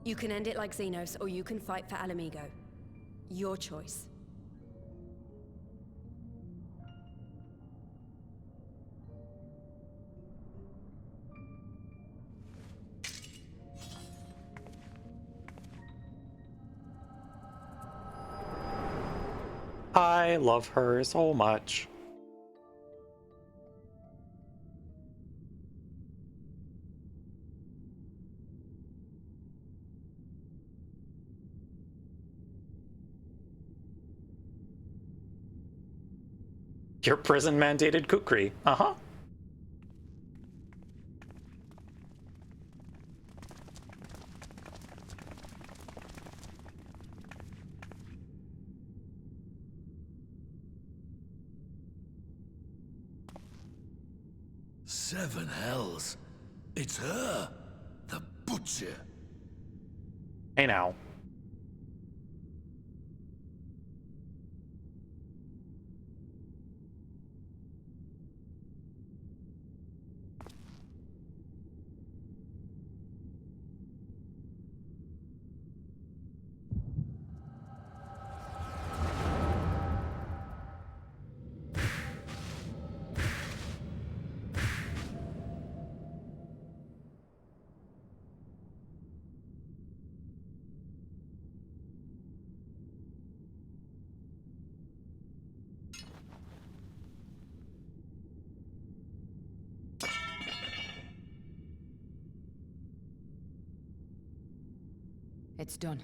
You can end it like Xenos, or you can fight for Alamigo. Your choice. I love her so much. Your prison-mandated kukri. Uh-huh. Seven hells. It's her. The butcher. Hey now. It's done.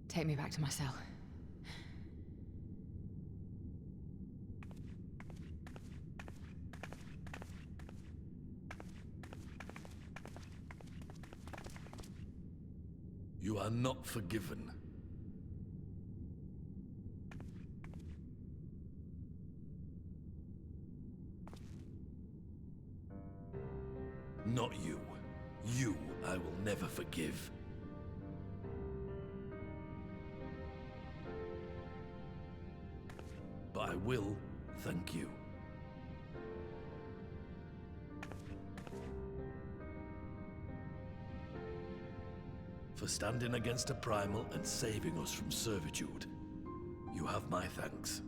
Take me back to my cell. You are not forgiven. Not you. You I will never forgive. But I will thank you. For standing against a primal and saving us from servitude. You have my thanks.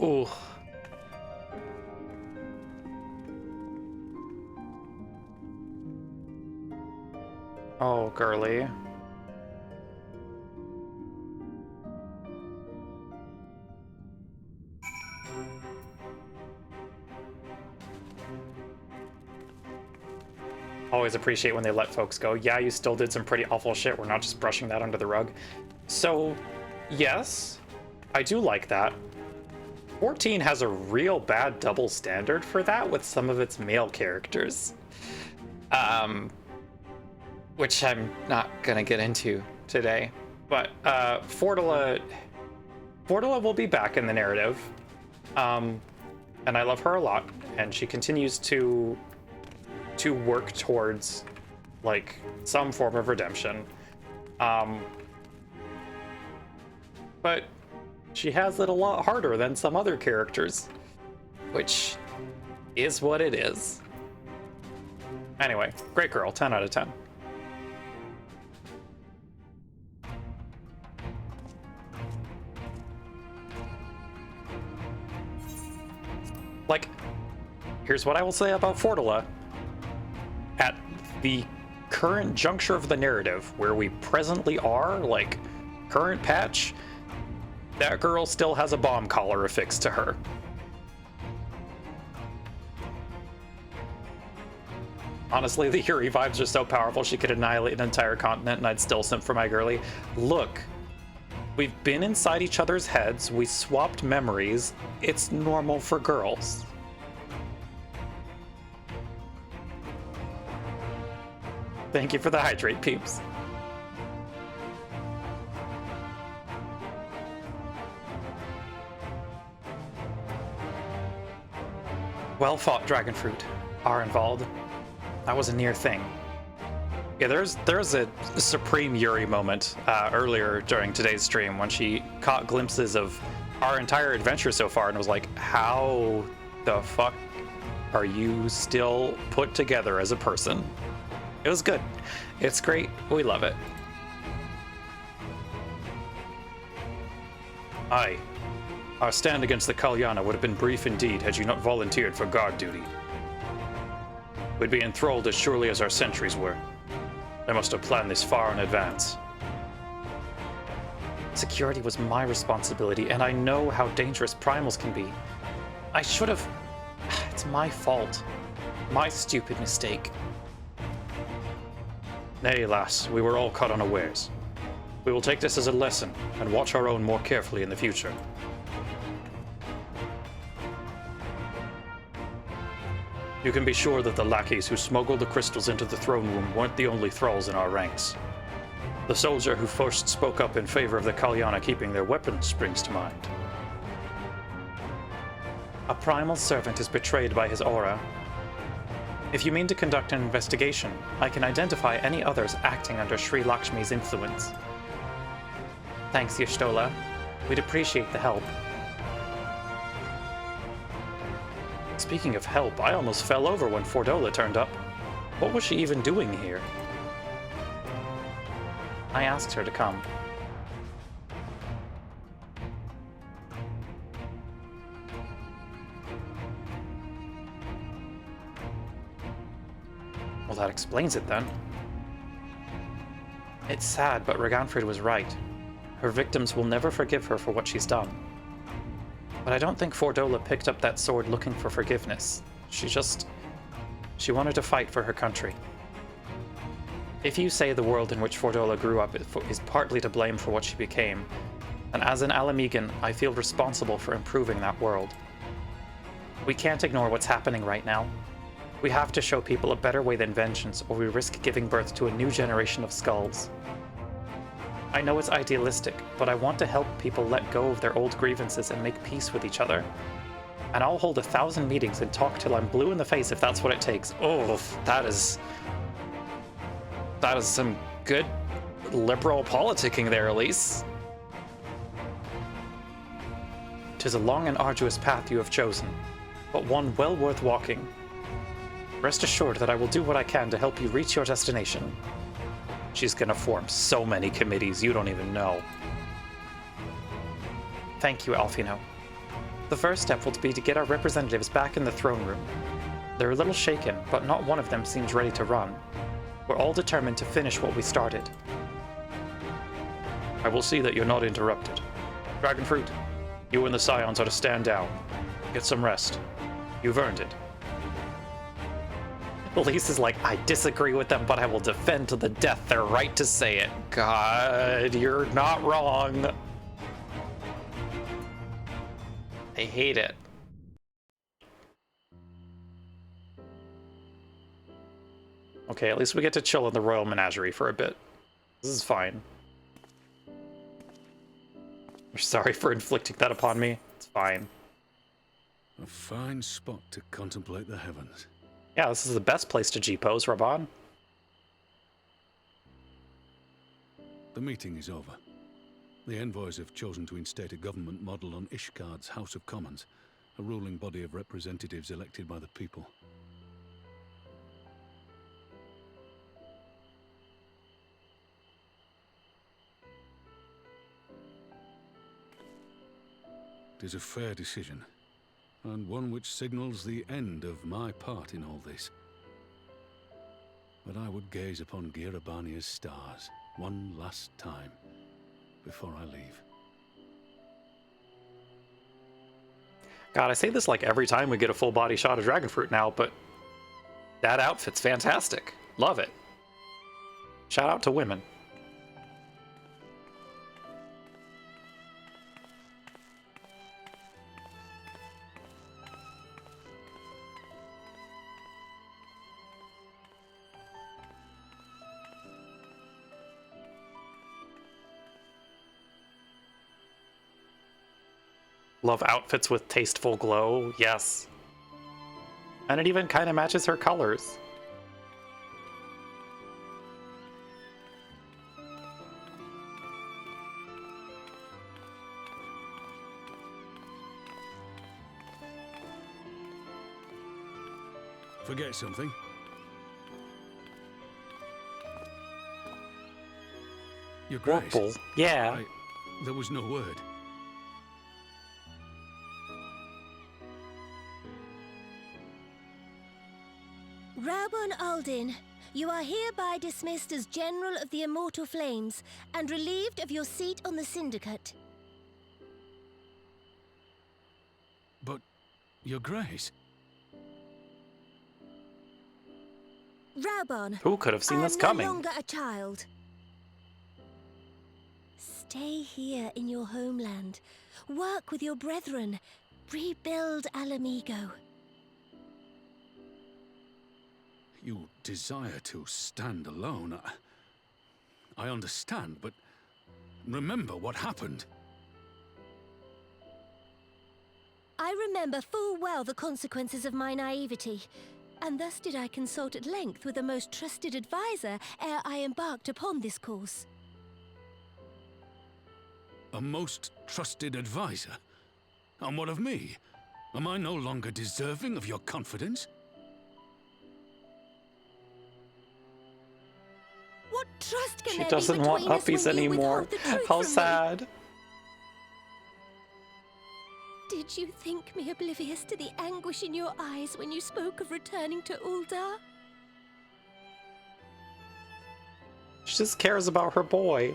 Ooh. Oh, girly. Always appreciate when they let folks go. Yeah, you still did some pretty awful shit. We're not just brushing that under the rug. So, yes, I do like that. 14 has a real bad double standard for that with some of its male characters. Which I'm not gonna get into today. But Fordula will be back in the narrative. And I love her a lot. And she continues to work towards like some form of redemption. But she has it a lot harder than some other characters, which is what it is. Anyway, great girl, 10 out of 10. Like, here's what I will say about Fordula. At the current juncture of the narrative, where we presently are, like, current patch, that girl still has a bomb collar affixed to her. Honestly, the Yuri vibes are so powerful she could annihilate an entire continent and I'd still simp for my girly. Look, we've been inside each other's heads, we swapped memories, it's normal for girls. Thank you for the hydrate, peeps. Well fought, Dragonfruit. Arenvald. That was a near thing. Yeah, there's a supreme Yuri moment earlier during today's stream when she caught glimpses of our entire adventure so far and was like, how the fuck are you still put together as a person? It was good. It's great. We love it. Aye. Our stand against the Kalyana would have been brief indeed had you not volunteered for guard duty. We'd be enthralled as surely as our sentries were. They must have planned this far in advance. Security was my responsibility, and I know how dangerous primals can be. I should have... It's my fault. My stupid mistake. Nay, lass, we were all caught unawares. We will take this as a lesson, and watch our own more carefully in the future. You can be sure that the lackeys who smuggled the crystals into the throne room weren't the only thralls in our ranks. The soldier who first spoke up in favor of the Kalyana keeping their weapons springs to mind. A primal servant is betrayed by his aura. If you mean to conduct an investigation, I can identify any others acting under Sri Lakshmi's influence. Thanks, Y'shtola. We'd appreciate the help. Speaking of help, I almost fell over when Fordola turned up. What was she even doing here? I asked her to come. Well, that explains it then. It's sad, but Raganfrid was right. Her victims will never forgive her for what she's done. But I don't think Fordola picked up that sword looking for forgiveness. She wanted to fight for her country. If you say the world in which Fordola grew up is partly to blame for what she became, then as an Alamegan, I feel responsible for improving that world. We can't ignore what's happening right now. We have to show people a better way than vengeance, or we risk giving birth to a new generation of skulls. I know it's idealistic, but I want to help people let go of their old grievances and make peace with each other. And I'll hold 1,000 meetings and talk till I'm blue in the face if that's what it takes. Oh, that is some good liberal politicking there, Elise. 'Tis a long and arduous path you have chosen, but one well worth walking. Rest assured that I will do what I can to help you reach your destination. She's gonna form so many committees you don't even know. Thank you, Alfino. The first step will be to get our representatives back in the throne room. They're a little shaken, but not one of them seems ready to run. We're all determined to finish what we started. I will see that you're not interrupted. Dragonfruit, you and the Scions are to stand down. Get some rest. You've earned it. Elise is like, I disagree with them, but I will defend to the death their right to say it. God, you're not wrong. I hate it. Okay, at least we get to chill in the royal menagerie for a bit. This is fine. You're sorry for inflicting that upon me. It's fine. A fine spot to contemplate the heavens. Yeah, this is the best place to G-pose, Raban. The meeting is over. The envoys have chosen to instate a government model on Ishgard's House of Commons, a ruling body of representatives elected by the people. It is a fair decision, and one which signals the end of my part in all this. But I would gaze upon Girabania's stars one last time before I leave. God, I say this like every time we get a full body shot of Dragonfruit now, but that outfit's fantastic. Love it. Shout out to women. Love outfits with tasteful glow, yes. And it even kind of matches her colors. Forget something? Your Grace. Whirlpool. Yeah. There was no word. Raubon Aldin, you are hereby dismissed as General of the Immortal Flames and relieved of your seat on the Syndicate. But, Your Grace... Raubon, who could have seen this coming? I am no longer a child. Stay here in your homeland. Work with your brethren. Rebuild Alamigo. You desire to stand alone. I understand, but remember what happened. I remember full well the consequences of my naivety, and thus did I consult at length with a most trusted advisor ere I embarked upon this course. A most trusted advisor? And what of me? Am I no longer deserving of your confidence? What trust can She there doesn't be want between us uppies when you anymore. withhold the truth How from sad. me? Did you think me oblivious to the anguish in your eyes when you spoke of returning to Uldar? She just cares about her boy.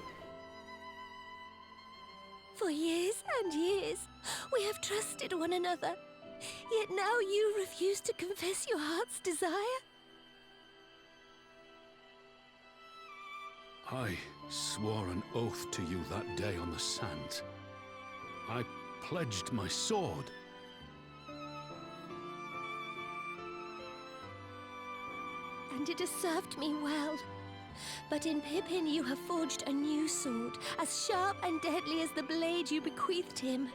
For years and years, we have trusted one another. Yet now you refuse to confess your heart's desire? I swore an oath to you that day on the sands. I pledged my sword. And it has served me well. But in Pippin you have forged a new sword, as sharp and deadly as the blade you bequeathed him.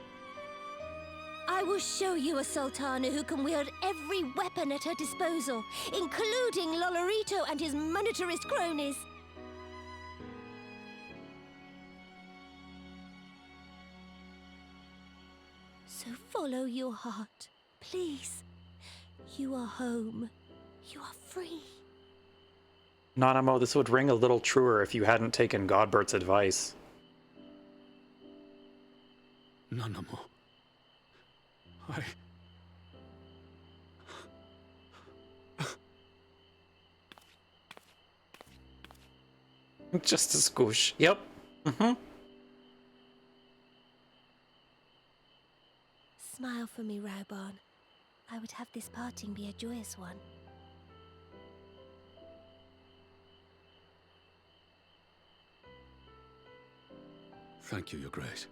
I will show you a Sultana who can wield every weapon at her disposal, including Lolorito and his monetarist cronies. So follow your heart, please. You are home. You are free. Nanamo, this would ring a little truer if you hadn't taken Godbert's advice. Nanamo. Just a squish. Yep. Smile for me, Raubon. I would have this parting be a joyous one. Thank you, Your Grace.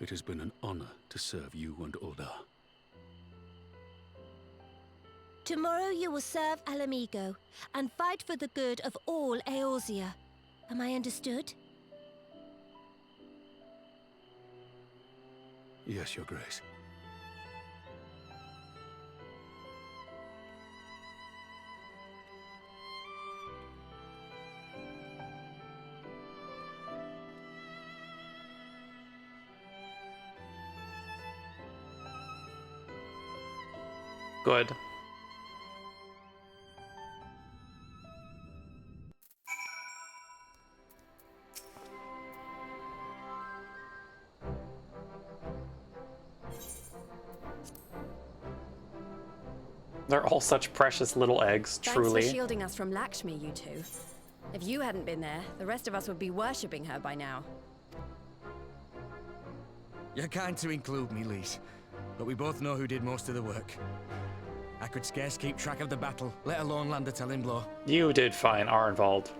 It has been an honor to serve you and Oda. Tomorrow you will serve Alamigo and fight for the good of all Eorzea. Am I understood? Yes, Your Grace. Good. They're all such precious little eggs, truly. Thanks for shielding us from Lakshmi, you two. If you hadn't been there, the rest of us would be worshipping her by now. You're kind to include me, Lise. But we both know who did most of the work. I could scarce keep track of the battle, let alone land a telling blow. You did fine, Arnvald.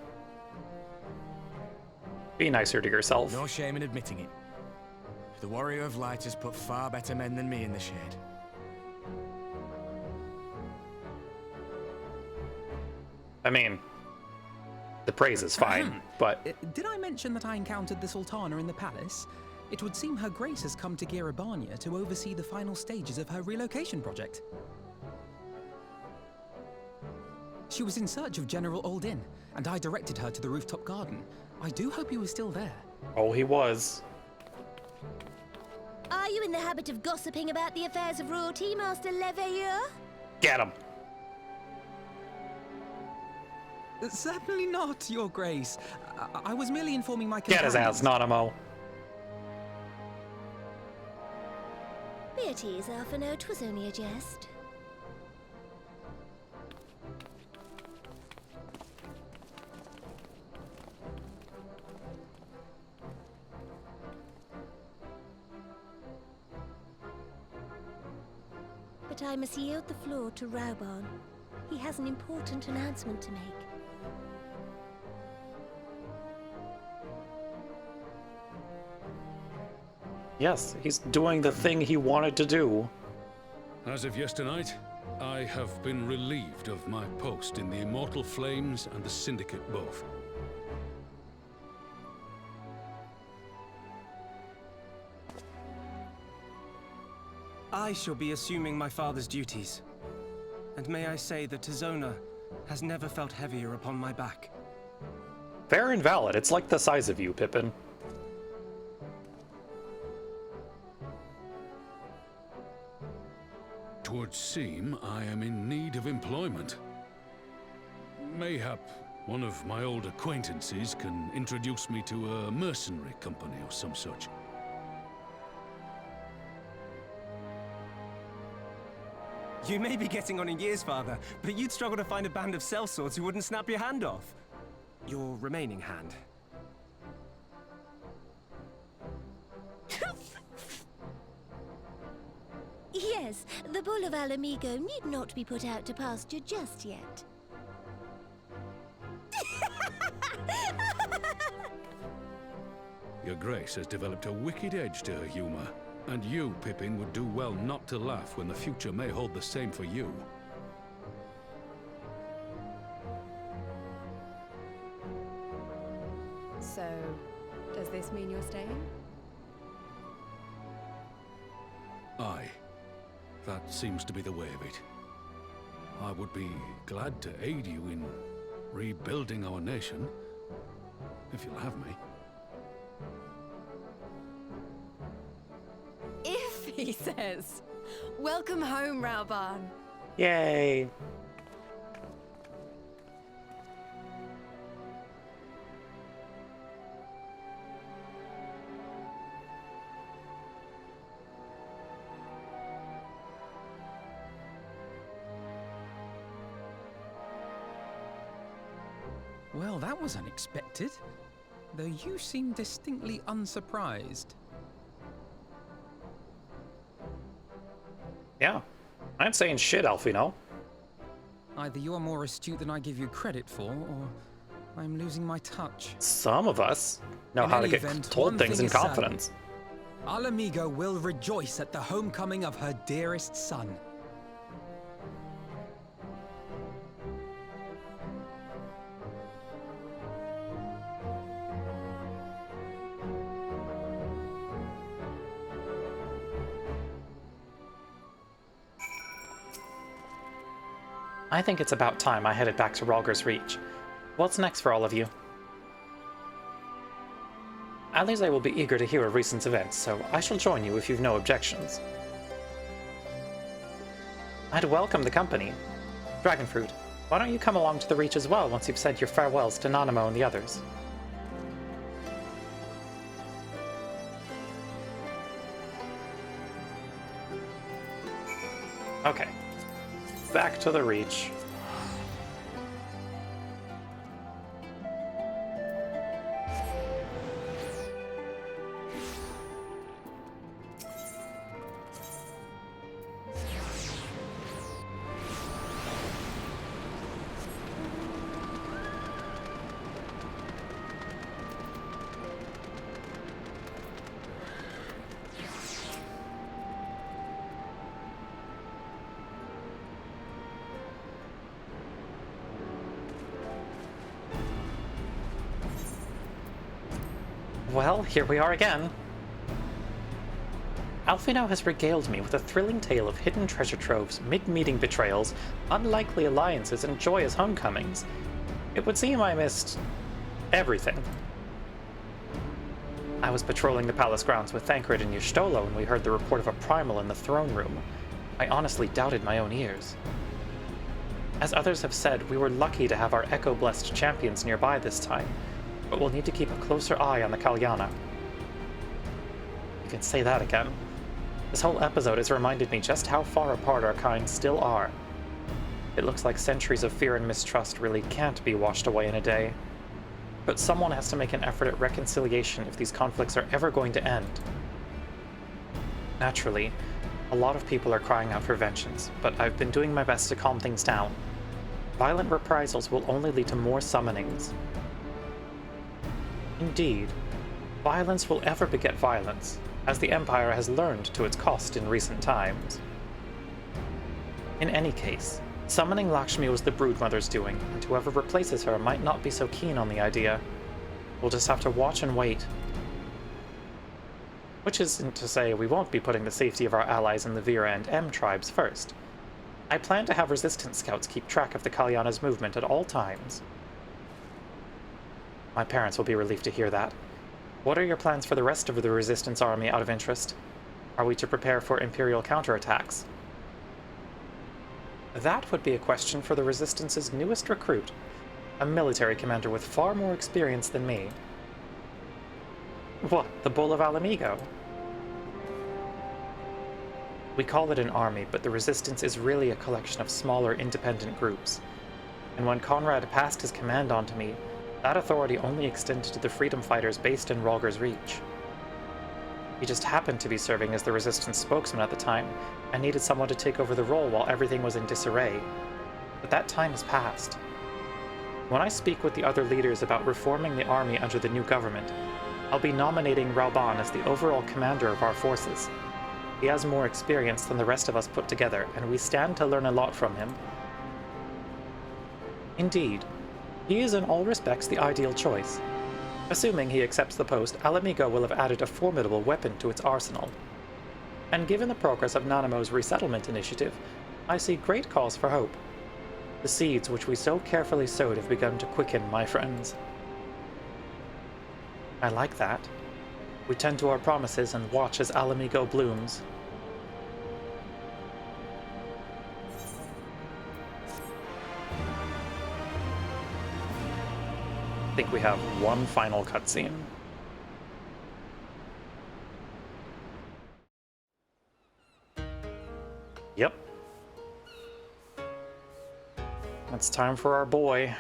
Be nicer to yourself. No shame in admitting it. The Warrior of Light has put far better men than me in the shade. I mean, the praise is fine, but... Did I mention that I encountered the Sultana in the palace? It would seem Her Grace has come to Girabania to oversee the final stages of her relocation project. She was in search of General Oldin, and I directed her to the rooftop garden. I do hope he was still there. Oh, he was. Are you in the habit of gossiping about the affairs of royalty, Master Leveilleur? Get him. Certainly not, Your Grace. I was merely informing my companions. Get his ass, Nanamo. Be at ease, Alphino. 'Twas only a jest. But I must yield the floor to Raubon. He has an important announcement to make. Yes, he's doing the thing he wanted to do. As of yesternight, I have been relieved of my post in the Immortal Flames and the Syndicate both. I shall be assuming my father's duties. And may I say that Tizona has never felt heavier upon my back. Fair and valid. It's like the size of you, Pippin. Twould seem I am in need of employment. Mayhap one of my old acquaintances can introduce me to a mercenary company or some such. You may be getting on in years, Father, but you'd struggle to find a band of sellswords who wouldn't snap your hand off. Your remaining hand. bull of Alamigo need not be put out to pasture just yet. Your Grace has developed a wicked edge to her humor, and you, Pippin, would do well not to laugh when the future may hold the same for you. So, does this mean you're staying? Aye. That seems to be the way of it. I would be glad to aid you in rebuilding our nation, if you'll have me. If, he says. Welcome home, Rauban. Yay! Well, that was unexpected. Though you seem distinctly unsurprised. Yeah. I ain't saying shit, Alfino. Either you're more astute than I give you credit for, or I'm losing my touch. Some of us know In how to any get event, told one things thing in is certain. confidence. Alamigo will rejoice at the homecoming of her dearest son. I think it's about time I headed back to Rhalgr's Reach. What's next for all of you? Alize will be eager to hear of recent events, so I shall join you if you've no objections. I'd welcome the company. Dragonfruit, why don't you come along to the Reach as well once you've said your farewells to Nanamo and the others? Okay. Back to the Reach. Well, here we are again. Alfino has regaled me with a thrilling tale of hidden treasure troves, mid-meeting betrayals, unlikely alliances, and joyous homecomings. It would seem I missed everything. I was patrolling the palace grounds with Thancred and Ystolo when we heard the report of a primal in the throne room. I honestly doubted my own ears. As others have said, we were lucky to have our echo-blessed champions nearby this time, but we'll need to keep a closer eye on the Kalyana. You can say that again. This whole episode has reminded me just how far apart our kind still are. It looks like centuries of fear and mistrust really can't be washed away in a day. But someone has to make an effort at reconciliation if these conflicts are ever going to end. Naturally, a lot of people are crying out for vengeance, but I've been doing my best to calm things down. Violent reprisals will only lead to more summonings. Indeed, violence will ever beget violence, as the Empire has learned to its cost in recent times. In any case, summoning Lakshmi was the Broodmother's doing, and whoever replaces her might not be so keen on the idea. We'll just have to watch and wait. Which isn't to say we won't be putting the safety of our allies in the Vera and M tribes first. I plan to have resistance scouts keep track of the Kalyana's movement at all times. My parents will be relieved to hear that. What are your plans for the rest of the Resistance army out of interest? Are we to prepare for Imperial counterattacks? That would be a question for the Resistance's newest recruit, a military commander with far more experience than me. What, the Bull of Alamigo? We call it an army, but the Resistance is really a collection of smaller, independent groups. And when Conrad passed his command on to me, that authority only extended to the freedom fighters based in Rhalgr's Reach. He just happened to be serving as the Resistance spokesman at the time, and needed someone to take over the role while everything was in disarray. But that time has passed. When I speak with the other leaders about reforming the army under the new government, I'll be nominating Rauban as the overall commander of our forces. He has more experience than the rest of us put together, and we stand to learn a lot from him. Indeed, he is in all respects the ideal choice. Assuming he accepts the post, Alamigo will have added a formidable weapon to its arsenal. And given the progress of Nanamo's resettlement initiative, I see great cause for hope. The seeds which we so carefully sowed have begun to quicken, my friends. I like that. We tend to our promises and watch as Alamigo blooms. I think we have one final cutscene. Yep. It's time for our boy.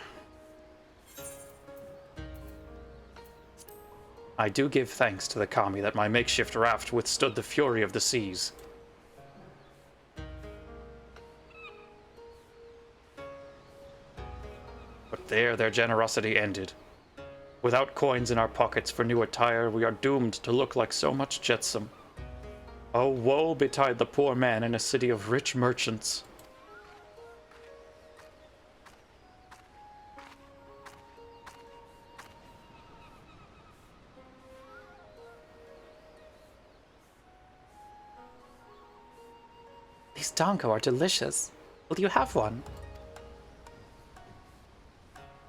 I do give thanks to the Kami that my makeshift raft withstood the fury of the seas. But there their generosity ended. Without coins in our pockets for new attire, we are doomed to look like so much jetsam. Oh, woe betide the poor man in a city of rich merchants. These danko are delicious. Will you have one?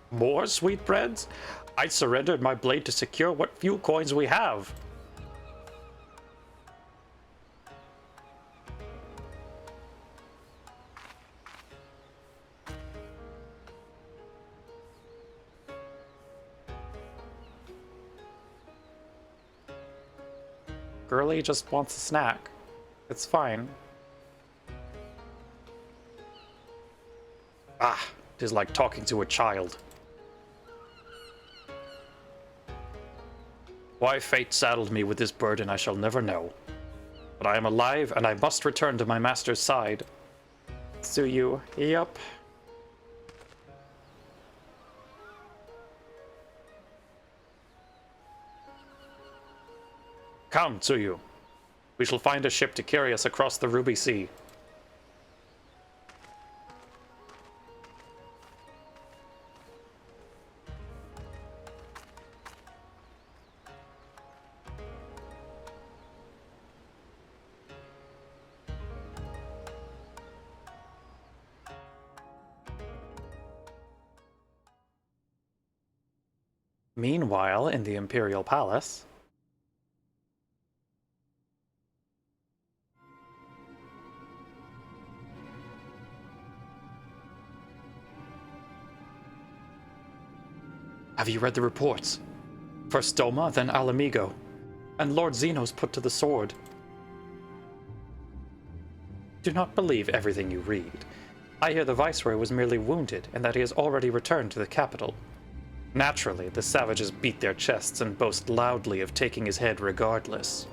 More sweetbreads? I surrendered my blade to secure what few coins we have. Girlie just wants a snack. It's fine. Ah, it is like talking to a child. Why fate saddled me with this burden I shall never know. But I am alive and I must return to my master's side. Tsuyu, yup. Come, Tsuyu. We shall find a ship to carry us across the Ruby Sea. Meanwhile, in the Imperial Palace... Have you read the reports? First Doma, then Alamigo, and Lord Zenos put to the sword. Do not believe everything you read. I hear the Viceroy was merely wounded, and that he has already returned to the capital. Naturally, the savages beat their chests and boast loudly of taking his head regardless.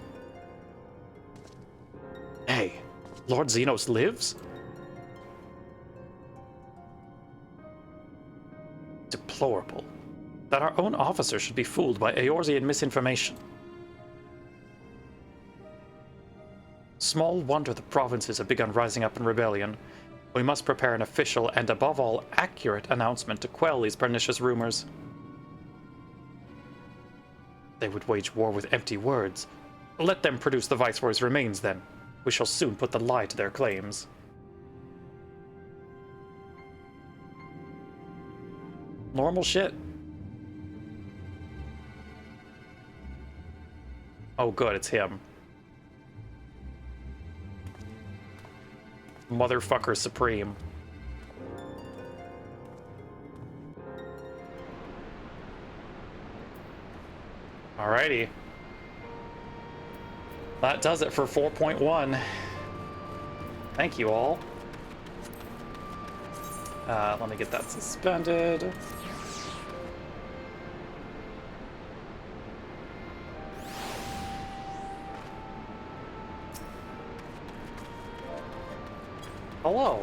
Hey, Lord Zenos lives? Deplorable. That our own officer should be fooled by Eorzean misinformation. Small wonder the provinces have begun rising up in rebellion. We must prepare an official and, above all, accurate announcement to quell these pernicious rumors. They would wage war with empty words. Let them produce the Viceroy's remains, then. We shall soon put the lie to their claims. Normal shit. Oh good, it's him. Motherfucker supreme. Alrighty. That does it for 4.1. Thank you all. Let me get that suspended. Hello.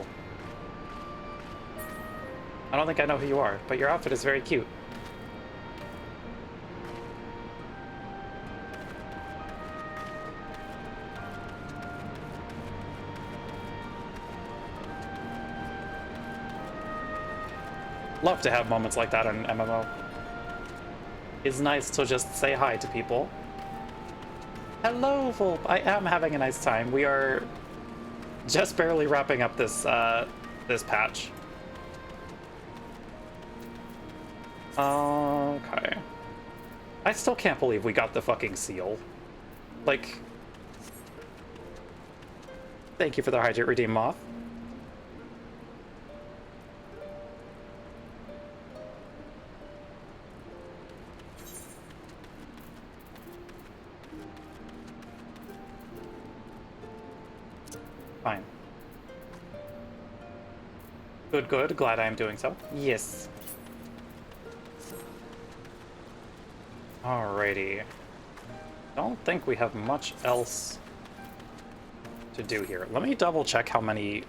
I don't think I know who you are, but your outfit is very cute. Love to have moments like that in MMO. It's nice to just say hi to people. Hello, Volp. I am having a nice time. We are just barely wrapping up this this patch. Okay. I still can't believe we got the fucking seal. Like, thank you for the Hydrate Redeem Moth. Fine. Good, good. Glad I am doing so. Yes. Alrighty. Don't think we have much else to do here. Let me double check how many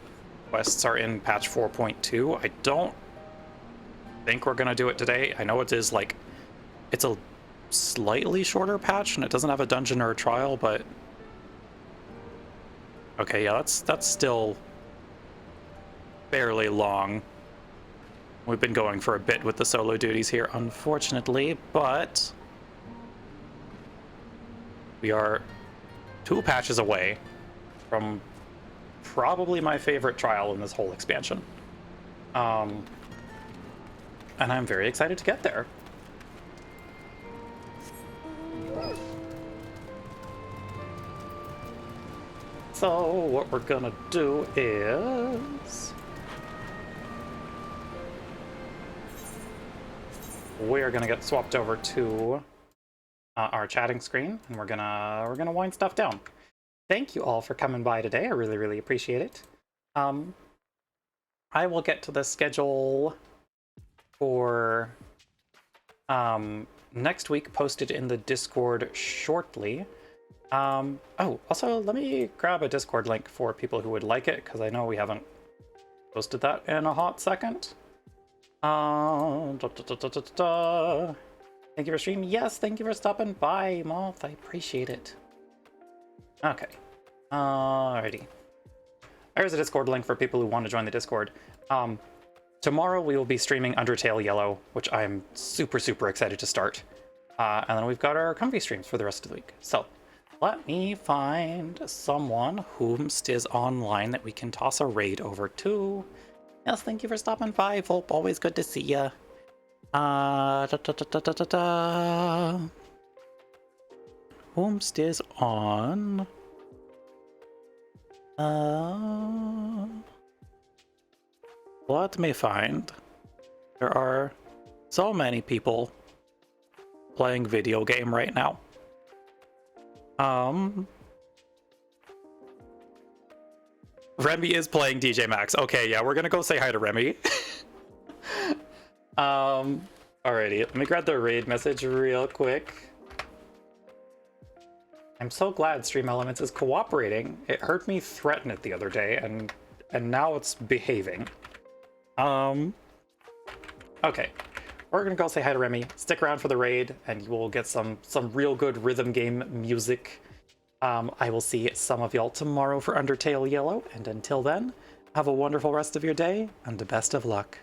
quests are in patch 4.2. I don't think we're gonna do it today. I know it is like, it's a slightly shorter patch and it doesn't have a dungeon or a trial, but okay, yeah, that's still fairly long. We've been going for a bit with the solo duties here, unfortunately, but we are 2 patches away from probably my favorite trial in this whole expansion. And I'm very excited to get there. So what we're gonna do is we're gonna get swapped over to our chatting screen, and we're gonna wind stuff down. Thank you all for coming by today. I really appreciate it. I will get to the schedule for next week posted in the Discord shortly. Oh, also let me grab a Discord link for people who would like it, because I know we haven't posted that in a hot second. Thank you for streaming. Yes, thank you for stopping by, Moth. I appreciate it. Okay. Alrighty. There's a Discord link for people who want to join the Discord. Tomorrow we will be streaming Undertale Yellow, which I'm super excited to start. And then we've got our comfy streams for the rest of the week. So let me find someone whomst is online that we can toss a raid over to. Yes, thank you for stopping by, Volp. Always good to see ya. Whomst is on? Let me find. There are so many people playing video game right now. Remy is playing DJ Max. Okay, yeah, we're gonna go say hi to Remy. Alrighty, let me grab the raid message real quick. I'm so glad Stream Elements is cooperating. It heard me threaten it the other day, and now it's behaving. Okay, we're gonna go say hi to Remy. Stick around for the raid, and you will get some real good rhythm game music. I will see some of y'all tomorrow for Undertale Yellow, and until then, have a wonderful rest of your day, and the best of luck.